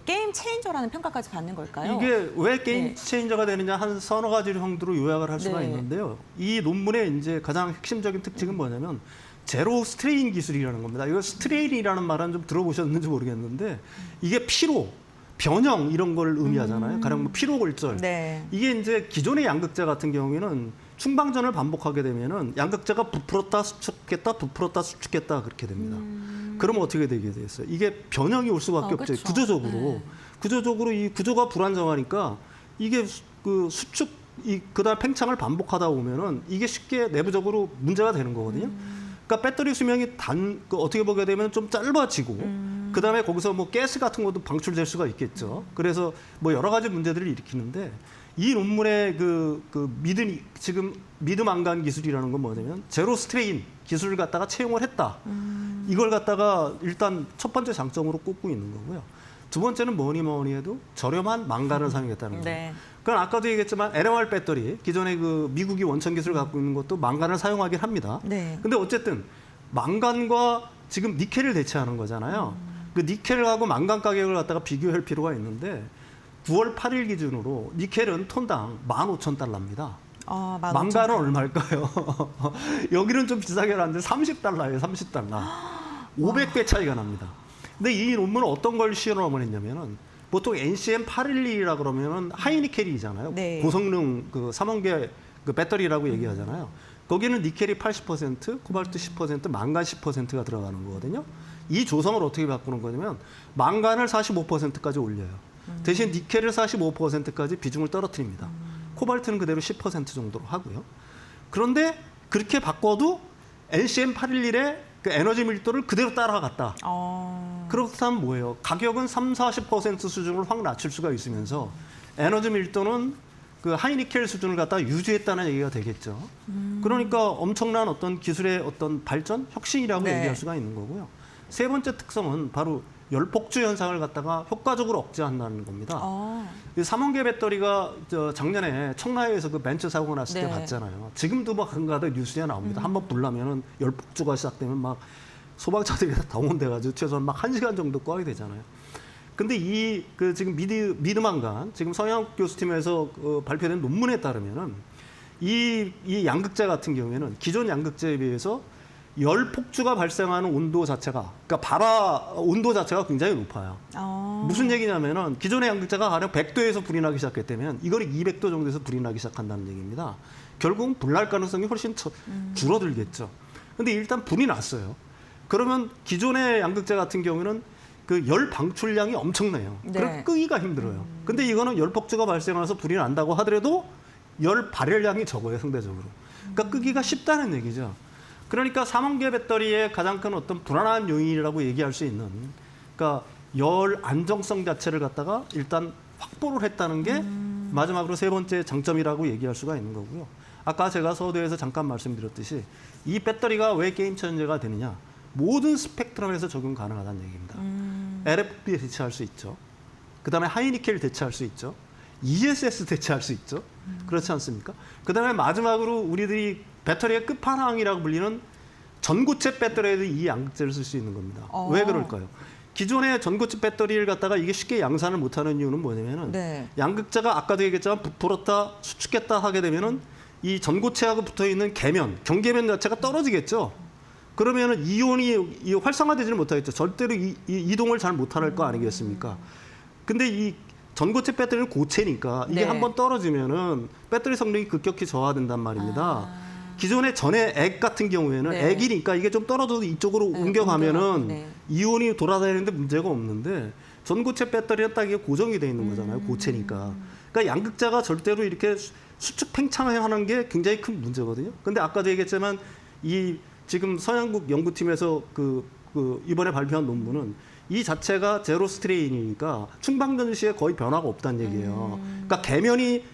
[SPEAKER 2] 게임 체인저라는 평가까지 받는 걸까요?
[SPEAKER 10] 이게 왜 게임
[SPEAKER 2] 네.
[SPEAKER 10] 체인저가 되느냐 한 서너 가지 정도로 요약을 할 수가
[SPEAKER 2] 네.
[SPEAKER 10] 있는데요. 이 논문의 이제 가장 핵심적인 특징은 뭐냐면 제로 스트레인 기술이라는 겁니다. 이거 스트레인이라는 말은 좀 들어보셨는지 모르겠는데 이게 피로, 변형 이런 걸 의미하잖아요. 가령 뭐 피로골절.
[SPEAKER 2] 네.
[SPEAKER 10] 이게 이제 기존의 양극재 같은 경우에는 충방전을 반복하게 되면은 양극재가 부풀었다 수축했다 부풀었다 수축했다 그렇게 됩니다. 그러면 어떻게 되게 되겠어요? 이게 변형이 올 수밖에 없죠.
[SPEAKER 2] 그쵸.
[SPEAKER 10] 구조적으로.
[SPEAKER 2] 네.
[SPEAKER 10] 구조적으로 이 구조가 불안정하니까 이게 그 수축 그다음 팽창을 반복하다 보면은 이게 쉽게 내부적으로 문제가 되는 거거든요. 그러니까 배터리 수명이 어떻게 보게 되면 좀 짧아지고 그다음에 거기서 뭐 가스 같은 것도 방출될 수가 있겠죠. 그래서 뭐 여러 가지 문제들을 일으키는데 이 논문의 지금 미드 망간 기술이라는 건 뭐냐면 제로 스트레인 기술을 갖다가 채용을 했다. 이걸 갖다가 일단 첫 번째 장점으로 꼽고 있는 거고요. 두 번째는 뭐니 해도 저렴한 망간을 사용했다는 거예요.
[SPEAKER 2] 네.
[SPEAKER 10] 그건 아까도 얘기했지만 LMR 배터리 기존의 그 미국이 원천 기술을 갖고 있는 것도 망간을 사용하긴 합니다.
[SPEAKER 2] 네.
[SPEAKER 10] 근데 어쨌든 망간과 지금 니켈을 대체하는 거잖아요. 그 니켈하고 망간 가격을 갖다가 비교할 필요가 있는데 9월 8일 기준으로 니켈은 톤당 15,000달러입니다. 망간은 얼마일까요? 여기는 좀 비싸게 하는데 30달러예요. 30달러. 500배 차이가 납니다. 근데 이 논문은 어떤 걸 실험을 했냐면은 보통 NCM 812라 그러면은 하이니켈이잖아요.
[SPEAKER 2] 네.
[SPEAKER 10] 고성능 그 삼원계 그 배터리라고 얘기하잖아요. 거기는 니켈이 80%, 코발트 10%, 망간 10%가 들어가는 거거든요. 이 조성을 어떻게 바꾸는 거냐면 망간을 45%까지 올려요. 대신 니켈을 45%까지 비중을 떨어뜨립니다. 코발트는 그대로 10% 정도로 하고요. 그런데 그렇게 바꿔도 NCM 811의 그 에너지 밀도를 그대로 따라갔다. 그렇다면 뭐예요? 가격은 30-40% 수준을 확 낮출 수가 있으면서 에너지 밀도는 그 하이니켈 수준을 갖다 유지했다는 얘기가 되겠죠. 그러니까 엄청난 어떤 기술의 어떤 발전, 혁신이라고
[SPEAKER 2] 네.
[SPEAKER 10] 얘기할 수가 있는 거고요. 세 번째 특성은 바로 열폭주 현상을 갖다가 효과적으로 억제한다는 겁니다. 이 삼원계 배터리가 작년에 청라에서 그 벤처 사고가 났을 때
[SPEAKER 2] 네.
[SPEAKER 10] 봤잖아요. 지금도 막 한가닥 뉴스에 나옵니다. 한번 불나면은 열폭주가 시작되면 막 소방차들이 다 동원돼가지고 최소한 막 1시간 정도 꺼야 되잖아요. 근데 지금 미드망간 지금 서양 교수팀에서 발표된 논문에 따르면은 이 양극재 같은 경우에는 기존 양극재에 비해서 열 폭주가 발생하는 온도 자체가, 그러니까 온도 자체가 굉장히 높아요. 무슨 얘기냐면은 기존의 양극재가 가령 100도에서 불이 나기 시작했다면 이거는 200도 정도에서 불이 나기 시작한다는 얘기입니다. 결국은 불날 가능성이 훨씬 줄어들겠죠. 근데 일단 불이 났어요. 그러면 기존의 양극재 같은 경우는 그 열 방출량이 엄청나요.
[SPEAKER 2] 네.
[SPEAKER 10] 그럼 끄기가 힘들어요. 근데 이거는 열 폭주가 발생해서 불이 난다고 하더라도 열 발열량이 적어요, 상대적으로. 그러니까 끄기가 쉽다는 얘기죠. 그러니까 삼원계 배터리의 가장 큰 어떤 불안한 요인이라고 얘기할 수 있는, 그러니까 열 안정성 자체를 갖다가 일단 확보를 했다는 게 마지막으로 세 번째 장점이라고 얘기할 수가 있는 거고요. 아까 제가 서두에서 잠깐 말씀드렸듯이 이 배터리가 왜 게임 체인저가 되느냐. 모든 스펙트럼에서 적용 가능하다는 얘기입니다. LFP 대체할 수 있죠. 그다음에 하이니켈 대체할 수 있죠. ESS 대체할 수 있죠. 그렇지 않습니까? 그다음에 마지막으로 우리들이 배터리의 끝판왕이라고 불리는 전고체 배터리에도 이 양극재를 쓸 수 있는 겁니다. 왜 그럴까요? 기존의 전고체 배터리를 갖다가 이게 쉽게 양산을 못하는 이유는 뭐냐면은
[SPEAKER 2] 네.
[SPEAKER 10] 양극재가 아까도 얘기했지만 부풀었다 수축했다 하게 되면은 이 전고체하고 붙어 있는 계면, 경계면 자체가 떨어지겠죠. 그러면은 이온이 활성화되지는 못하겠죠. 절대로 이동을 잘 못할 거 아니겠습니까? 근데 이 전고체 배터리는 고체니까 이게
[SPEAKER 2] 네.
[SPEAKER 10] 한번 떨어지면은 배터리 성능이 급격히 저하된단 말입니다. 기존의 전의 액 같은 경우에는
[SPEAKER 2] 네.
[SPEAKER 10] 액이니까 이게 좀 떨어져도 이쪽으로
[SPEAKER 2] 네,
[SPEAKER 10] 옮겨가면은
[SPEAKER 2] 네.
[SPEAKER 10] 이온이 돌아다니는데 문제가 없는데 전고체 배터리는 딱 이게 고정이 돼 있는 거잖아요. 고체니까. 그러니까 양극재가 절대로 이렇게 수축 팽창하는 게 굉장히 큰 문제거든요. 근데 아까도 얘기했지만 이 지금 서양국 연구팀에서 이번에 발표한 논문은 이 자체가 제로 스트레인이니까 충방전 시에 거의 변화가 없다는 얘기예요. 그러니까 계면이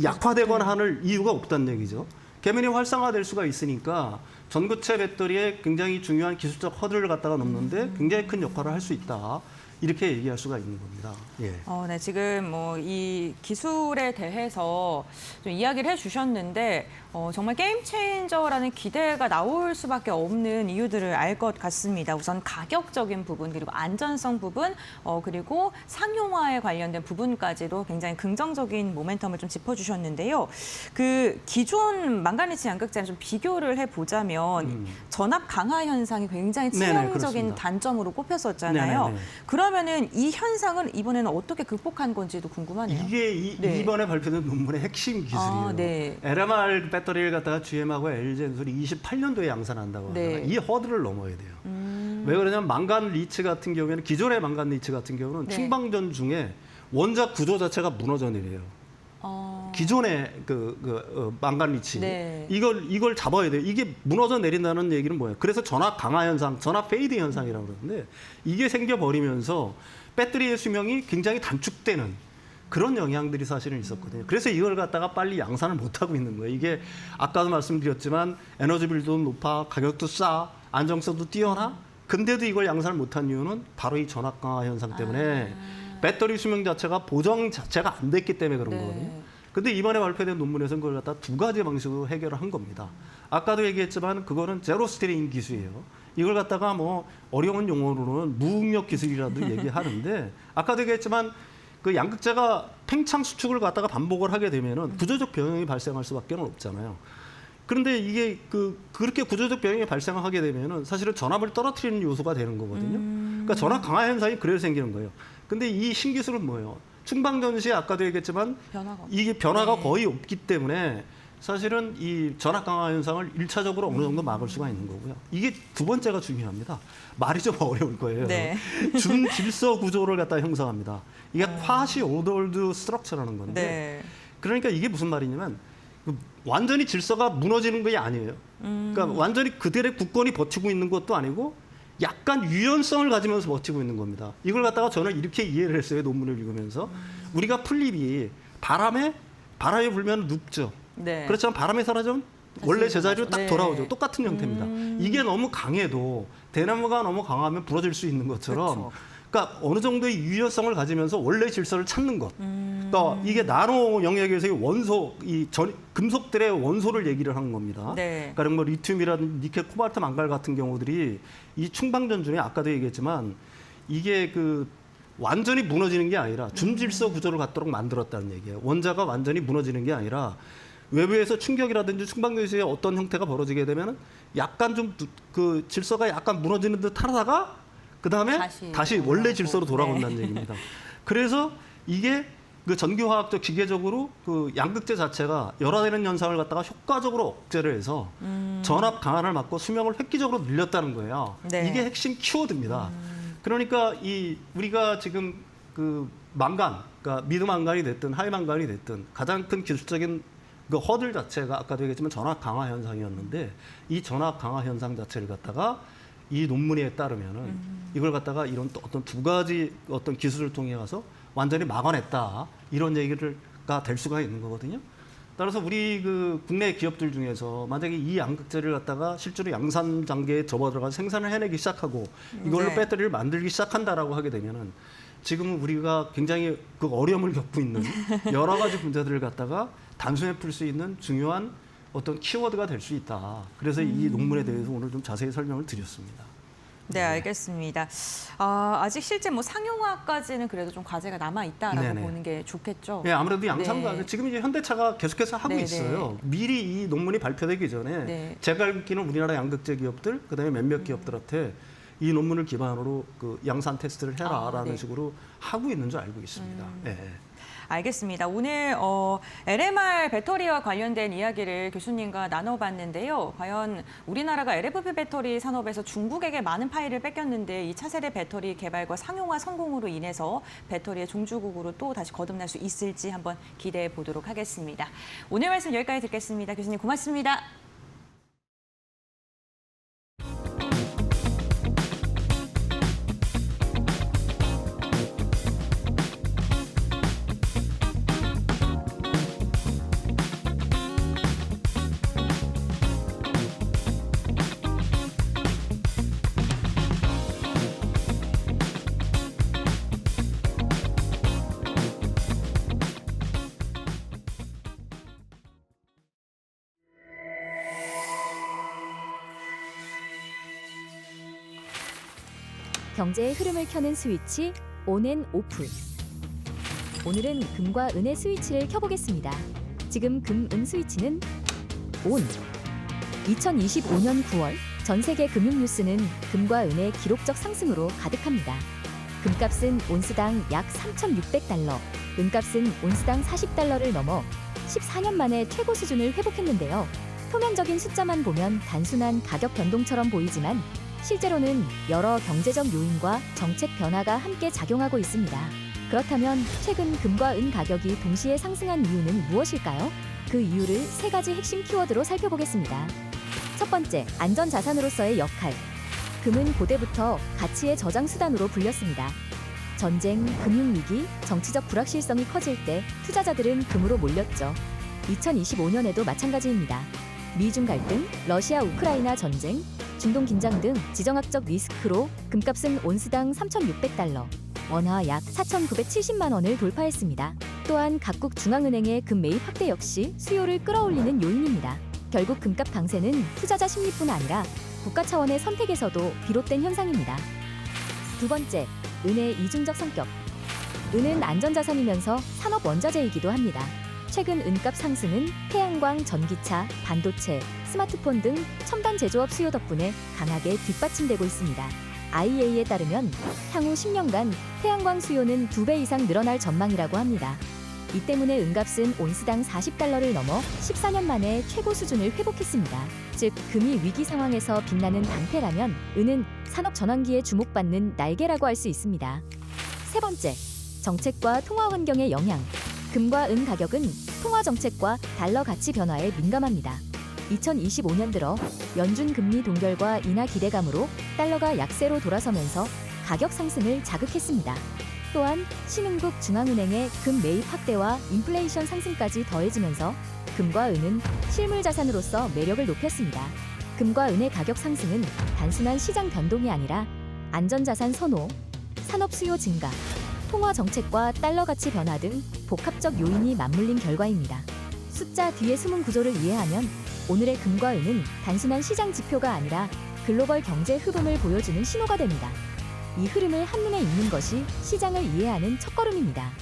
[SPEAKER 10] 약화되거나 하는 이유가 없다는 얘기죠. 계면이 활성화될 수가 있으니까 전고체 배터리에 굉장히 중요한 기술적 허들을 갖다가 넘는데 굉장히 큰 역할을 할 수 있다. 이렇게 얘기할 수가 있는 겁니다. 예.
[SPEAKER 2] 네, 지금 뭐 이 기술에 대해서 좀 이야기를 해주셨는데 정말 게임 체인저라는 기대가 나올 수밖에 없는 이유들을 알 것 같습니다. 우선 가격적인 부분, 그리고 안전성 부분, 그리고 상용화에 관련된 부분까지도 굉장히 긍정적인 모멘텀을 좀 짚어주셨는데요. 그 기존 망가니치 양극재랑 좀 비교를 해보자면 전압 강화 현상이 굉장히 치명적인
[SPEAKER 10] 그렇습니다.
[SPEAKER 2] 단점으로 꼽혔었잖아요.
[SPEAKER 10] 네네.
[SPEAKER 2] 그러면은 이 현상은 이번에는 어떻게 극복한 건지도 궁금하네요.
[SPEAKER 10] 이게
[SPEAKER 2] 네.
[SPEAKER 10] 이번에 발표된 논문의 핵심 기술이에요.
[SPEAKER 2] 네.
[SPEAKER 10] LMR 배터리를 갖다가 GM하고 LG엔솔이 28년도에 양산한다고 하잖아요.
[SPEAKER 2] 네.
[SPEAKER 10] 이 허들을 넘어야 돼요. 왜 그러냐면 망간 리치 같은 경우에는 기존의 망간 리치 같은 경우는
[SPEAKER 2] 네.
[SPEAKER 10] 충방전 중에 원자 구조 자체가 무너져 내려요. 기존의 망간 리치
[SPEAKER 2] 네.
[SPEAKER 10] 이걸 잡아야 돼요. 이게 무너져 내린다는 얘기는 뭐예요? 그래서 전압 강화 현상, 전압 페이드 현상이라고 그러는데 이게 생겨 버리면서 배터리의 수명이 굉장히 단축되는 그런 영향들이 사실은 있었거든요. 그래서 이걸 갖다가 빨리 양산을 못 하고 있는 거예요. 이게 아까도 말씀드렸지만 에너지 비율도 높아, 가격도 싸, 안정성도 뛰어나. 근데도 이걸 양산을 못한 이유는 바로 이 전압 강화 현상 때문에 배터리 수명 자체가 보정 자체가 안 됐기 때문에 그런 거거든요. 근데 이번에 발표된 논문에서는 그걸 갖다 두 가지 방식으로 해결을 한 겁니다. 아까도 얘기했지만 그거는 제로 스트레인 기술이에요. 이걸 갖다가 뭐 어려운 용어로는 무응력 기술이라도 얘기하는데 아까도 얘기했지만 그 양극재가 팽창 수축을 갖다가 반복을 하게 되면은 구조적 변형이 발생할 수밖에 없잖아요. 그런데 이게 그렇게 구조적 변형이 발생하게 되면은 사실은 전압을 떨어뜨리는 요소가 되는 거거든요. 그러니까 전압 강화 현상이 그래서 생기는 거예요. 근데 이 신기술은 뭐예요? 충방전 시에 아까도 얘기했지만 이게 변화가 거의 없기 때문에 사실은 이 전압 강화 현상을 1차적으로 어느 정도 막을 수가 있는 거고요. 이게 두 번째가 중요합니다. 말이 좀 어려울 거예요.
[SPEAKER 2] 네.
[SPEAKER 10] 준질서 구조를 갖다 형성합니다. 이게 쿼시 오더월드 스트럭처라는 건데
[SPEAKER 2] 네.
[SPEAKER 10] 그러니까 이게 무슨 말이냐면 완전히 질서가 무너지는 게 아니에요. 그러니까 완전히 그들의 굳건히 버티고 있는 것도 아니고 약간 유연성을 가지면서 버티고 있는 겁니다. 이걸 갖다가 저는 이렇게 이해를 했어요. 논문을 읽으면서. 우리가 풀잎이 바람에 불면 눕죠.
[SPEAKER 2] 네.
[SPEAKER 10] 그렇지만 바람에 사라지면 원래 제자리로 딱
[SPEAKER 2] 네.
[SPEAKER 10] 돌아오죠. 똑같은 형태입니다. 이게 너무 강해도 대나무가 너무 강하면 부러질 수 있는 것처럼
[SPEAKER 2] 그렇죠.
[SPEAKER 10] 그러니까 어느 정도의 유연성을 가지면서 원래 질서를 찾는 것. 그러니까 이게 나노 영역에서의 원소, 금속들의 원소를 얘기를 하는 겁니다.
[SPEAKER 2] 네.
[SPEAKER 10] 그러니까 뭐 리튬이라든지 니켈, 코발트, 망갈 같은 경우들이 이 충방전 중에 아까도 얘기했지만 이게 완전히 무너지는 게 아니라 준질서 구조를 갖도록 만들었다는 얘기예요. 원자가 완전히 무너지는 게 아니라 외부에서 충격이라든지 충방전시에 어떤 형태가 벌어지게 되면 약간 좀 질서가 약간 무너지는 듯 하다가 그다음에 다시 원래 질서로 돌아온다는 얘기입니다. 그래서 이게 전기화학적 기계적으로 양극재 자체가 열화되는 현상을 갖다가 효과적으로 억제를 해서 전압 강화를 막고 수명을 획기적으로 늘렸다는 거예요.
[SPEAKER 2] 네.
[SPEAKER 10] 이게 핵심 키워드입니다. 그러니까 우리가 지금 망간, 그러니까 미드 망간이 됐든 하이 망간이 됐든 가장 큰 기술적인 허들 자체가 아까도 얘기했지만 전압 강화 현상이었는데 이 전압 강화 현상 자체를 갖다가 이 논문에 따르면은 이걸 갖다가 이런 또 어떤 두 가지 어떤 기술을 통해 가서 완전히 막아냈다 이런 얘기가 될 수가 있는 거거든요. 따라서 우리 그 국내 기업들 중에서 만약에 이 양극재를 갖다가 실제로 양산 단계에 접어들어가 생산을 해내기 시작하고 이걸로
[SPEAKER 2] 네.
[SPEAKER 10] 배터리를 만들기 시작한다라고 하게 되면은 지금 우리가 굉장히 그 어려움을 겪고 있는 여러 가지 문제들을 갖다가 단순히 풀 수 있는 중요한 어떤 키워드가 될 수 있다. 그래서 이 논문에 대해서 오늘 좀 자세히 설명을 드렸습니다.
[SPEAKER 2] 네, 알겠습니다. 아직 실제 뭐 상용화까지는 그래도 좀 과제가 남아 있다라고
[SPEAKER 10] 네네.
[SPEAKER 2] 보는 게 좋겠죠.
[SPEAKER 10] 네, 아무래도 양산과
[SPEAKER 2] 네.
[SPEAKER 10] 지금 이제 현대차가 계속해서 하고
[SPEAKER 2] 네네.
[SPEAKER 10] 있어요. 미리 이 논문이 발표되기 전에
[SPEAKER 2] 네.
[SPEAKER 10] 제가 알기로는 우리나라 양극재 기업들, 그다음에 몇몇 기업들한테 이 논문을 기반으로 그 양산 테스트를 해라라는
[SPEAKER 2] 네.
[SPEAKER 10] 식으로 하고 있는 줄 알고 있습니다. 네.
[SPEAKER 2] 알겠습니다. 오늘 LMR 배터리와 관련된 이야기를 교수님과 나눠봤는데요. 과연 우리나라가 LFP 배터리 산업에서 중국에게 많은 파일을 뺏겼는데 이 차세대 배터리 개발과 상용화 성공으로 인해서 배터리의 종주국으로 또 다시 거듭날 수 있을지 한번 기대해 보도록 하겠습니다. 오늘 말씀 여기까지 듣겠습니다. 교수님 고맙습니다.
[SPEAKER 9] 경제의 흐름을 켜는 스위치 온앤 오프. 오늘은 금과 은의 스위치를 켜보겠습니다. 지금 금, 은 스위치는 온. 2025년 9월 전 세계 금융 뉴스는 금과 은의 기록적 상승으로 가득합니다. 금값은 온스당 약 3,600달러, 은값은 온스당 40달러를 넘어 14년 만에 최고 수준을 회복했는데요. 표면적인 숫자만 보면 단순한 가격 변동처럼 보이지만 실제로는 여러 경제적 요인과 정책 변화가 함께 작용하고 있습니다. 그렇다면 최근 금과 은 가격이 동시에 상승한 이유는 무엇일까요? 그 이유를 세 가지 핵심 키워드로 살펴보겠습니다. 첫 번째, 안전자산으로서의 역할. 금은 고대부터 가치의 저장 수단으로 불렸습니다. 전쟁, 금융위기, 정치적 불확실성이 커질 때 투자자들은 금으로 몰렸죠. 2025년에도 마찬가지입니다. 미중 갈등, 러시아 우크라이나 전쟁, 중동 긴장 등 지정학적 리스크로 금값은 온스당 3,600달러, 원화 약 4,970만 원을 돌파했습니다. 또한 각국 중앙은행의 금 매입 확대 역시 수요를 끌어올리는 요인입니다. 결국 금값 강세는 투자자 심리뿐 아니라 국가 차원의 선택에서도 비롯된 현상입니다. 두 번째, 은의 이중적 성격. 은은 안전자산이면서 산업 원자재이기도 합니다. 최근 은값 상승은 태양광, 전기차, 반도체, 스마트폰 등 첨단 제조업 수요 덕분에 강하게 뒷받침되고 있습니다. IEA에 따르면 향후 10년간 태양광 수요는 2배 이상 늘어날 전망이라고 합니다. 이 때문에 은값은 온스당 40달러를 넘어 14년 만에 최고 수준을 회복했습니다. 즉, 금이 위기 상황에서 빛나는 방패라면 은은 산업 전환기에 주목받는 날개라고 할 수 있습니다. 세 번째, 정책과 통화 환경의 영향. 금과 은 가격은 통화 정책과 달러 가치 변화에 민감합니다. 2025년 들어 연준 금리 동결과 인하 기대감으로 달러가 약세로 돌아서면서 가격 상승을 자극했습니다. 또한 신흥국 중앙은행의 금 매입 확대와 인플레이션 상승까지 더해지면서 금과 은은 실물 자산으로서 매력을 높였습니다. 금과 은의 가격 상승은 단순한 시장 변동이 아니라 안전자산 선호, 산업 수요 증가, 통화 정책과 달러 가치 변화 등 복합적 요인이 맞물린 결과입니다. 숫자 뒤에 숨은 구조를 이해하면 오늘의 금과 은은 단순한 시장 지표가 아니라 글로벌 경제 흐름을 보여주는 신호가 됩니다. 이 흐름을 한눈에 읽는 것이 시장을 이해하는 첫걸음입니다.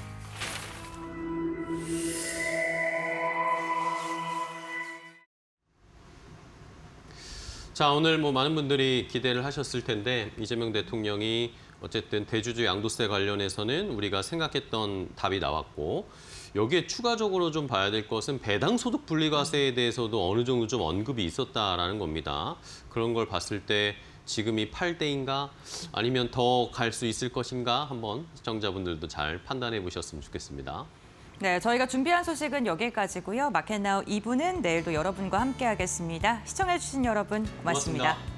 [SPEAKER 1] 자, 오늘 많은 분들이 기대를 하셨을 텐데 이재명 대통령이 어쨌든 대주주 양도세 관련해서는 우리가 생각했던 답이 나왔고 여기에 추가적으로 좀 봐야 될 것은 배당 소득 분리과세에 대해서도 어느 정도 좀 언급이 있었다라는 겁니다. 그런 걸 봤을 때 지금이 8대인가 아니면 더 갈 수 있을 것인가 한번 시청자분들도 잘 판단해 보셨으면 좋겠습니다.
[SPEAKER 2] 네, 저희가 준비한 소식은 여기까지고요. 마켓나우 2부는 내일도 여러분과 함께하겠습니다. 시청해주신 여러분 고맙습니다.